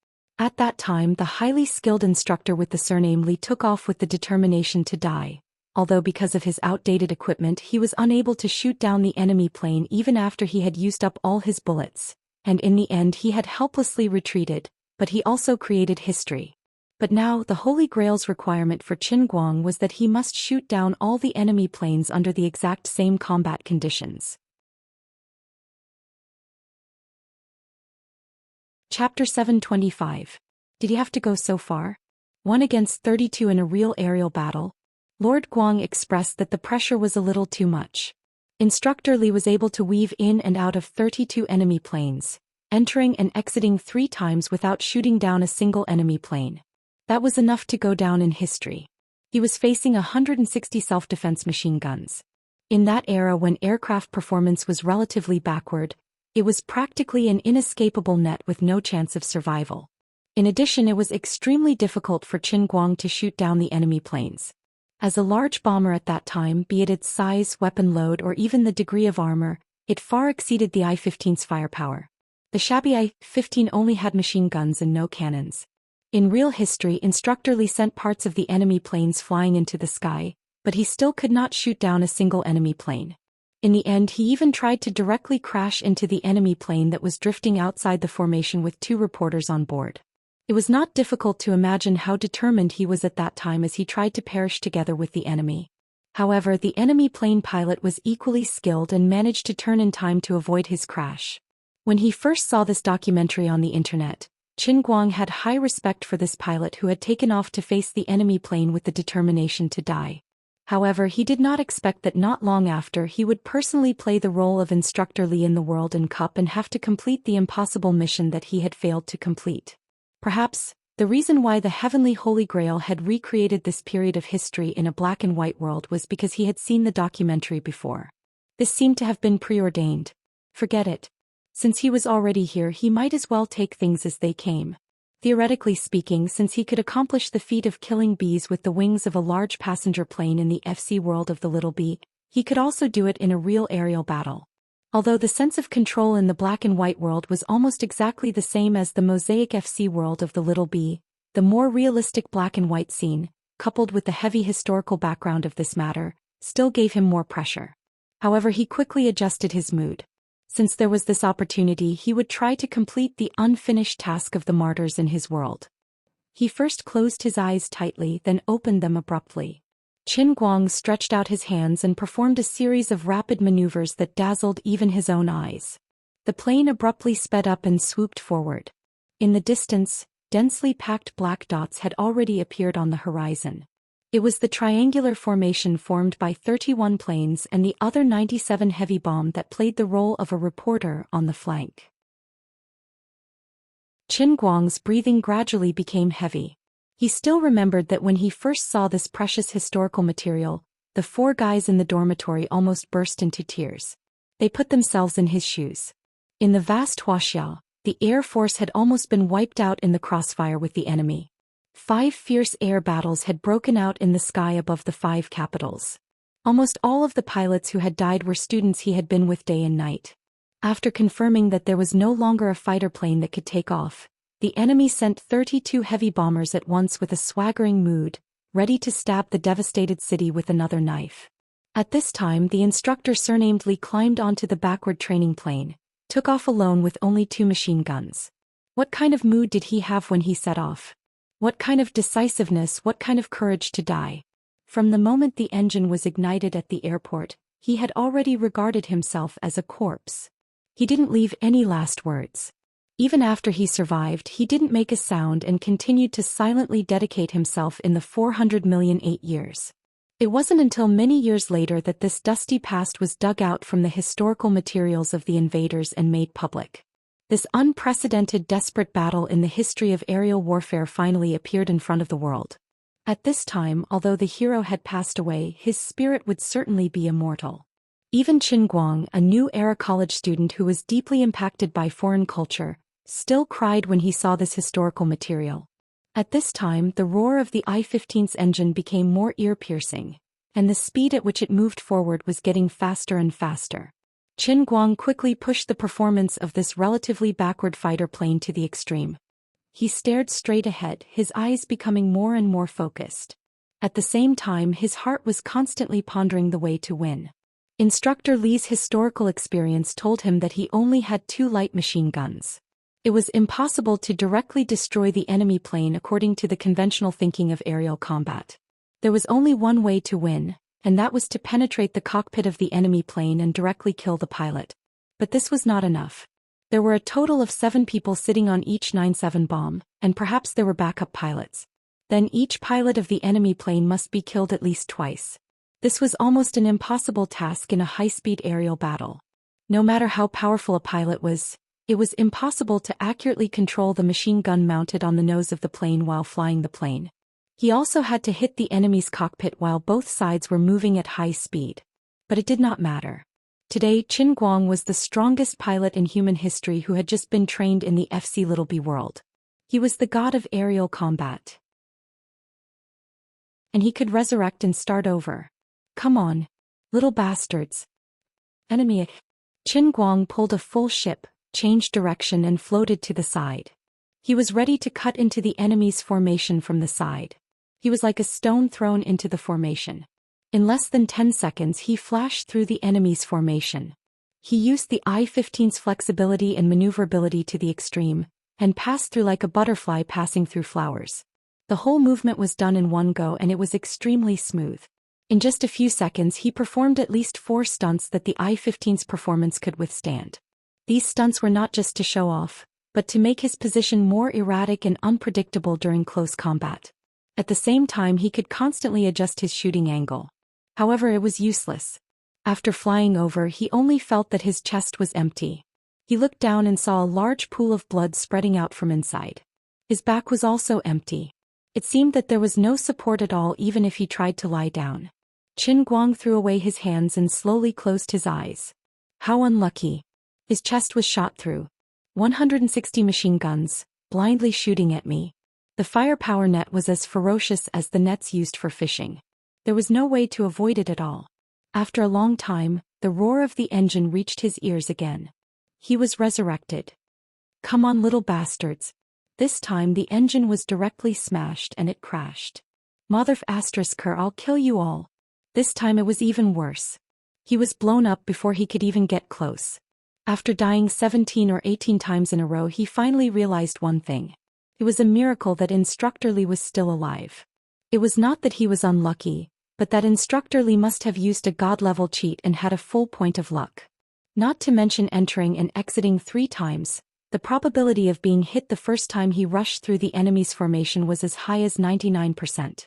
At that time, the highly skilled instructor with the surname Li took off with the determination to die. Although because of his outdated equipment he was unable to shoot down the enemy plane even after he had used up all his bullets, and in the end he had helplessly retreated, but he also created history. But now the Holy Grail's requirement for Qin Guang was that he must shoot down all the enemy planes under the exact same combat conditions. Chapter 725. Did he have to go so far? 1 against 32 in a real aerial battle? Lord Guang expressed that the pressure was a little too much. Instructor Li was able to weave in and out of 32 enemy planes, entering and exiting 3 times without shooting down a single enemy plane. That was enough to go down in history. He was facing 160 self-defense machine guns. In that era when aircraft performance was relatively backward, it was practically an inescapable net with no chance of survival. In addition, it was extremely difficult for Qin Guang to shoot down the enemy planes. As a large bomber at that time, be it its size, weapon load, or even the degree of armor, it far exceeded the I-15's firepower. The shabby I-15 only had machine guns and no cannons. In real history, Instructor Li sent parts of the enemy planes flying into the sky, but he still could not shoot down a single enemy plane. In the end, he even tried to directly crash into the enemy plane that was drifting outside the formation with 2 reporters on board. It was not difficult to imagine how determined he was at that time as he tried to perish together with the enemy. However, the enemy plane pilot was equally skilled and managed to turn in time to avoid his crash. When he first saw this documentary on the internet, Qin Guang had high respect for this pilot who had taken off to face the enemy plane with the determination to die. However, he did not expect that not long after he would personally play the role of Instructor Li in the World Cup and have to complete the impossible mission that he had failed to complete. Perhaps, the reason why the Heavenly Holy Grail had recreated this period of history in a black and white world was because he had seen the documentary before. This seemed to have been preordained. Forget it. Since he was already here, he might as well take things as they came. Theoretically speaking, since he could accomplish the feat of killing bees with the wings of a large passenger plane in the FC world of the Little Bee, he could also do it in a real aerial battle. Although the sense of control in the black and white world was almost exactly the same as the mosaic FC world of the Little Bee, the more realistic black and white scene, coupled with the heavy historical background of this matter, still gave him more pressure. However, he quickly adjusted his mood. Since there was this opportunity, he would try to complete the unfinished task of the martyrs in his world. He first closed his eyes tightly, then opened them abruptly. Qin Guang stretched out his hands and performed a series of rapid maneuvers that dazzled even his own eyes. The plane abruptly sped up and swooped forward. In the distance, densely packed black dots had already appeared on the horizon. It was the triangular formation formed by 31 planes and the other 97 heavy bomb that played the role of a reporter on the flank. Qin Guang's breathing gradually became heavy. He still remembered that when he first saw this precious historical material, the 4 guys in the dormitory almost burst into tears. They put themselves in his shoes. In the vast Wuxia, the Air Force had almost been wiped out in the crossfire with the enemy. 5 fierce air battles had broken out in the sky above the 5 capitals. Almost all of the pilots who had died were students he had been with day and night. After confirming that there was no longer a fighter plane that could take off, the enemy sent 32 heavy bombers at once with a swaggering mood, ready to stab the devastated city with another knife. At this time, the instructor surnamed Li climbed onto the backward training plane, took off alone with only 2 machine guns. What kind of mood did he have when he set off? What kind of decisiveness, what kind of courage to die? From the moment the engine was ignited at the airport, he had already regarded himself as a corpse. He didn't leave any last words. Even after he survived, he didn't make a sound and continued to silently dedicate himself in the 400 million 8 years. It wasn't until many years later that this dusty past was dug out from the historical materials of the invaders and made public. This unprecedented, desperate battle in the history of aerial warfare finally appeared in front of the world. At this time, although the hero had passed away, his spirit would certainly be immortal. Even Qin Guang, a new-era college student who was deeply impacted by foreign culture, still cried when he saw this historical material. At this time, the roar of the I-15's engine became more ear-piercing, and the speed at which it moved forward was getting faster and faster. Qin Guang quickly pushed the performance of this relatively backward fighter plane to the extreme. He stared straight ahead, his eyes becoming more and more focused. At the same time, his heart was constantly pondering the way to win. Instructor Li's historical experience told him that he only had 2 light machine guns. It was impossible to directly destroy the enemy plane according to the conventional thinking of aerial combat. There was only one way to win, and that was to penetrate the cockpit of the enemy plane and directly kill the pilot. But this was not enough. There were a total of 7 people sitting on each 9-7 bomb, and perhaps there were backup pilots. Then each pilot of the enemy plane must be killed at least twice. This was almost an impossible task in a high-speed aerial battle. No matter how powerful a pilot was, it was impossible to accurately control the machine gun mounted on the nose of the plane while flying the plane. He also had to hit the enemy's cockpit while both sides were moving at high speed. But it did not matter. Today, Qin Guang was the strongest pilot in human history who had just been trained in the FC Little B world. He was the god of aerial combat. And he could resurrect and start over. Come on, little bastards. Enemy. Qin Guang pulled a full ship, changed direction and floated to the side. He was ready to cut into the enemy's formation from the side. He was like a stone thrown into the formation. In less than 10 seconds he flashed through the enemy's formation. He used the I-15's flexibility and maneuverability to the extreme, and passed through like a butterfly passing through flowers. The whole movement was done in one go and it was extremely smooth. In just a few seconds he performed at least 4 stunts that the I-15's performance could withstand. These stunts were not just to show off, but to make his position more erratic and unpredictable during close combat. At the same time he could constantly adjust his shooting angle. However, it was useless. After flying over, he only felt that his chest was empty. He looked down and saw a large pool of blood spreading out from inside. His back was also empty. It seemed that there was no support at all even if he tried to lie down. Qin Guang threw away his hands and slowly closed his eyes. How unlucky. His chest was shot through. 160 machine guns, blindly shooting at me. The firepower net was as ferocious as the nets used for fishing. There was no way to avoid it at all. After a long time, the roar of the engine reached his ears again. He was resurrected. Come on, little bastards. This time the engine was directly smashed and it crashed. Mother****, I'll kill you all. This time it was even worse. He was blown up before he could even get close. After dying 17 or 18 times in a row, he finally realized one thing. It was a miracle that Instructor Li was still alive. It was not that he was unlucky, but that Instructor Li must have used a god-level cheat and had a full point of luck. Not to mention entering and exiting 3 times, the probability of being hit the first time he rushed through the enemy's formation was as high as 99%.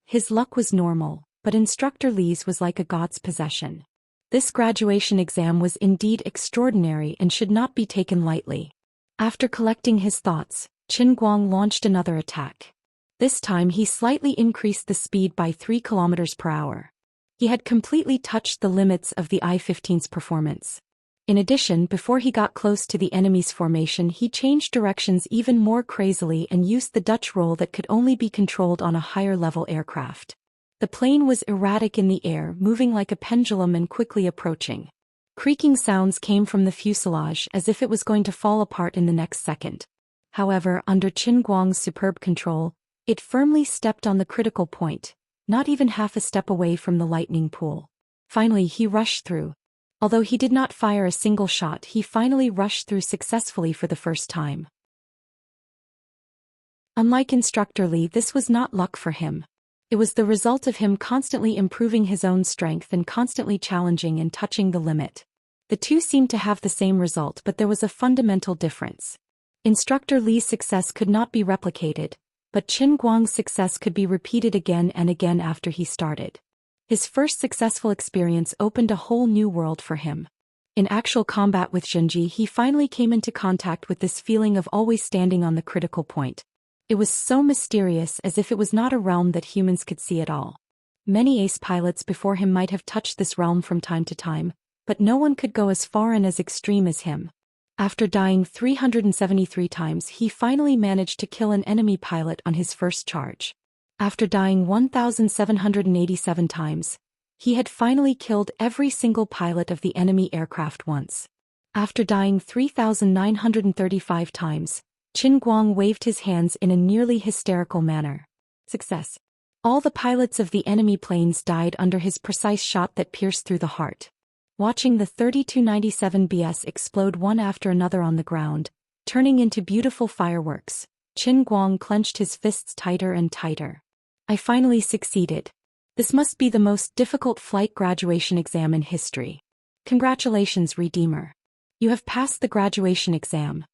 His luck was normal, but Instructor Li's was like a god's possession. This graduation exam was indeed extraordinary and should not be taken lightly. After collecting his thoughts, Qin Guang launched another attack. This time he slightly increased the speed by 3 km per hour. He had completely touched the limits of the I-15's performance. In addition, before he got close to the enemy's formation, he changed directions even more crazily and used the Dutch roll that could only be controlled on a higher-level aircraft. The plane was erratic in the air, moving like a pendulum and quickly approaching. Creaking sounds came from the fuselage as if it was going to fall apart in the next second. However, under Qin Guang's superb control, it firmly stepped on the critical point, not even half a step away from the lightning pool. Finally, he rushed through. Although he did not fire a single shot, he finally rushed through successfully for the first time. Unlike Instructor Li, this was not luck for him. It was the result of him constantly improving his own strength and constantly challenging and touching the limit. The two seemed to have the same result, but there was a fundamental difference. Instructor Li's success could not be replicated, but Qin Guang's success could be repeated again and again after he started. His first successful experience opened a whole new world for him. In actual combat with Zhenji, he finally came into contact with this feeling of always standing on the critical point. It was so mysterious, as if it was not a realm that humans could see at all. Many ace pilots before him might have touched this realm from time to time, but no one could go as far and as extreme as him. After dying 373 times, he finally managed to kill an enemy pilot on his first charge. After dying 1,787 times, he had finally killed every single pilot of the enemy aircraft once. After dying 3,935 times, Qin Guang waved his hands in a nearly hysterical manner. Success. All the pilots of the enemy planes died under his precise shot that pierced through the heart. Watching the 3297 BS explode one after another on the ground, turning into beautiful fireworks, Qin Guang clenched his fists tighter and tighter. I finally succeeded. This must be the most difficult flight graduation exam in history. Congratulations, Redeemer. You have passed the graduation exam.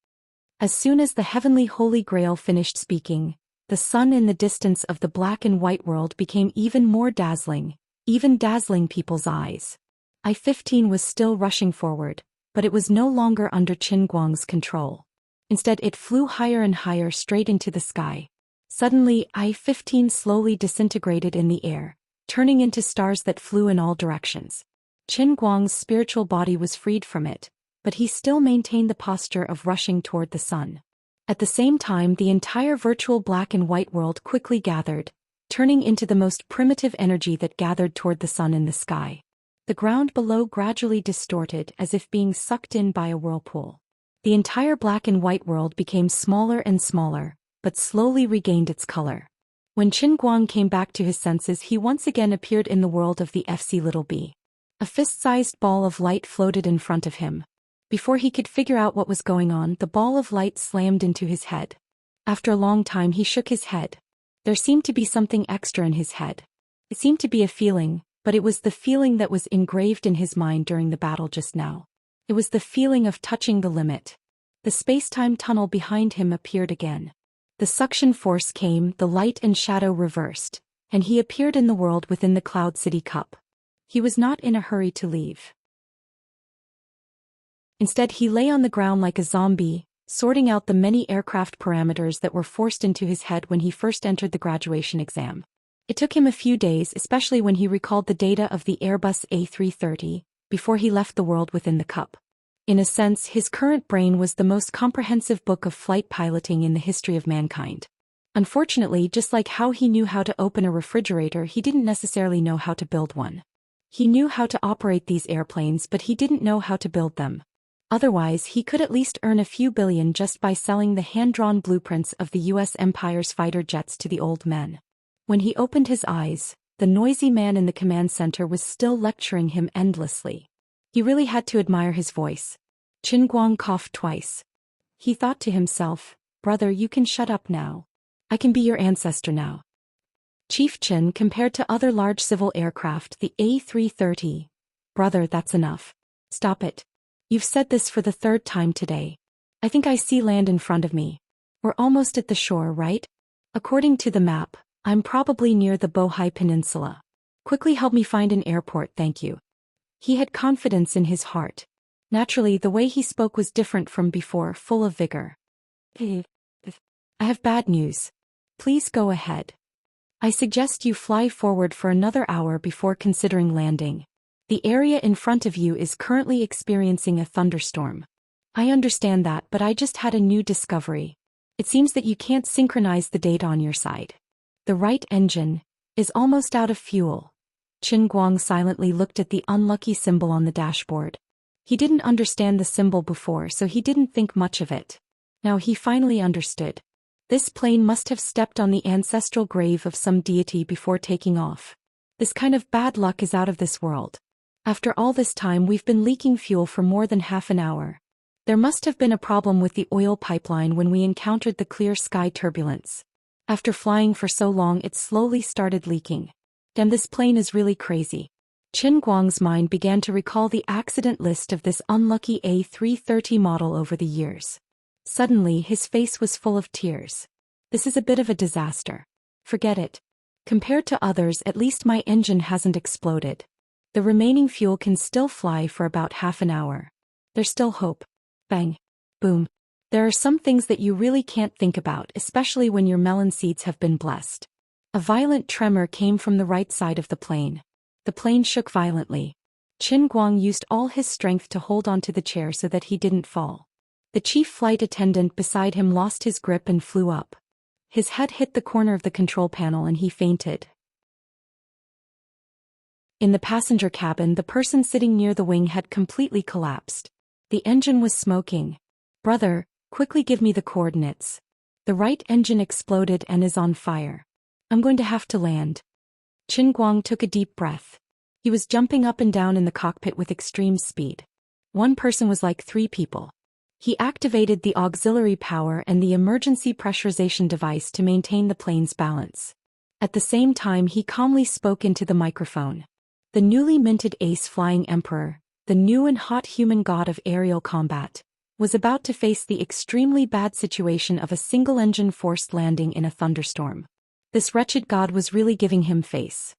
As soon as the heavenly Holy Grail finished speaking, the sun in the distance of the black and white world became even more dazzling, even dazzling people's eyes. I-15 was still rushing forward, but it was no longer under Qin Guang's control. Instead, it flew higher and higher straight into the sky. Suddenly, I-15 slowly disintegrated in the air, turning into stars that flew in all directions. Qin Guang's spiritual body was freed from it, but he still maintained the posture of rushing toward the sun. At the same time, the entire virtual black and white world quickly gathered, turning into the most primitive energy that gathered toward the sun in the sky. The ground below gradually distorted as if being sucked in by a whirlpool. The entire black and white world became smaller and smaller, but slowly regained its color. When Qin Guang came back to his senses, he once again appeared in the world of the FC. A fist-sized ball of light floated in front of him. Before he could figure out what was going on, the ball of light slammed into his head. After a long time, he shook his head. There seemed to be something extra in his head. It seemed to be a feeling, but it was the feeling that was engraved in his mind during the battle just now. It was the feeling of touching the limit. The space-time tunnel behind him appeared again. The suction force came, the light and shadow reversed, and he appeared in the world within the Cloud City Cup. He was not in a hurry to leave. Instead, he lay on the ground like a zombie, sorting out the many aircraft parameters that were forced into his head when he first entered the graduation exam. It took him a few days, especially when he recalled the data of the Airbus A330, before he left the world within the cup. In a sense, his current brain was the most comprehensive book of flight piloting in the history of mankind. Unfortunately, just like how he knew how to open a refrigerator, he didn't necessarily know how to build one. He knew how to operate these airplanes, but he didn't know how to build them. Otherwise, he could at least earn a few billion just by selling the hand-drawn blueprints of the U.S. Empire's fighter jets to the old men. When he opened his eyes, the noisy man in the command center was still lecturing him endlessly. He really had to admire his voice. Qin Guang coughed twice. He thought to himself, "Brother, you can shut up now. I can be your ancestor now." Chief Qin compared to other large civil aircraft, the A330. "Brother, that's enough. Stop it. You've said this for the third time today. I think I see land in front of me. We're almost at the shore, right? According to the map, I'm probably near the Bohai Peninsula. Quickly help me find an airport, thank you." He had confidence in his heart. Naturally, the way he spoke was different from before, full of vigor. "I have bad news. Please go ahead. I suggest you fly forward for another hour before considering landing. The area in front of you is currently experiencing a thunderstorm. I understand that, but I just had a new discovery. It seems that you can't synchronize the data on your side. The right engine is almost out of fuel." Qin Guang silently looked at the unlucky symbol on the dashboard. He didn't understand the symbol before, so he didn't think much of it. Now he finally understood. This plane must have stepped on the ancestral grave of some deity before taking off. This kind of bad luck is out of this world. After all this time, we've been leaking fuel for more than half an hour. There must have been a problem with the oil pipeline when we encountered the clear sky turbulence. After flying for so long it slowly started leaking. Damn, this plane is really crazy. Qin Guang's mind began to recall the accident list of this unlucky A330 model over the years. Suddenly his face was full of tears. This is a bit of a disaster. Forget it. Compared to others, at least my engine hasn't exploded. The remaining fuel can still fly for about half an hour. There's still hope. Bang. Boom. There are some things that you really can't think about, especially when your melon seeds have been blessed. A violent tremor came from the right side of the plane. The plane shook violently. Qin Guang used all his strength to hold onto the chair so that he didn't fall. The chief flight attendant beside him lost his grip and flew up. His head hit the corner of the control panel and he fainted. In the passenger cabin, the person sitting near the wing had completely collapsed. The engine was smoking. Brother, quickly give me the coordinates. The right engine exploded and is on fire. I'm going to have to land. Qin Guang took a deep breath. He was jumping up and down in the cockpit with extreme speed. One person was like 3 people. He activated the auxiliary power and the emergency pressurization device to maintain the plane's balance. At the same time, he calmly spoke into the microphone. The newly minted Ace Flying Emperor, the new and hot human god of aerial combat, was about to face the extremely bad situation of a single-engine forced landing in a thunderstorm. This wretched god was really giving him face.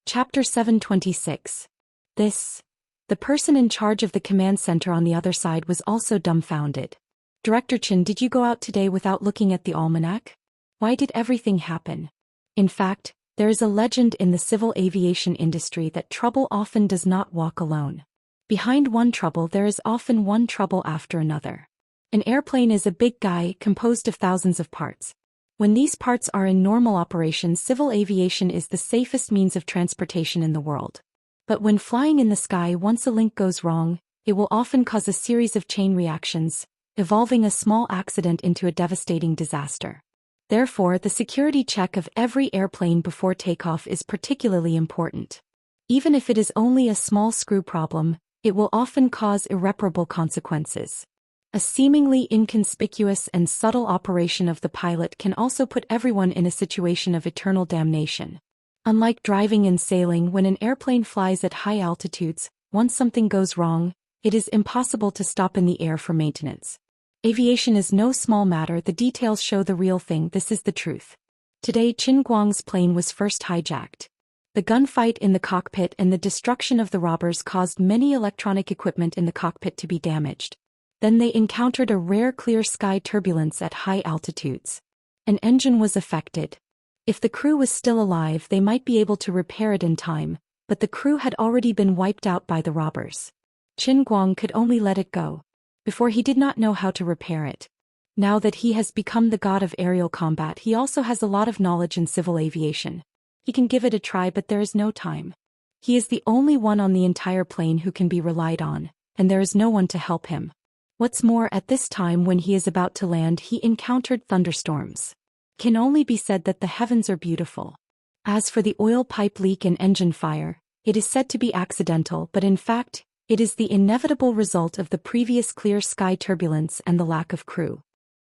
Chapter 726. The person in charge of the command center on the other side was also dumbfounded. Director Chen, did you go out today without looking at the almanac? Why did everything happen? In fact, there is a legend in the civil aviation industry that trouble often does not walk alone. Behind one trouble there is often one trouble after another. An airplane is a big guy composed of thousands of parts. When these parts are in normal operation, civil aviation is the safest means of transportation in the world. But when flying in the sky, once a link goes wrong, it will often cause a series of chain reactions, evolving a small accident into a devastating disaster. Therefore, the security check of every airplane before takeoff is particularly important. Even if it is only a small screw problem, it will often cause irreparable consequences. A seemingly inconspicuous and subtle operation of the pilot can also put everyone in a situation of eternal damnation. Unlike driving and sailing, when an airplane flies at high altitudes, once something goes wrong, it is impossible to stop in the air for maintenance. Aviation is no small matter, the details show the real thing, this is the truth. Today Qin Guang's plane was first hijacked. The gunfight in the cockpit and the destruction of the robbers caused many electronic equipment in the cockpit to be damaged. Then they encountered a rare clear sky turbulence at high altitudes. An engine was affected. If the crew was still alive, they might be able to repair it in time, but the crew had already been wiped out by the robbers. Qin Guang could only let it go. Before, he did not know how to repair it. Now that he has become the god of aerial combat, he also has a lot of knowledge in civil aviation. He can give it a try, but there is no time. He is the only one on the entire plane who can be relied on, and there is no one to help him. What's more, at this time when he is about to land, he encountered thunderstorms. Can only be said that the heavens are beautiful. As for the oil pipe leak and engine fire, it is said to be accidental, but in fact, it is the inevitable result of the previous clear sky turbulence and the lack of crew.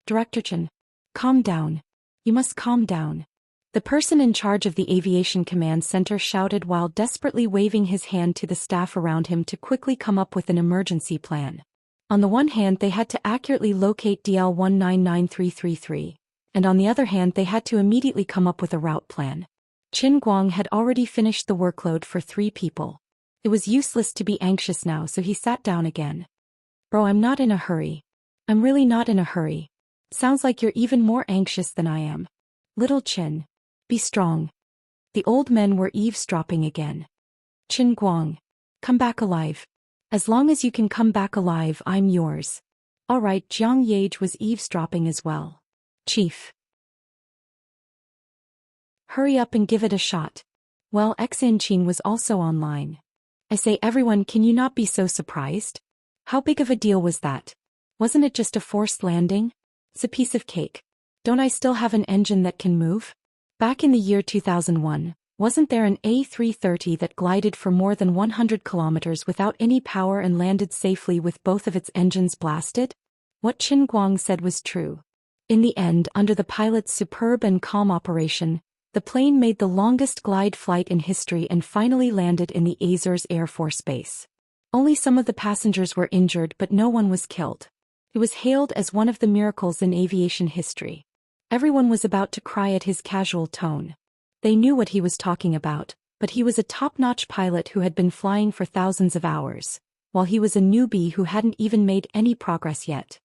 Director Chen, calm down. You must calm down. The person in charge of the aviation command center shouted while desperately waving his hand to the staff around him to quickly come up with an emergency plan. On the one hand, they had to accurately locate DL 199333, and on the other hand, they had to immediately come up with a route plan. Qin Guang had already finished the workload for 3 people. It was useless to be anxious now, so he sat down again. Bro, I'm not in a hurry. I'm really not in a hurry. Sounds like you're even more anxious than I am. Little Qin. Be strong. The old men were eavesdropping again. Qin Guang. Come back alive. As long as you can come back alive, I'm yours. All right, Jiang Yage was eavesdropping as well. Chief. Hurry up and give it a shot. Well, Xin Qin was also online. I say, everyone, can you not be so surprised? How big of a deal was that? Wasn't it just a forced landing? It's a piece of cake. Don't I still have an engine that can move? Back in the year 2001, wasn't there an A330 that glided for more than 100 kilometers without any power and landed safely with both of its engines blasted? What Qin Guang said was true. In the end, under the pilot's superb and calm operation, the plane made the longest glide flight in history and finally landed in the Azores Air Force Base. Only some of the passengers were injured, but no one was killed. It was hailed as one of the miracles in aviation history. Everyone was about to cry at his casual tone. They knew what he was talking about, but he was a top-notch pilot who had been flying for thousands of hours, while he was a newbie who hadn't even made any progress yet.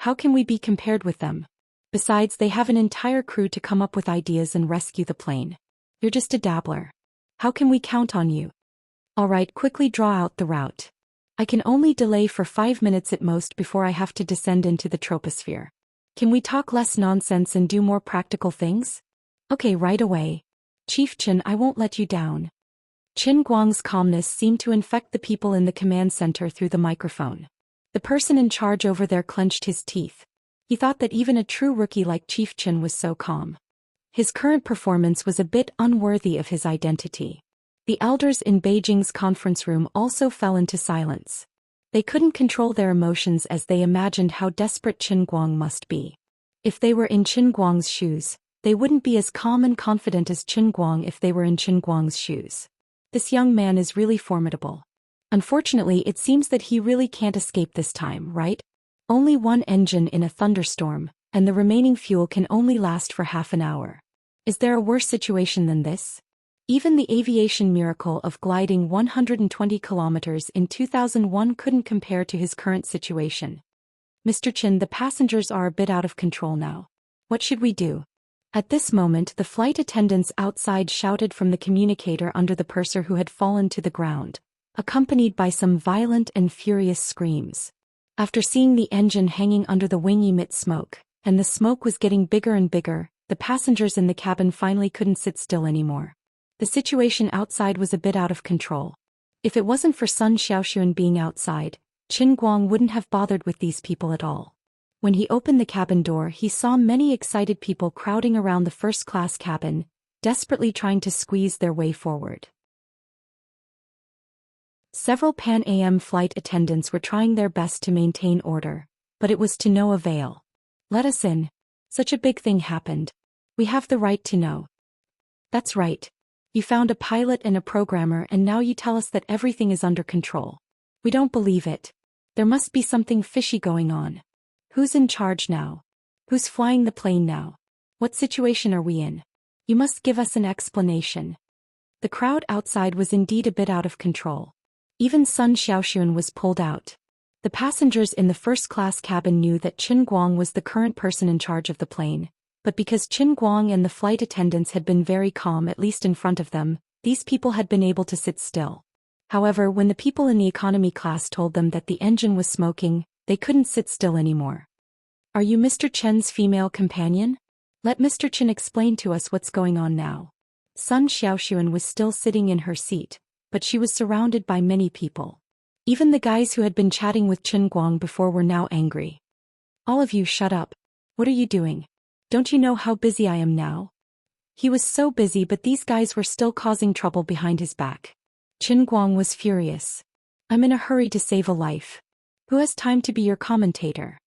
How can we be compared with them? Besides, they have an entire crew to come up with ideas and rescue the plane. You're just a dabbler. How can we count on you? All right, quickly draw out the route. I can only delay for 5 minutes at most before I have to descend into the troposphere. Can we talk less nonsense and do more practical things? Okay, right away. Chief Qin, I won't let you down. Qin Guang's calmness seemed to infect the people in the command center through the microphone. The person in charge over there clenched his teeth. He thought that even a true rookie like Chief Qin was so calm. His current performance was a bit unworthy of his identity. The elders in Beijing's conference room also fell into silence. They couldn't control their emotions as they imagined how desperate Qin Guang must be. If they were in Qin Guang's shoes, they wouldn't be as calm and confident as Qin Guang if they were in Qin Guang's shoes. This young man is really formidable. Unfortunately, it seems that he really can't escape this time, right? Only one engine in a thunderstorm, and the remaining fuel can only last for half an hour. Is there a worse situation than this? Even the aviation miracle of gliding 120 kilometers in 2001 couldn't compare to his current situation. Mr. Qin, the passengers are a bit out of control now. What should we do? At this moment, the flight attendants outside shouted from the communicator under the purser who had fallen to the ground, accompanied by some violent and furious screams. After seeing the engine hanging under the wing emit smoke, and the smoke was getting bigger and bigger, the passengers in the cabin finally couldn't sit still anymore. The situation outside was a bit out of control. If it wasn't for Sun Xiaoxuan being outside, Qin Guang wouldn't have bothered with these people at all. When he opened the cabin door, he saw many excited people crowding around the first-class cabin, desperately trying to squeeze their way forward. Several Pan Am flight attendants were trying their best to maintain order, but it was to no avail. Let us in. Such a big thing happened. We have the right to know. That's right. You found a pilot and a programmer, and now you tell us that everything is under control. We don't believe it. There must be something fishy going on. Who's in charge now? Who's flying the plane now? What situation are we in? You must give us an explanation. The crowd outside was indeed a bit out of control. Even Sun Xiaoxuan was pulled out. The passengers in the first-class cabin knew that Qin Guang was the current person in charge of the plane, but because Qin Guang and the flight attendants had been very calm, at least in front of them, these people had been able to sit still. However, when the people in the economy class told them that the engine was smoking, they couldn't sit still anymore. Are you Mr. Chen's female companion? Let Mr. Chen explain to us what's going on now. Sun Xiaoxuan was still sitting in her seat, but she was surrounded by many people. Even the guys who had been chatting with Qin Guang before were now angry. All of you shut up. What are you doing? Don't you know how busy I am now? He was so busy, but these guys were still causing trouble behind his back. Qin Guang was furious. I'm in a hurry to save a life. Who has time to be your commentator?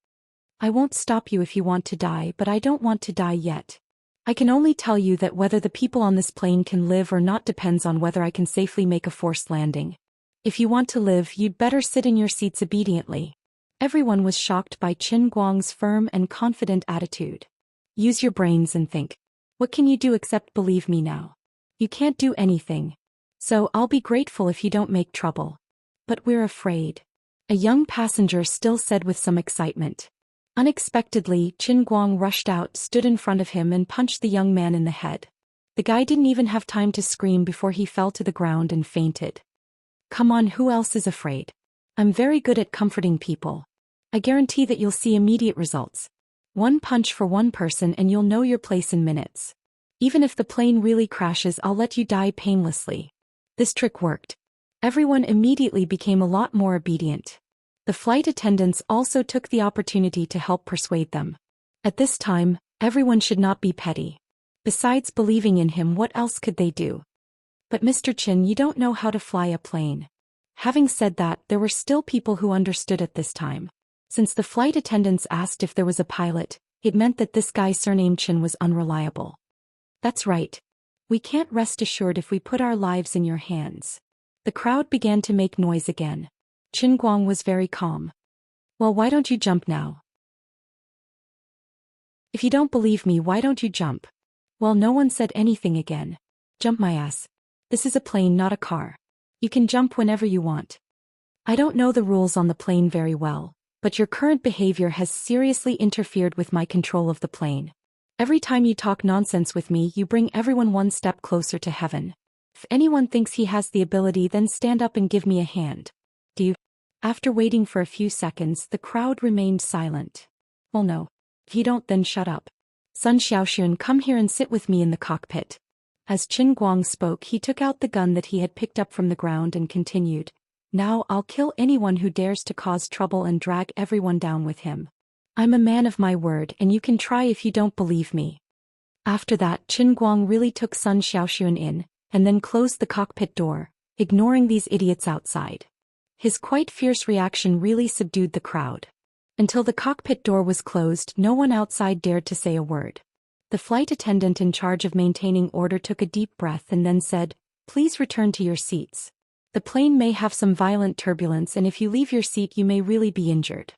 I won't stop you if you want to die, but I don't want to die yet. I can only tell you that whether the people on this plane can live or not depends on whether I can safely make a forced landing. If you want to live, you'd better sit in your seats obediently. Everyone was shocked by Qin Guang's firm and confident attitude. Use your brains and think. What can you do except believe me now? You can't do anything. So I'll be grateful if you don't make trouble. But we're afraid. A young passenger still said with some excitement. Unexpectedly, Qin Guang rushed out, stood in front of him and punched the young man in the head. The guy didn't even have time to scream before he fell to the ground and fainted. Come on, who else is afraid? I'm very good at comforting people. I guarantee that you'll see immediate results. One punch for one person and you'll know your place in minutes. Even if the plane really crashes, I'll let you die painlessly. This trick worked. Everyone immediately became a lot more obedient. The flight attendants also took the opportunity to help persuade them. At this time, everyone should not be petty. Besides believing in him, what else could they do? But Mr. Qin, you don't know how to fly a plane. Having said that, there were still people who understood at this time. Since the flight attendants asked if there was a pilot, it meant that this guy surnamed Chen was unreliable. That's right. We can't rest assured if we put our lives in your hands. The crowd began to make noise again. Qin Guang was very calm. Well, why don't you jump now? If you don't believe me, why don't you jump? Well, no one said anything again. Jump my ass. This is a plane, not a car. You can jump whenever you want. I don't know the rules on the plane very well, but your current behavior has seriously interfered with my control of the plane. Every time you talk nonsense with me, you bring everyone one step closer to heaven. If anyone thinks he has the ability, then stand up and give me a hand. Do you? After waiting for a few seconds, the crowd remained silent. Well, no. If you don't, then shut up. Sun Xiaoxian, come here and sit with me in the cockpit. As Qin Guang spoke, he took out the gun that he had picked up from the ground and continued. Now I'll kill anyone who dares to cause trouble and drag everyone down with him. I'm a man of my word, and you can try if you don't believe me. After that, Qin Guang really took Sun Xiaoxian in, and then closed the cockpit door, ignoring these idiots outside. His quite fierce reaction really subdued the crowd. Until the cockpit door was closed, no one outside dared to say a word. The flight attendant in charge of maintaining order took a deep breath and then said, "Please return to your seats. The plane may have some violent turbulence, and if you leave your seat you may really be injured.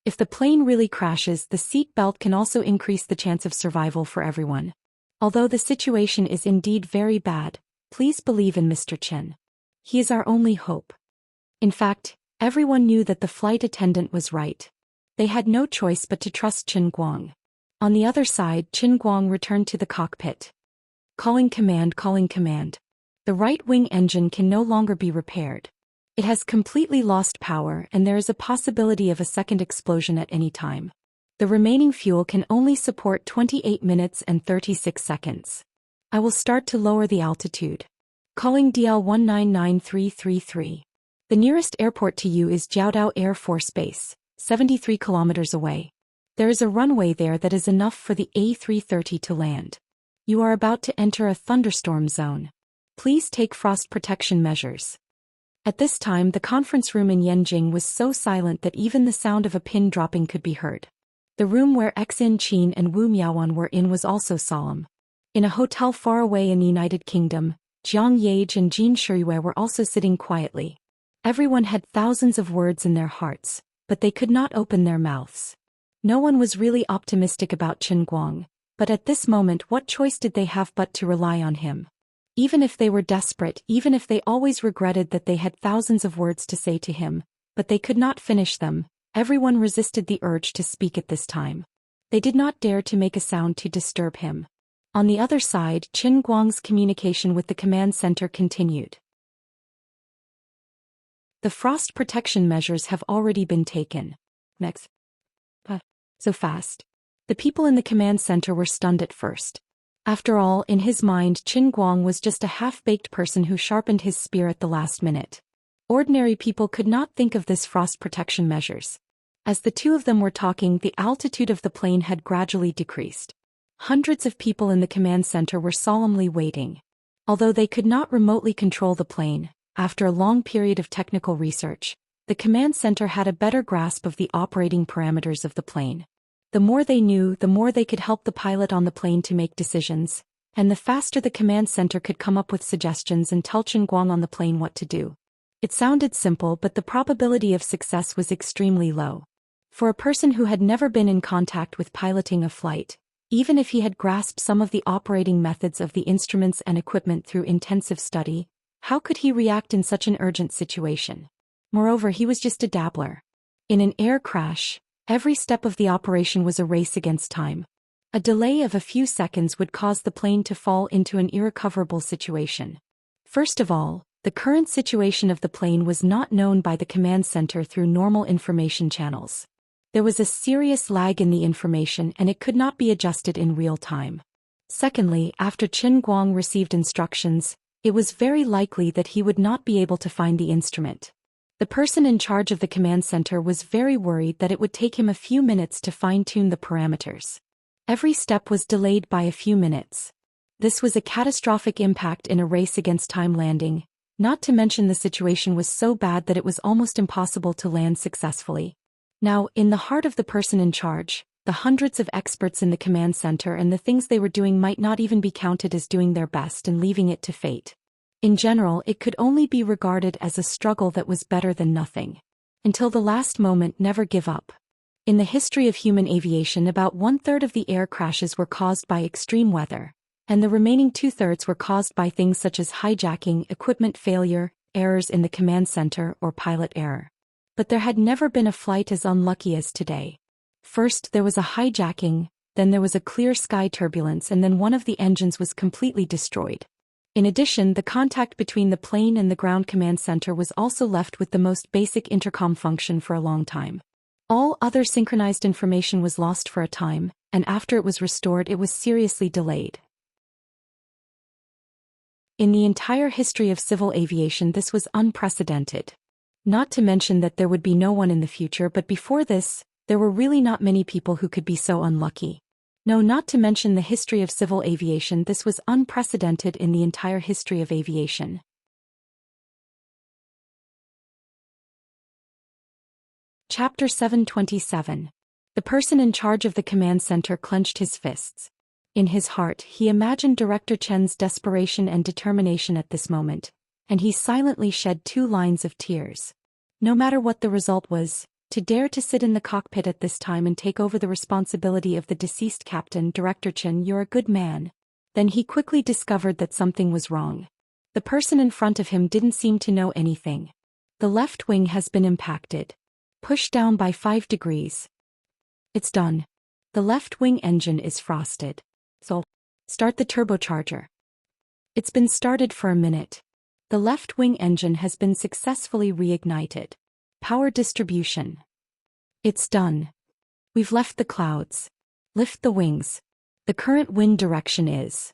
If the plane really crashes, the seat belt can also increase the chance of survival for everyone. Although the situation is indeed very bad, please believe in Mr. Chen. He is our only hope." In fact, everyone knew that the flight attendant was right. They had no choice but to trust Qin Guang. On the other side, Qin Guang returned to the cockpit. Calling command, calling command. The right-wing engine can no longer be repaired. It has completely lost power, and there is a possibility of a second explosion at any time. The remaining fuel can only support 28 minutes and 36 seconds. I will start to lower the altitude. Calling DL 199333. The nearest airport to you is Jiaodao Air Force Base, 73 kilometers away. There is a runway there that is enough for the A330 to land. You are about to enter a thunderstorm zone. Please take frost protection measures. At this time, the conference room in Yanjing was so silent that even the sound of a pin dropping could be heard. The room where Xin Qin and Wu Miaowan were in was also solemn. In a hotel far away in the United Kingdom, Jiang Yage and Jin Shiyue were also sitting quietly. Everyone had thousands of words in their hearts, but they could not open their mouths. No one was really optimistic about Qin Guang, but at this moment what choice did they have but to rely on him? Even if they were desperate, even if they always regretted that they had thousands of words to say to him, but they could not finish them, everyone resisted the urge to speak at this time. They did not dare to make a sound to disturb him. On the other side, Qin Guang's communication with the command center continued. The frost protection measures have already been taken. Next. So fast. The people in the command center were stunned at first. After all, in his mind, Qin Guang was just a half-baked person who sharpened his spear at the last minute. Ordinary people could not think of this frost protection measures. As the two of them were talking, the altitude of the plane had gradually decreased. Hundreds of people in the command center were solemnly waiting. Although they could not remotely control the plane, after a long period of technical research, the command center had a better grasp of the operating parameters of the plane. The more they knew, the more they could help the pilot on the plane to make decisions, and the faster the command center could come up with suggestions and tell Qin Guang on the plane what to do. It sounded simple, but the probability of success was extremely low. For a person who had never been in contact with piloting a flight, even if he had grasped some of the operating methods of the instruments and equipment through intensive study, how could he react in such an urgent situation? Moreover, he was just a dabbler. In an air crash, every step of the operation was a race against time. A delay of a few seconds would cause the plane to fall into an irrecoverable situation. First of all, the current situation of the plane was not known by the command center through normal information channels. There was a serious lag in the information and it could not be adjusted in real time. Secondly, after Qin Guang received instructions, it was very likely that he would not be able to find the instrument. The person in charge of the command center was very worried that it would take him a few minutes to fine-tune the parameters. Every step was delayed by a few minutes. This was a catastrophic impact in a race against time landing, not to mention the situation was so bad that it was almost impossible to land successfully. Now, in the heart of the person in charge, the hundreds of experts in the command center and the things they were doing might not even be counted as doing their best and leaving it to fate. In general, it could only be regarded as a struggle that was better than nothing. Until the last moment, never give up. In the history of human aviation, about 1/3 of the air crashes were caused by extreme weather, and the remaining 2/3 were caused by things such as hijacking, equipment failure, errors in the command center, or pilot error. But there had never been a flight as unlucky as today. First, there was a hijacking, then there was a clear sky turbulence, and then one of the engines was completely destroyed. In addition, the contact between the plane and the ground command center was also left with the most basic intercom function for a long time. All other synchronized information was lost for a time, and after it was restored, it was seriously delayed. In the entire history of civil aviation, this was unprecedented. Not to mention that there would be no one in the future, but before this, there were really not many people who could be so unlucky. No, not to mention the history of civil aviation, this was unprecedented in the entire history of aviation. Chapter 727. The person in charge of the command center clenched his fists. In his heart, he imagined Director Chen's desperation and determination at this moment, and he silently shed 2 lines of tears. No matter what the result was, to dare to sit in the cockpit at this time and take over the responsibility of the deceased captain, Director Chen, you're a good man. Then he quickly discovered that something was wrong. The person in front of him didn't seem to know anything. The left wing has been impacted. Pushed down by 5 degrees. It's done. The left wing engine is frosted. So, start the turbocharger. It's been started for a minute. The left wing engine has been successfully reignited. Power distribution. It's done. We've left the clouds. Lift the wings. The current wind direction is.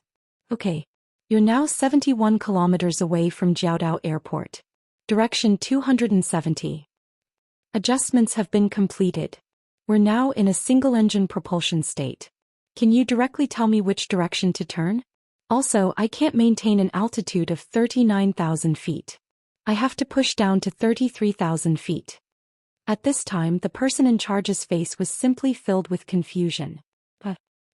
Okay. You're now 71 kilometers away from Jiaodao Airport. Direction 270. Adjustments have been completed. We're now in a single-engine propulsion state. Can you directly tell me which direction to turn? Also, I can't maintain an altitude of 39,000 feet. I have to push down to 33,000 feet. At this time, the person in charge's face was simply filled with confusion.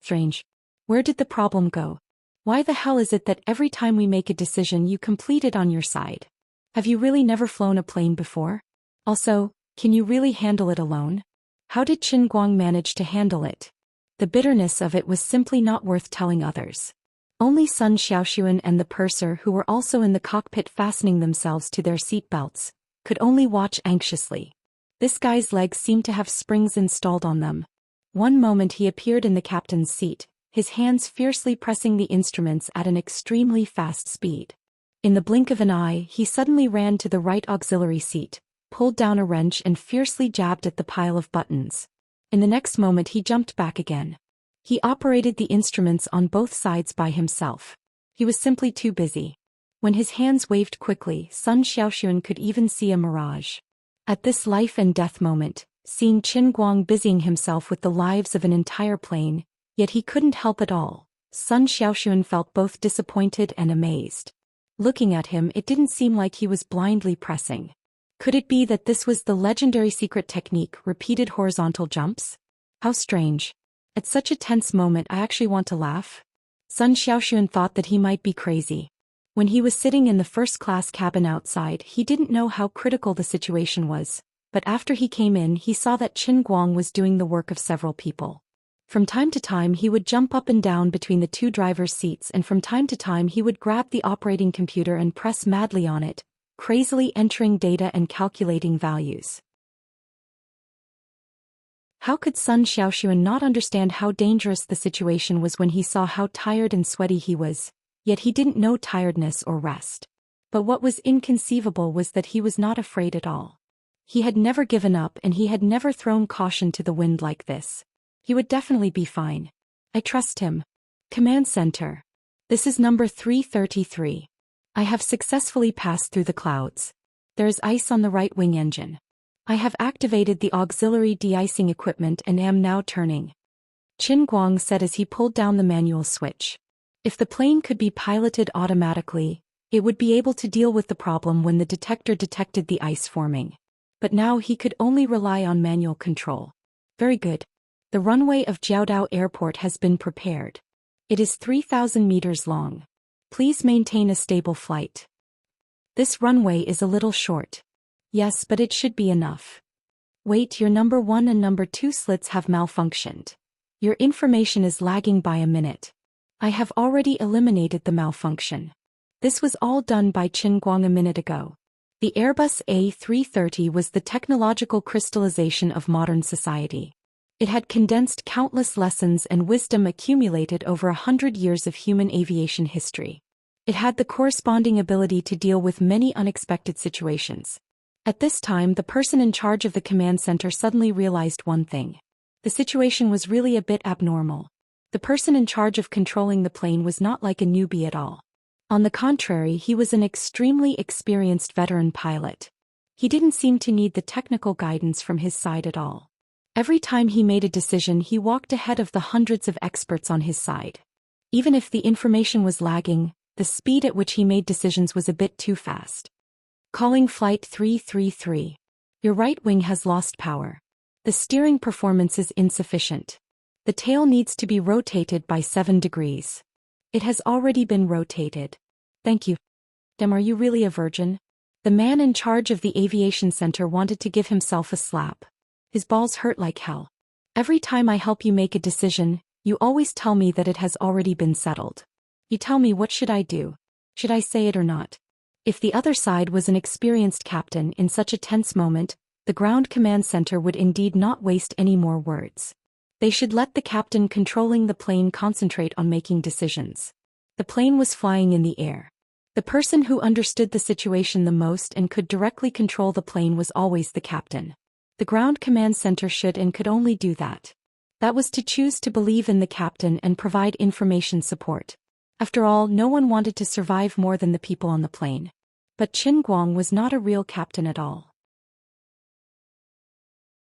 Strange. Where did the problem go? Why the hell is it that every time we make a decision you complete it on your side? Have you really never flown a plane before? Also, can you really handle it alone? How did Qin Guang manage to handle it? The bitterness of it was simply not worth telling others. Only Sun Xiaoxuan and the purser, who were also in the cockpit fastening themselves to their seat belts, could only watch anxiously. This guy's legs seemed to have springs installed on them. One moment he appeared in the captain's seat, his hands fiercely pressing the instruments at an extremely fast speed. In the blink of an eye, he suddenly ran to the right auxiliary seat, pulled down a wrench and fiercely jabbed at the pile of buttons. In the next moment he jumped back again. He operated the instruments on both sides by himself. He was simply too busy. When his hands waved quickly, Sun Xiaoxuan could even see a mirage. At this life and death moment, seeing Qin Guang busying himself with the lives of an entire plane, yet he couldn't help at all, Sun Xiaoxuan felt both disappointed and amazed. Looking at him, it didn't seem like he was blindly pressing. Could it be that this was the legendary secret technique, repeated horizontal jumps? How strange. At such a tense moment, I actually want to laugh. Sun Xiaoxuan thought that he might be crazy. When he was sitting in the first-class cabin outside, he didn't know how critical the situation was, but after he came in, he saw that Qin Guang was doing the work of several people. From time to time he would jump up and down between the 2 drivers' seats, and from time to time he would grab the operating computer and press madly on it, crazily entering data and calculating values. How could Sun Xiaoxuan not understand how dangerous the situation was when he saw how tired and sweaty he was? Yet he didn't know tiredness or rest. But what was inconceivable was that he was not afraid at all. He had never given up, and he had never thrown caution to the wind like this. He would definitely be fine. I trust him. Command Center. This is number 333. I have successfully passed through the clouds. There is ice on the right wing engine. I have activated the auxiliary de-icing equipment and am now turning. Qin Guang said as he pulled down the manual switch. If the plane could be piloted automatically, it would be able to deal with the problem when the detector detected the ice forming. but now he could only rely on manual control. Very good. The runway of Jiaodao Airport has been prepared. It is 3,000 meters long. Please maintain a stable flight. This runway is a little short. Yes, but it should be enough. Wait, your number 1 and number 2 slits have malfunctioned. Your information is lagging by a minute. I have already eliminated the malfunction. This was all done by Qin Guang a minute ago. The Airbus A330 was the technological crystallization of modern society. It had condensed countless lessons and wisdom accumulated over 100 years of human aviation history. It had the corresponding ability to deal with many unexpected situations. At this time, the person in charge of the command center suddenly realized one thing. The situation was really a bit abnormal. The person in charge of controlling the plane was not like a newbie at all. On the contrary, he was an extremely experienced veteran pilot. He didn't seem to need the technical guidance from his side at all. Every time he made a decision, he walked ahead of the hundreds of experts on his side. Even if the information was lagging, the speed at which he made decisions was a bit too fast. Calling Flight 333. Your right wing has lost power. The steering performance is insufficient. The tail needs to be rotated by 7 degrees. It has already been rotated. Thank you. Are you really a virgin? The man in charge of the aviation center wanted to give himself a slap. His balls hurt like hell. Every time I help you make a decision, you always tell me that it has already been settled. You tell me, what should I do? Should I say it or not? If the other side was an experienced captain in such a tense moment, the ground command center would indeed not waste any more words. They should let the captain controlling the plane concentrate on making decisions. The plane was flying in the air. The person who understood the situation the most and could directly control the plane was always the captain. The ground command center should and could only do that. That was to choose to believe in the captain and provide information support. After all, no one wanted to survive more than the people on the plane. But Qin Guang was not a real captain at all.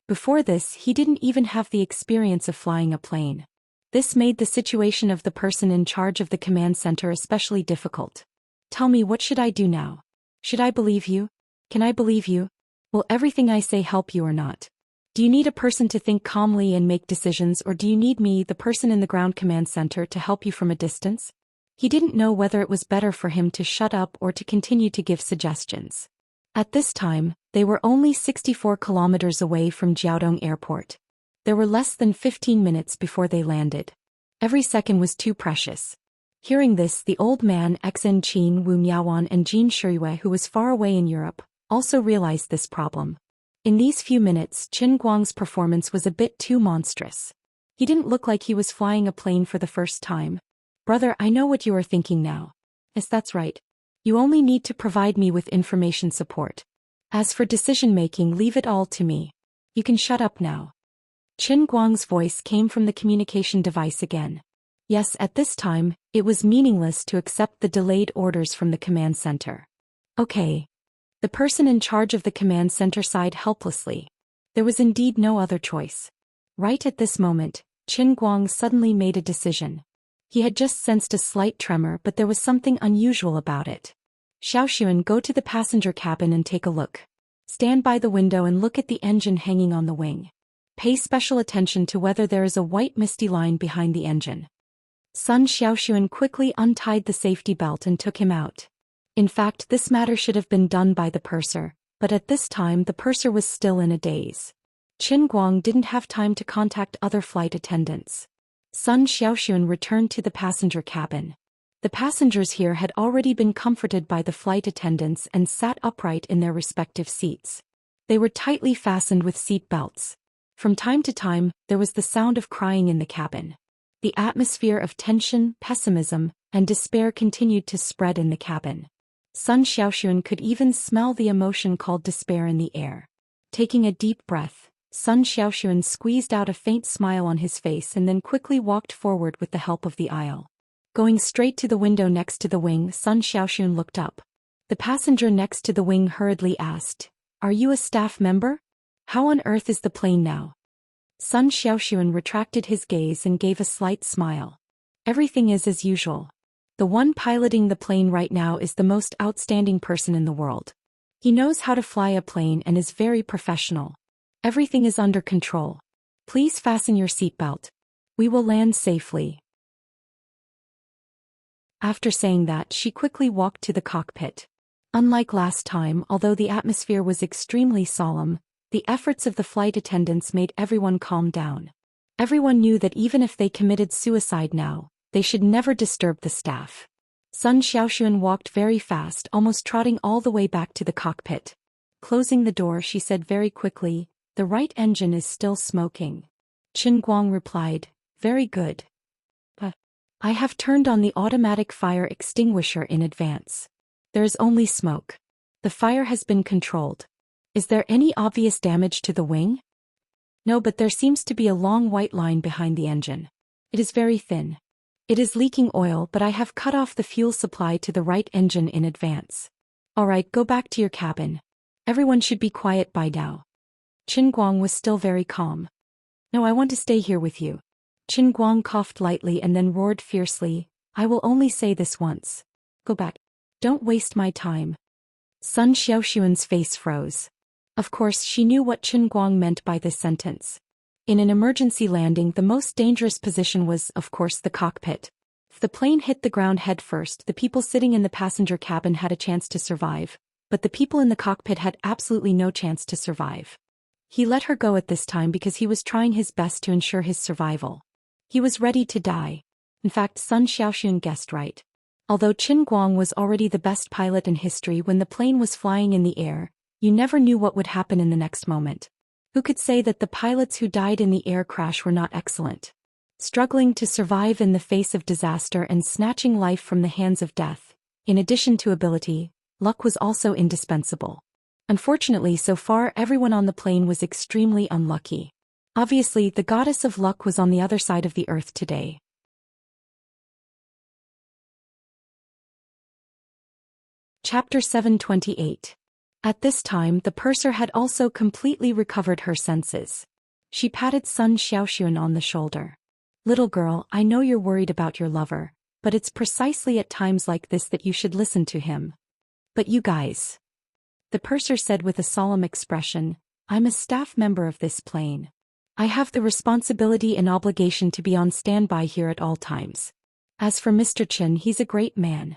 Before this, he didn't even have the experience of flying a plane. This made the situation of the person in charge of the command center especially difficult. Tell me, what should I do now? Should I believe you? Can I believe you? Will everything I say help you or not? Do you need a person to think calmly and make decisions, or do you need me, the person in the ground command center, to help you from a distance? He didn't know whether it was better for him to shut up or to continue to give suggestions. At this time, they were only 64 kilometers away from Jiaodong Airport. There were less than 15 minutes before they landed. Every second was too precious. Hearing this, the old man, Xen Qin Wu Miaowan and Jin Shiyue, who was far away in Europe, also realized this problem. In these few minutes, Qin Guang's performance was a bit too monstrous. He didn't look like he was flying a plane for the first time. Brother, I know what you are thinking now. Yes, that's right. You only need to provide me with information support. As for decision-making, leave it all to me. You can shut up now. Qin Guang's voice came from the communication device again. Yes, at this time, it was meaningless to accept the delayed orders from the command center. Okay. The person in charge of the command center sighed helplessly. There was indeed no other choice. Right at this moment, Qin Guang suddenly made a decision. He had just sensed a slight tremor, but there was something unusual about it. Xiaoxuan, go to the passenger cabin and take a look. Stand by the window and look at the engine hanging on the wing. Pay special attention to whether there is a white misty line behind the engine. Sun Xiaoxuan quickly untied the safety belt and took him out. In fact, this matter should have been done by the purser, but at this time the purser was still in a daze. Qin Guang didn't have time to contact other flight attendants. Sun Xiaoxuan returned to the passenger cabin. The passengers here had already been comforted by the flight attendants and sat upright in their respective seats. They were tightly fastened with seat belts. From time to time, there was the sound of crying in the cabin. The atmosphere of tension, pessimism, and despair continued to spread in the cabin. Sun Xiaoxuan could even smell the emotion called despair in the air. Taking a deep breath, Sun Xiaoxuan squeezed out a faint smile on his face and then quickly walked forward with the help of the aisle. Going straight to the window next to the wing, Sun Xiaoxuan looked up. The passenger next to the wing hurriedly asked, "Are you a staff member? How on earth is the plane now?" Sun Xiaoxuan retracted his gaze and gave a slight smile. Everything is as usual. The one piloting the plane right now is the most outstanding person in the world. He knows how to fly a plane and is very professional. Everything is under control. Please fasten your seatbelt. We will land safely. After saying that, she quickly walked to the cockpit. Unlike last time, although the atmosphere was extremely solemn, the efforts of the flight attendants made everyone calm down. Everyone knew that even if they committed suicide now, they should never disturb the staff. Sun Xiaoxuan walked very fast, almost trotting all the way back to the cockpit. Closing the door, she said very quickly, "The right engine is still smoking." Qin Guang replied, "Very good. I have turned on the automatic fire extinguisher in advance. There is only smoke. The fire has been controlled. Is there any obvious damage to the wing?" "No, but there seems to be a long white line behind the engine. It is very thin. It is leaking oil, but I have cut off the fuel supply to the right engine in advance. Alright, go back to your cabin. Everyone should be quiet by now." Qin Guang was still very calm. "No, I want to stay here with you." Qin Guang coughed lightly and then roared fiercely, "I will only say this once. Go back. Don't waste my time." Sun Xiaoxuan's face froze. Of course, she knew what Qin Guang meant by this sentence. In an emergency landing, the most dangerous position was, of course, the cockpit. If the plane hit the ground head first, the people sitting in the passenger cabin had a chance to survive, but the people in the cockpit had absolutely no chance to survive. He let her go at this time because he was trying his best to ensure his survival. He was ready to die. In fact, Sun Xiaoxuan guessed right. Although Qin Guang was already the best pilot in history when the plane was flying in the air, you never knew what would happen in the next moment. Who could say that the pilots who died in the air crash were not excellent? Struggling to survive in the face of disaster and snatching life from the hands of death, in addition to ability, luck was also indispensable. Unfortunately, so far everyone on the plane was extremely unlucky. Obviously, the goddess of luck was on the other side of the earth today. Chapter 728. At this time, the purser had also completely recovered her senses. She patted Sun Xiaoxuan on the shoulder. "Little girl, I know you're worried about your lover, but it's precisely at times like this that you should listen to him." "But you guys," the purser said with a solemn expression, "I'm a staff member of this plane. I have the responsibility and obligation to be on standby here at all times. As for Mr. Qin, he's a great man."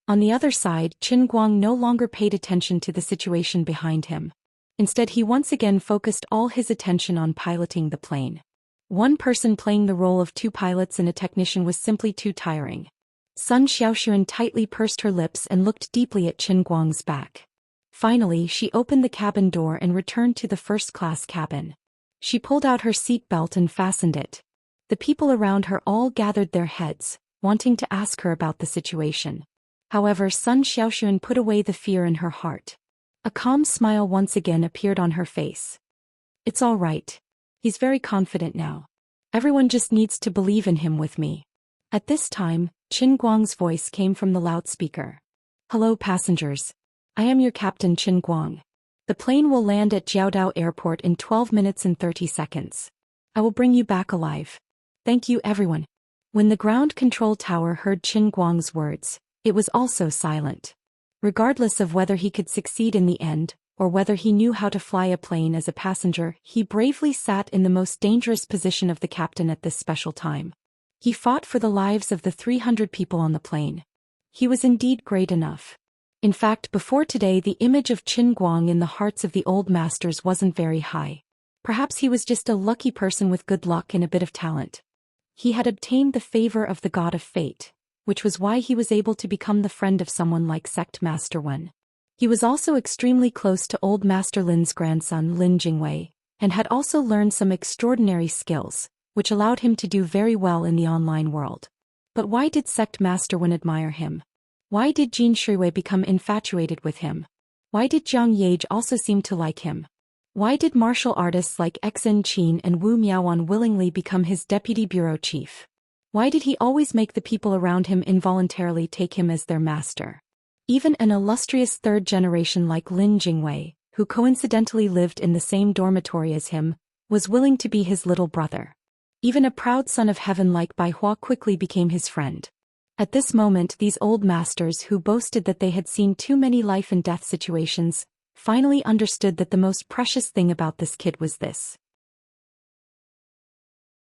On the other side, Qin Guang no longer paid attention to the situation behind him. Instead, he once again focused all his attention on piloting the plane. One person playing the role of two pilots and a technician was simply too tiring. Sun Xiaoxuan tightly pursed her lips and looked deeply at Qin Guang's back. Finally, she opened the cabin door and returned to the first-class cabin. She pulled out her seat belt and fastened it. The people around her all gathered their heads, wanting to ask her about the situation. However, Sun Xiaoxuan put away the fear in her heart. A calm smile once again appeared on her face. "It's all right. He's very confident now. Everyone just needs to believe in him with me." At this time, Qin Guang's voice came from the loudspeaker. "Hello, passengers. I am your captain, Qin Guang. The plane will land at Jiaodao Airport in 12 minutes and 30 seconds. I will bring you back alive. Thank you, everyone." When the ground control tower heard Qin Guang's words, it was also silent. Regardless of whether he could succeed in the end, or whether he knew how to fly a plane as a passenger, he bravely sat in the most dangerous position of the captain at this special time. He fought for the lives of the 300 people on the plane. He was indeed great enough. In fact, before today, the image of Qin Guang in the hearts of the old masters wasn't very high. Perhaps he was just a lucky person with good luck and a bit of talent. He had obtained the favor of the god of fate, which was why he was able to become the friend of someone like Sect Master Wen. He was also extremely close to Old Master Lin's grandson Lin Jingwei, and had also learned some extraordinary skills, which allowed him to do very well in the online world. But why did Sect Master Wen admire him? Why did Jin Shuiwei become infatuated with him? Why did Jiang Yage also seem to like him? Why did martial artists like Xen Qin and Wu Miaoan willingly become his deputy bureau chief? Why did he always make the people around him involuntarily take him as their master? Even an illustrious third generation like Lin Jingwei, who coincidentally lived in the same dormitory as him, was willing to be his little brother. Even a proud son of heaven like Bai Hua quickly became his friend. At this moment, these old masters who boasted that they had seen too many life and death situations finally understood that the most precious thing about this kid was this.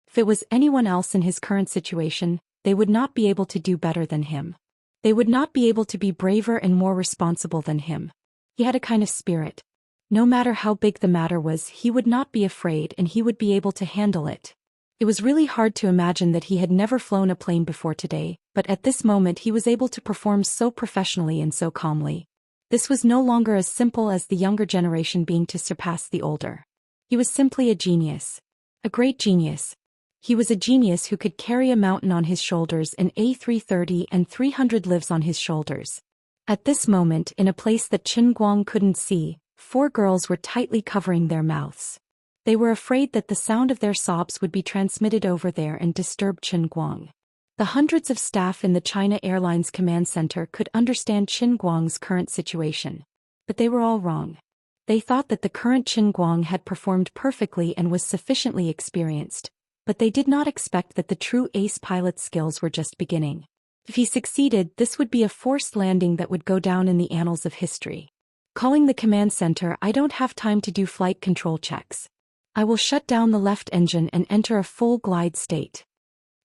If it was anyone else in his current situation, they would not be able to do better than him. They would not be able to be braver and more responsible than him. He had a kind of spirit. No matter how big the matter was, he would not be afraid and he would be able to handle it. It was really hard to imagine that he had never flown a plane before today, but at this moment he was able to perform so professionally and so calmly. This was no longer as simple as the younger generation being to surpass the older. He was simply a genius. A great genius. He was a genius who could carry a mountain on his shoulders and A330 and 300 lives on his shoulders. At this moment, in a place that Qin Guang couldn't see, 4 girls were tightly covering their mouths. They were afraid that the sound of their sobs would be transmitted over there and disturb Qin Guang. The hundreds of staff in the China Airlines Command Center could understand Qin Guang's current situation. But they were all wrong. They thought that the current Qin Guang had performed perfectly and was sufficiently experienced, but they did not expect that the true ace pilot's skills were just beginning. If he succeeded, this would be a forced landing that would go down in the annals of history. Calling the command center, I don't have time to do flight control checks. I will shut down the left engine and enter a full glide state.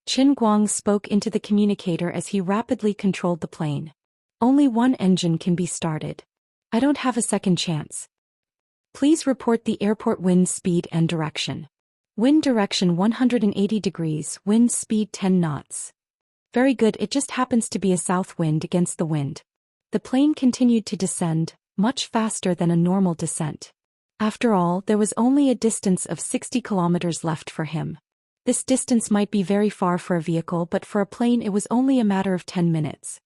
Qin Guang spoke into the communicator as he rapidly controlled the plane. Only one engine can be started. I don't have a second chance. Please report the airport wind speed and direction. Wind direction 180 degrees, wind speed 10 knots. Very good, it just happens to be a south wind against the wind. The plane continued to descend, much faster than a normal descent. After all, there was only a distance of 60 kilometers left for him. This distance might be very far for a vehicle, but for a plane it was only a matter of 10 minutes.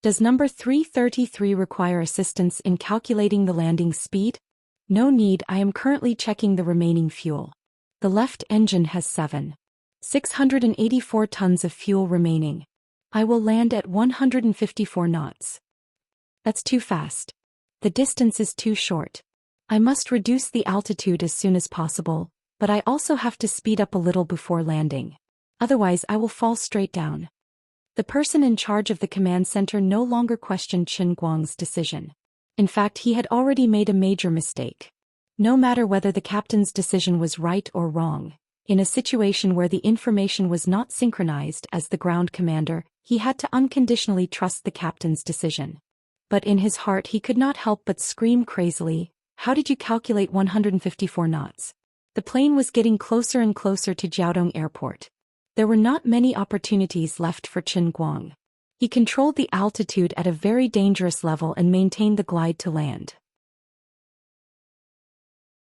Does number 333 require assistance in calculating the landing speed? No need, I am currently checking the remaining fuel. The left engine has 684 tons of fuel remaining. I will land at 154 knots. That's too fast. The distance is too short. I must reduce the altitude as soon as possible, but I also have to speed up a little before landing. Otherwise I will fall straight down. The person in charge of the command center no longer questioned Qin Guang's decision. In fact, he had already made a major mistake. No matter whether the captain's decision was right or wrong, in a situation where the information was not synchronized, as the ground commander, he had to unconditionally trust the captain's decision. But in his heart he could not help but scream crazily, "How did you calculate 154 knots? The plane was getting closer and closer to Jiaodong Airport. There were not many opportunities left for Qin Guang. He controlled the altitude at a very dangerous level and maintained the glide to land.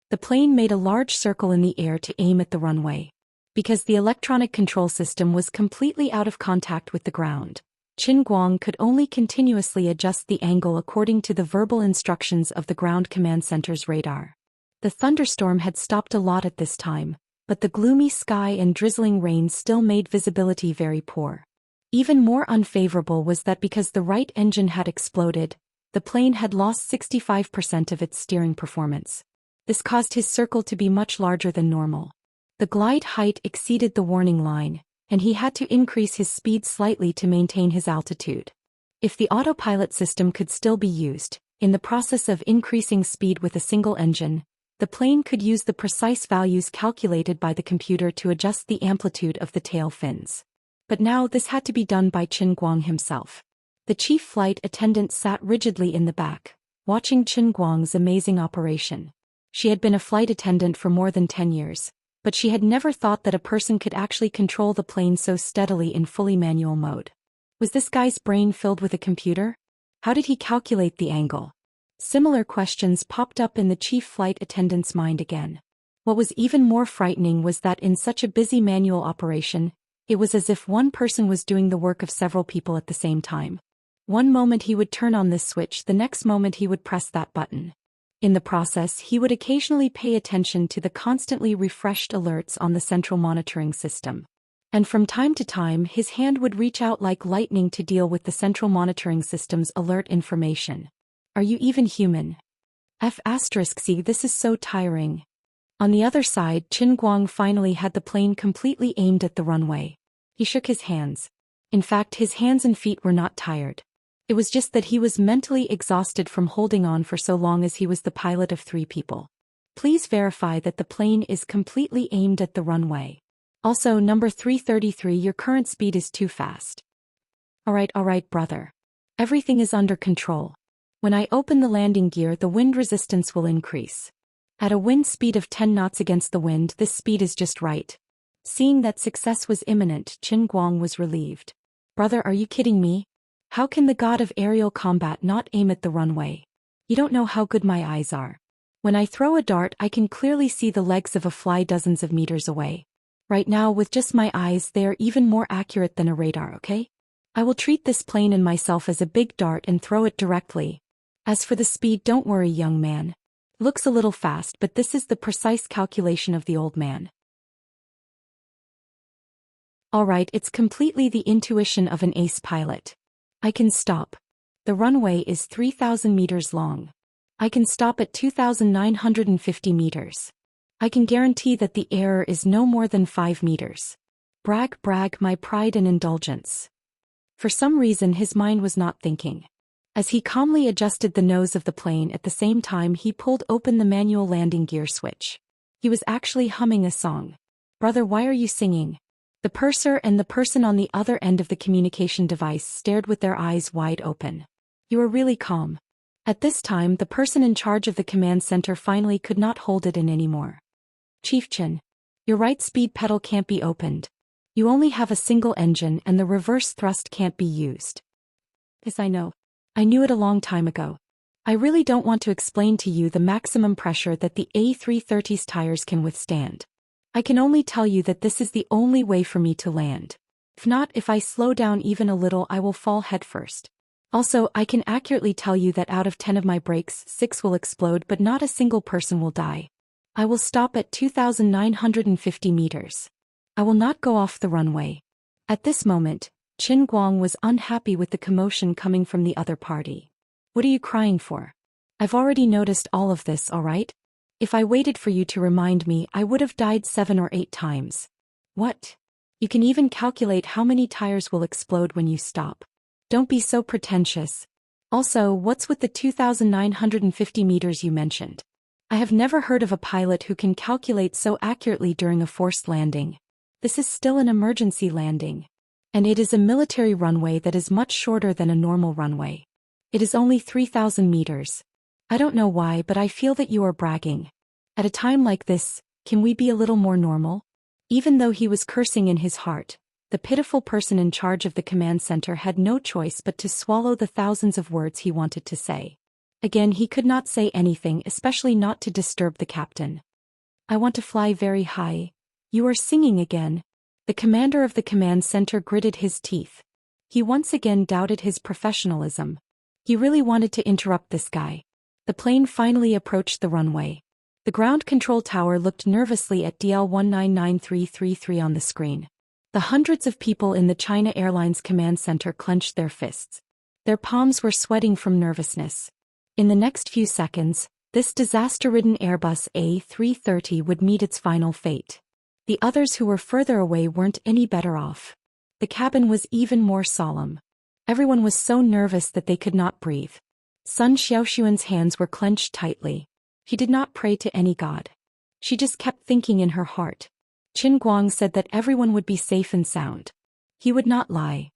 The plane made a large circle in the air to aim at the runway. Because the electronic control system was completely out of contact with the ground, Qin Guang could only continuously adjust the angle according to the verbal instructions of the ground command center's radar. The thunderstorm had stopped a lot at this time, but the gloomy sky and drizzling rain still made visibility very poor. Even more unfavorable was that because the right engine had exploded, the plane had lost 65% of its steering performance. This caused his circle to be much larger than normal. The glide height exceeded the warning line, and he had to increase his speed slightly to maintain his altitude. If the autopilot system could still be used, in the process of increasing speed with a single engine, the plane could use the precise values calculated by the computer to adjust the amplitude of the tail fins. But now this had to be done by Qin Guang himself. The chief flight attendant sat rigidly in the back, watching Qin Guang's amazing operation. She had been a flight attendant for more than 10 years. But she had never thought that a person could actually control the plane so steadily in fully manual mode. Was this guy's brain filled with a computer? How did he calculate the angle? Similar questions popped up in the chief flight attendant's mind again. What was even more frightening was that in such a busy manual operation, it was as if one person was doing the work of several people at the same time. One moment he would turn on this switch, the next moment he would press that button. In the process, he would occasionally pay attention to the constantly refreshed alerts on the central monitoring system. And from time to time, his hand would reach out like lightning to deal with the central monitoring system's alert information. Are you even human? C, this is so tiring. On the other side, Qin Guang finally had the plane completely aimed at the runway. He shook his hands. In fact, his hands and feet were not tired. It was just that he was mentally exhausted from holding on for so long as he was the pilot of 3 people. Please verify that the plane is completely aimed at the runway. Also, number 333, your current speed is too fast. Alright, brother. Everything is under control. When I open the landing gear, the wind resistance will increase. At a wind speed of 10 knots against the wind, this speed is just right. Seeing that success was imminent, Qin Guang was relieved. Brother, are you kidding me? How can the god of aerial combat not aim at the runway? You don't know how good my eyes are. When I throw a dart, I can clearly see the legs of a fly dozens of meters away. Right now, with just my eyes, they are even more accurate than a radar, okay? I will treat this plane and myself as a big dart and throw it directly. As for the speed, don't worry, young man. Looks a little fast, but this is the precise calculation of the old man. Alright, it's completely the intuition of an ace pilot. I can stop. The runway is 3,000 meters long. I can stop at 2,950 meters. I can guarantee that the error is no more than 5 meters. Brag, my pride and indulgence. For some reason his mind was not thinking. As he calmly adjusted the nose of the plane, at the same time he pulled open the manual landing gear switch. He was actually humming a song. Brother, why are you singing? The purser and the person on the other end of the communication device stared with their eyes wide open. You are really calm. At this time, the person in charge of the command center finally could not hold it in anymore. Chief Qin, your right speed pedal can't be opened. You only have a single engine and the reverse thrust can't be used. Yes, I know. I knew it a long time ago. I really don't want to explain to you the maximum pressure that the A330's tires can withstand. I can only tell you that this is the only way for me to land. If not, if I slow down even a little, I will fall headfirst. Also, I can accurately tell you that out of 10 of my brakes, 6 will explode, but not a single person will die. I will stop at 2,950 meters. I will not go off the runway. At this moment, Qin Guang was unhappy with the commotion coming from the other party. What are you crying for? I've already noticed all of this, alright? If I waited for you to remind me, I would have died 7 or 8 times. What? You can even calculate how many tires will explode when you stop. Don't be so pretentious. Also, what's with the 2,950 meters you mentioned? I have never heard of a pilot who can calculate so accurately during a forced landing. This is still an emergency landing. And it is a military runway that is much shorter than a normal runway. It is only 3,000 meters. I don't know why, but I feel that you are bragging. At a time like this, can we be a little more normal? Even though he was cursing in his heart, the pitiful person in charge of the command center had no choice but to swallow the thousands of words he wanted to say. Again, he could not say anything, especially not to disturb the captain. I want to fly very high. You are singing again. The commander of the command center gritted his teeth. He once again doubted his professionalism. He really wanted to interrupt this guy. The plane finally approached the runway. The ground control tower looked nervously at DL199333 on the screen. The hundreds of people in the China Airlines command center clenched their fists. Their palms were sweating from nervousness. In the next few seconds, this disaster-ridden Airbus A330 would meet its final fate. The others who were further away weren't any better off. The cabin was even more solemn. Everyone was so nervous that they could not breathe. Sun Xiaoxuan's hands were clenched tightly. She did not pray to any god. She just kept thinking in her heart. Qin Guang said that everyone would be safe and sound. He would not lie.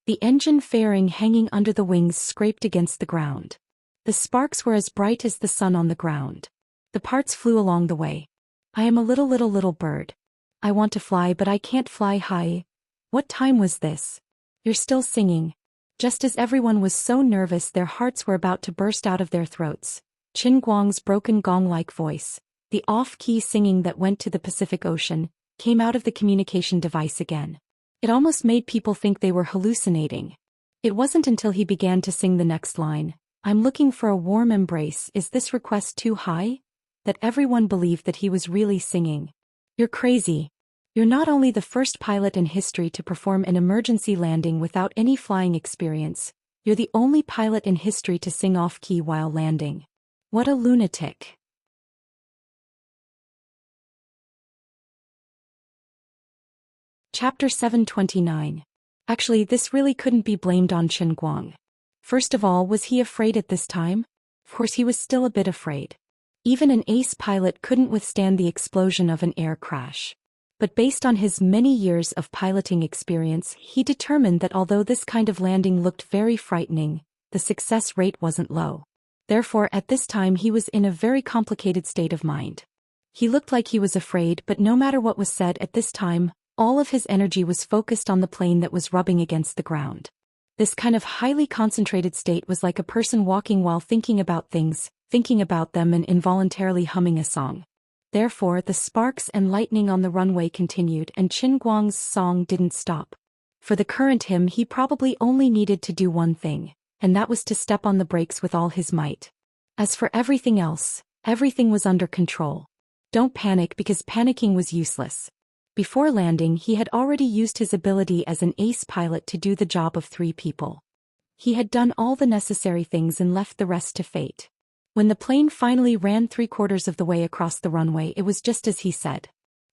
The engine fairing hanging under the wings scraped against the ground. The sparks were as bright as the sun on the ground. The parts flew along the way. I am a little bird. I want to fly, but I can't fly high. What time was this? You're still singing. Just as everyone was so nervous their hearts were about to burst out of their throats, Qin Guang's broken gong-like voice, the off-key singing that went to the Pacific Ocean, came out of the communication device again. It almost made people think they were hallucinating. It wasn't until he began to sing the next line, "I'm looking for a warm embrace, is this request too high?" that everyone believed that he was really singing. You're crazy. You're not only the first pilot in history to perform an emergency landing without any flying experience, you're the only pilot in history to sing off-key while landing. What a lunatic. Chapter 729. Actually, this really couldn't be blamed on Qin Guang. First of all, was he afraid at this time? Of course he was still a bit afraid. Even an ace pilot couldn't withstand the explosion of an air crash. But based on his many years of piloting experience, he determined that although this kind of landing looked very frightening, the success rate wasn't low. Therefore, at this time he was in a very complicated state of mind. He looked like he was afraid, but no matter what was said at this time, all of his energy was focused on the plane that was rubbing against the ground. This kind of highly concentrated state was like a person walking while thinking about things, thinking about them and involuntarily humming a song. Therefore, the sparks and lightning on the runway continued and Qin Guang's song didn't stop. For the current him, he probably only needed to do one thing, and that was to step on the brakes with all his might. As for everything else, everything was under control. Don't panic because panicking was useless. Before landing, he had already used his ability as an ace pilot to do the job of 3 people. He had done all the necessary things and left the rest to fate. When the plane finally ran 3/4 of the way across the runway, it was just as he said.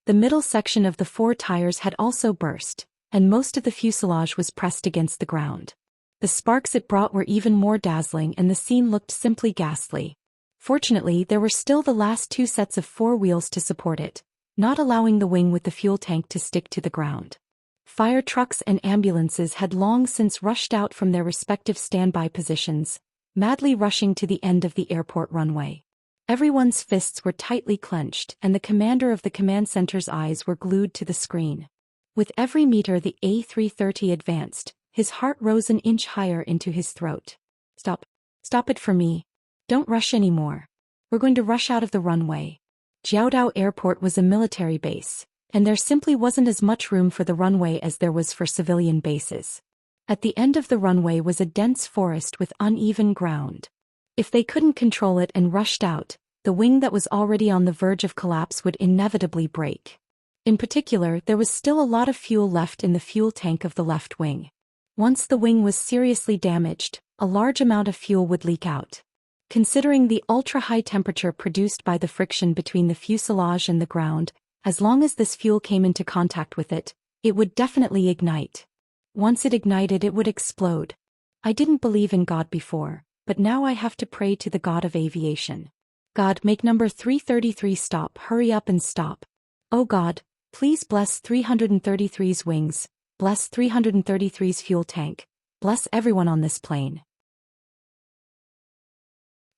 The middle section of the 4 tires had also burst, and most of the fuselage was pressed against the ground. The sparks it brought were even more dazzling and the scene looked simply ghastly. Fortunately, there were still the last 2 sets of 4 wheels to support it, not allowing the wing with the fuel tank to stick to the ground. Fire trucks and ambulances had long since rushed out from their respective standby positions, madly rushing to the end of the airport runway. Everyone's fists were tightly clenched and the commander of the command center's eyes were glued to the screen. With every meter the A330 advanced, his heart rose an inch higher into his throat. Stop. Stop it for me. Don't rush anymore. We're going to rush out of the runway. Jiaodao Airport was a military base, and there simply wasn't as much room for the runway as there was for civilian bases. At the end of the runway was a dense forest with uneven ground. If they couldn't control it and rushed out, the wing that was already on the verge of collapse would inevitably break. In particular, there was still a lot of fuel left in the fuel tank of the left wing. Once the wing was seriously damaged, a large amount of fuel would leak out. Considering the ultra-high temperature produced by the friction between the fuselage and the ground, as long as this fuel came into contact with it, it would definitely ignite. Once it ignited, it would explode. I didn't believe in God before, but now I have to pray to the God of aviation. God, make number 333 stop, hurry up and stop. Oh God, please bless 333's wings, bless 333's fuel tank, bless everyone on this plane.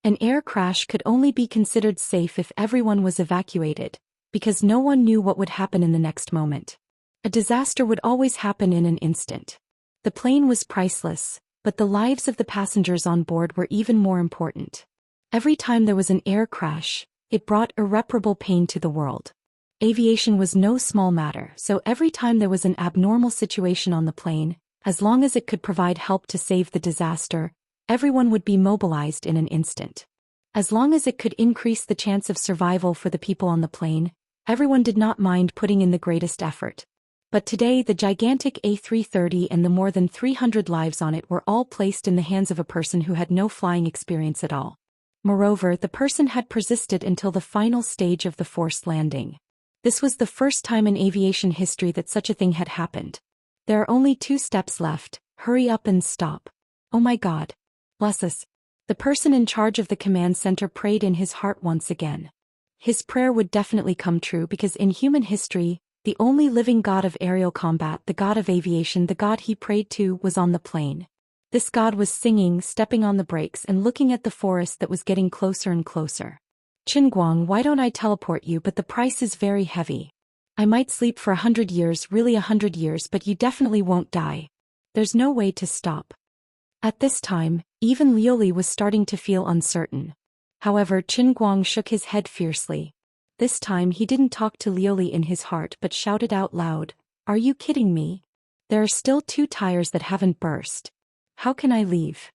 An air crash could only be considered safe if everyone was evacuated, because no one knew what would happen in the next moment. A disaster would always happen in an instant. The plane was priceless, but the lives of the passengers on board were even more important. Every time there was an air crash, it brought irreparable pain to the world. Aviation was no small matter, so every time there was an abnormal situation on the plane, as long as it could provide help to save the disaster, everyone would be mobilized in an instant. As long as it could increase the chance of survival for the people on the plane, everyone did not mind putting in the greatest effort. But today the gigantic A330 and the more than 300 lives on it were all placed in the hands of a person who had no flying experience at all. Moreover, the person had persisted until the final stage of the forced landing. This was the first time in aviation history that such a thing had happened. There are only 2 steps left, hurry up and stop. Oh my God. Bless us. The person in charge of the command center prayed in his heart once again. His prayer would definitely come true because in human history, the only living god of aerial combat, the god of aviation, the god he prayed to, was on the plane. This god was singing, stepping on the brakes and looking at the forest that was getting closer and closer. Qin Guang, why don't I teleport you, but the price is very heavy. I might sleep for 100 years, really 100 years, but you definitely won't die. There's no way to stop. At this time, even Liuli was starting to feel uncertain. However, Qin Guang shook his head fiercely. This time he didn't talk to Liuli in his heart but shouted out loud, "Are you kidding me? There are still 2 tires that haven't burst. How can I leave?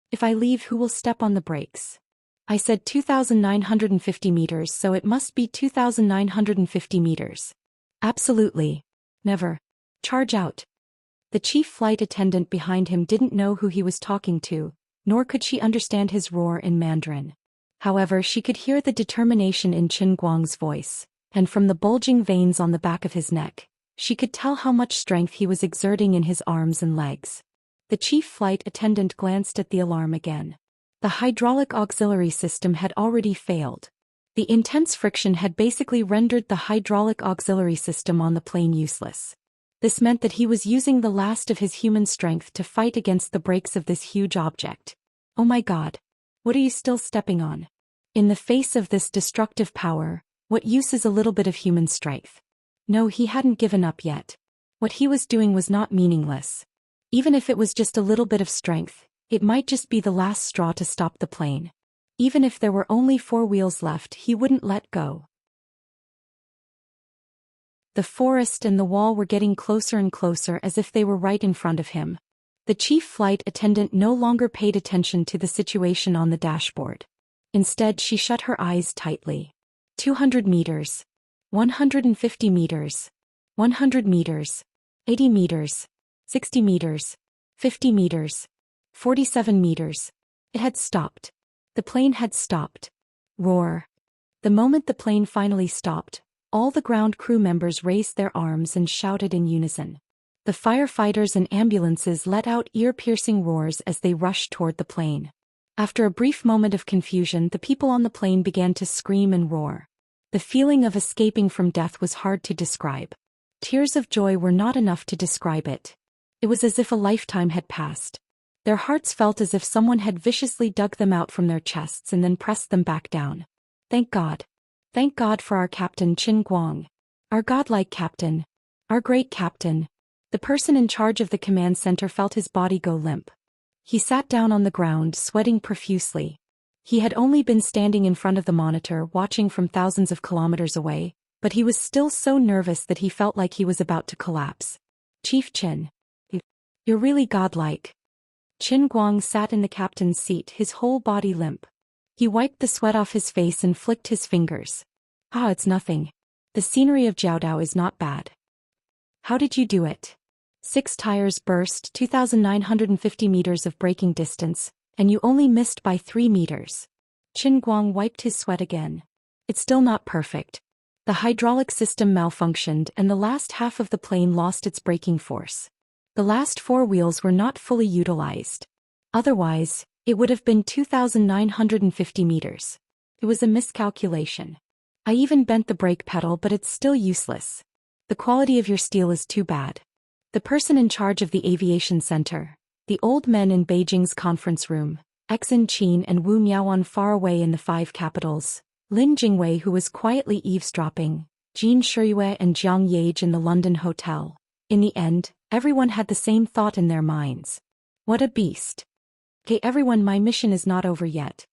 If I leave, who will step on the brakes? I said 2,950 meters, so it must be 2,950 meters. Absolutely. Never. Charge out." The chief flight attendant behind him didn't know who he was talking to, nor could she understand his roar in Mandarin. However, she could hear the determination in Qin Guang's voice, and from the bulging veins on the back of his neck, She could tell how much strength he was exerting in his arms and legs. The chief flight attendant glanced at the alarm again. The hydraulic auxiliary system had already failed. The intense friction had basically rendered the hydraulic auxiliary system on the plane useless. This meant that he was using the last of his human strength to fight against the brakes of this huge object. Oh my God! What are you still stepping on? In the face of this destructive power, what use is a little bit of human strength? No, he hadn't given up yet. What he was doing was not meaningless. Even if it was just a little bit of strength, it might just be the last straw to stop the plane. Even if there were only 4 wheels left, he wouldn't let go. The forest and the wall were getting closer and closer as if they were right in front of him. The chief flight attendant no longer paid attention to the situation on the dashboard. Instead, she shut her eyes tightly. 200 meters. 150 meters. 100 meters. 80 meters. 60 meters. 50 meters. 47 meters. It had stopped. The plane had stopped. Roar. The moment the plane finally stopped, all the ground crew members raised their arms and shouted in unison. The firefighters and ambulances let out ear-piercing roars as they rushed toward the plane. After a brief moment of confusion, the people on the plane began to scream and roar. The feeling of escaping from death was hard to describe. Tears of joy were not enough to describe it. It was as if a lifetime had passed. Their hearts felt as if someone had viciously dug them out from their chests and then pressed them back down. Thank God. Thank God for our captain Qin Guang. Our godlike captain. Our great captain. The person in charge of the command center felt his body go limp. He sat down on the ground, sweating profusely. He had only been standing in front of the monitor, watching from thousands of kilometers away, but he was still so nervous that he felt like he was about to collapse. Chief Qin. You're really godlike. Qin Guang sat in the captain's seat, his whole body limp. He wiped the sweat off his face and flicked his fingers. Ah, it's nothing. The scenery of Jiaodao is not bad. How did you do it? 6 tires burst, 2,950 meters of braking distance, and you only missed by 3 meters. Qin Guang wiped his sweat again. It's still not perfect. The hydraulic system malfunctioned and the last half of the plane lost its braking force. The last 4 wheels were not fully utilized. Otherwise, it would have been 2,950 meters. It was a miscalculation. I even bent the brake pedal, but it's still useless. The quality of your steel is too bad. The person in charge of the aviation center, the old men in Beijing's conference room, Exin Qin and Wu Miaoan far away in the 5 capitals, Lin Jingwei who was quietly eavesdropping, Jean Shiyue and Jiang Yage in the London hotel. In the end, everyone had the same thought in their minds. What a beast. Okay, everyone, my mission is not over yet.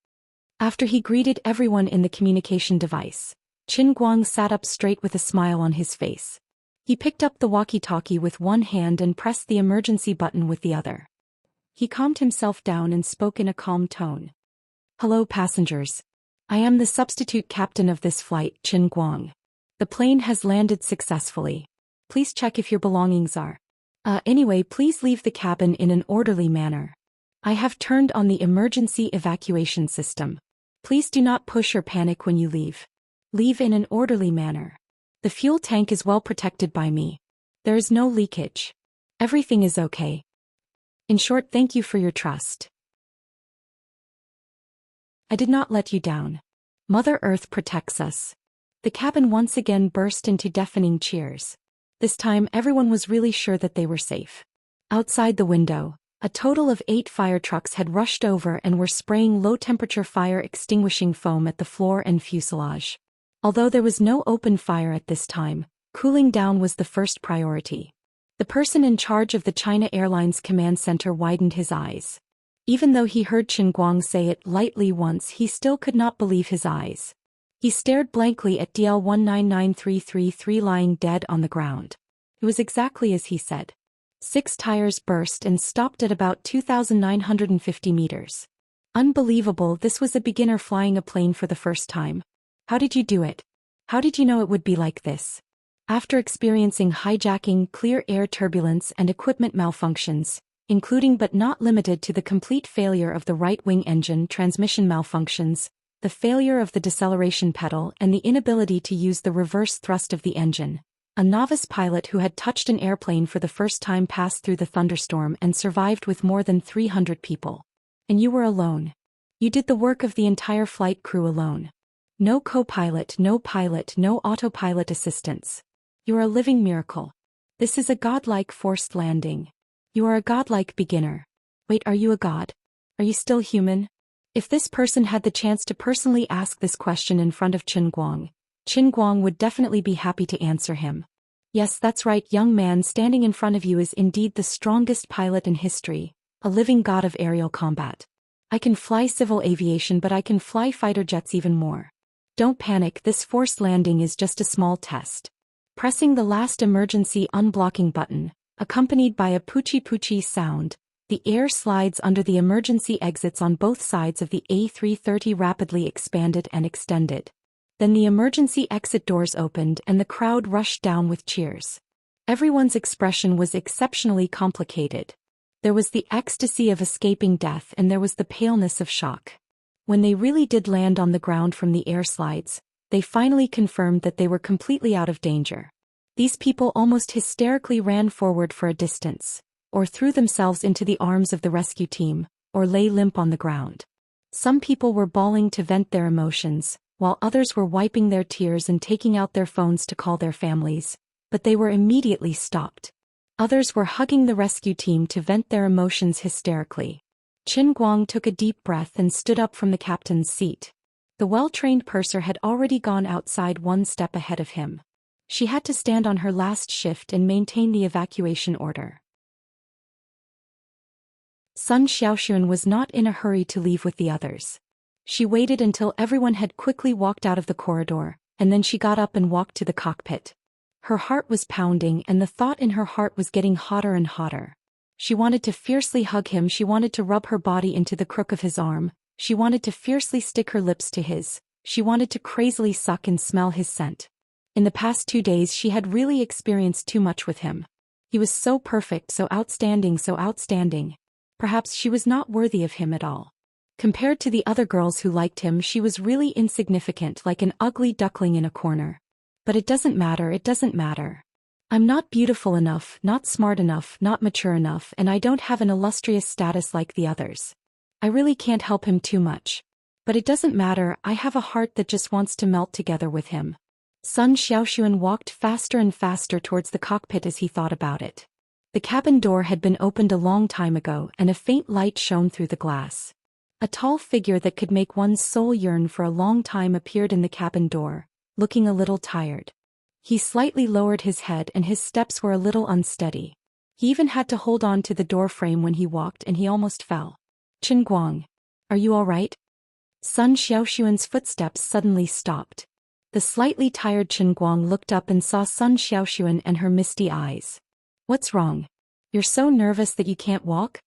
After he greeted everyone in the communication device, Qin Guang sat up straight with a smile on his face. He picked up the walkie-talkie with one hand and pressed the emergency button with the other. He calmed himself down and spoke in a calm tone. Hello, passengers. I am the substitute captain of this flight, Qin Guang. The plane has landed successfully. Please check if your belongings are. Anyway, please leave the cabin in an orderly manner. I have turned on the emergency evacuation system. Please do not push or panic when you leave. Leave in an orderly manner. The fuel tank is well protected by me. There is no leakage. Everything is okay. In short, thank you for your trust. I did not let you down. Mother Earth protects us. The cabin once again burst into deafening cheers. This time everyone was really sure that they were safe. Outside the window, a total of 8 fire trucks had rushed over and were spraying low-temperature fire-extinguishing foam at the floor and fuselage. Although there was no open fire at this time, cooling down was the first priority. The person in charge of the China Airlines command center widened his eyes. Even though he heard Qin Guang say it lightly once, he still could not believe his eyes. He stared blankly at DL 199333 lying dead on the ground. It was exactly as he said. 6 tires burst and stopped at about 2,950 meters. Unbelievable, this was a beginner flying a plane for the first time. How did you do it? How did you know it would be like this? After experiencing hijacking, clear air turbulence and equipment malfunctions, including but not limited to the complete failure of the right-wing engine, transmission malfunctions, the failure of the deceleration pedal and the inability to use the reverse thrust of the engine, A novice pilot who had touched an airplane for the first time passed through the thunderstorm and survived with more than 300 people. And you were alone. You did the work of the entire flight crew alone. No co-pilot, no pilot, no autopilot assistance. You are a living miracle. This is a godlike forced landing. You are a godlike beginner. Wait, are you a god? Are you still human? If this person had the chance to personally ask this question in front of Qin Guang would definitely be happy to answer him. Yes, that's right, young man, standing in front of you is indeed the strongest pilot in history, a living god of aerial combat. I can fly civil aviation, but I can fly fighter jets even more. Don't panic, this forced landing is just a small test. Pressing the last emergency unblocking button, accompanied by a poochie sound, the air slides under the emergency exits on both sides of the A330 rapidly expanded and extended. Then the emergency exit doors opened and the crowd rushed down with cheers. Everyone's expression was exceptionally complicated. There was the ecstasy of escaping death and there was the paleness of shock. When they really did land on the ground from the air slides, they finally confirmed that they were completely out of danger. These people almost hysterically ran forward for a distance, or threw themselves into the arms of the rescue team, or lay limp on the ground. Some people were bawling to vent their emotions, while others were wiping their tears and taking out their phones to call their families, but they were immediately stopped. Others were hugging the rescue team to vent their emotions hysterically. Qin Guang took a deep breath and stood up from the captain's seat. The well-trained purser had already gone outside one step ahead of him. She had to stand on her last shift and maintain the evacuation order. Sun Xiaoxuan was not in a hurry to leave with the others. She waited until everyone had quickly walked out of the corridor, and then she got up and walked to the cockpit. Her heart was pounding and the thought in her heart was getting hotter and hotter. She wanted to fiercely hug him, she wanted to rub her body into the crook of his arm, she wanted to fiercely stick her lips to his, she wanted to crazily suck and smell his scent. In the past 2 days she had really experienced too much with him. He was so perfect, so outstanding, so outstanding. Perhaps she was not worthy of him at all. Compared to the other girls who liked him, she was really insignificant, like an ugly duckling in a corner. But it doesn't matter, it doesn't matter. I'm not beautiful enough, not smart enough, not mature enough, and I don't have an illustrious status like the others. I really can't help him too much. But it doesn't matter, I have a heart that just wants to melt together with him. Sun Xiaoxuan walked faster and faster towards the cockpit as he thought about it. The cabin door had been opened a long time ago and a faint light shone through the glass. A tall figure that could make one's soul yearn for a long time appeared in the cabin door, looking a little tired. He slightly lowered his head and his steps were a little unsteady. He even had to hold on to the door frame when he walked and he almost fell. Qin Guang, are you all right? Sun Xiaoxuan's footsteps suddenly stopped. The slightly tired Qin Guang looked up and saw Sun Xiaoxuan and her misty eyes. What's wrong? You're so nervous that you can't walk?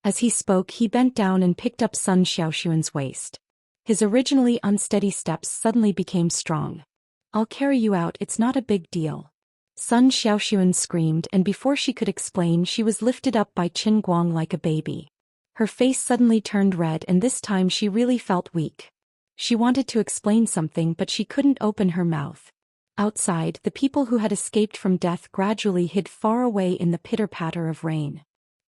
As he spoke, he bent down and picked up Sun Xiaoxuan's waist. His originally unsteady steps suddenly became strong. I'll carry you out, it's not a big deal. Sun Xiaoxuan screamed, and before she could explain, she was lifted up by Qin Guang like a baby. Her face suddenly turned red and this time she really felt weak. She wanted to explain something but she couldn't open her mouth. Outside, the people who had escaped from death gradually hid far away in the pitter-patter of rain.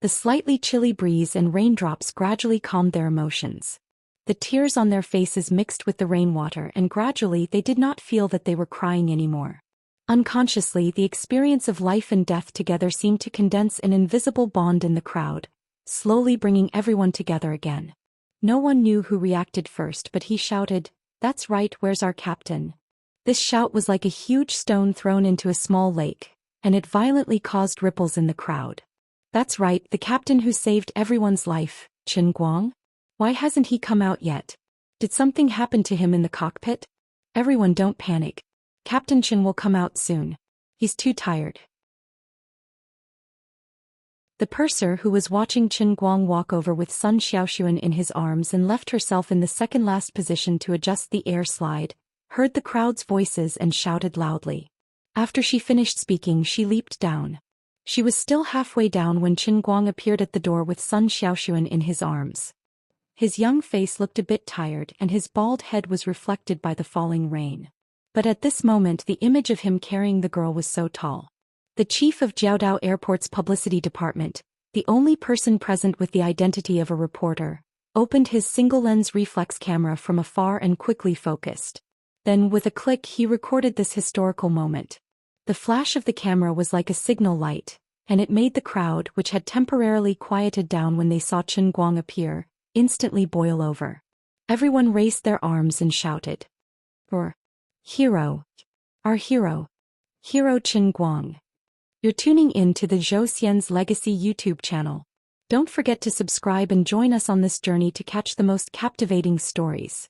The slightly chilly breeze and raindrops gradually calmed their emotions. The tears on their faces mixed with the rainwater and gradually they did not feel that they were crying anymore. Unconsciously, the experience of life and death together seemed to condense an invisible bond in the crowd, slowly bringing everyone together again. No one knew who reacted first, but he shouted, "That's right, where's our captain?" This shout was like a huge stone thrown into a small lake, and it violently caused ripples in the crowd. That's right, the captain who saved everyone's life, Qin Guang? Why hasn't he come out yet? Did something happen to him in the cockpit? Everyone, don't panic. Captain Qin will come out soon. He's too tired. The purser, who was watching Qin Guang walk over with Sun Xiaoxuan in his arms and left herself in the second-last position to adjust the air slide, heard the crowd's voices and shouted loudly. After she finished speaking, she leaped down. She was still halfway down when Qin Guang appeared at the door with Sun Xiaoxuan in his arms. His young face looked a bit tired and his bald head was reflected by the falling rain. But at this moment the image of him carrying the girl was so tall. The chief of Jiaodao Airport's publicity department, the only person present with the identity of a reporter, opened his single-lens reflex camera from afar and quickly focused. Then with a click he recorded this historical moment. The flash of the camera was like a signal light, and it made the crowd, which had temporarily quieted down when they saw Chen Guang appear, instantly boil over. Everyone raised their arms and shouted. "Or, hero! Our hero! Hero Chen Guang!" You're tuning in to the Zhou Xian's Legacy YouTube channel. Don't forget to subscribe and join us on this journey to catch the most captivating stories.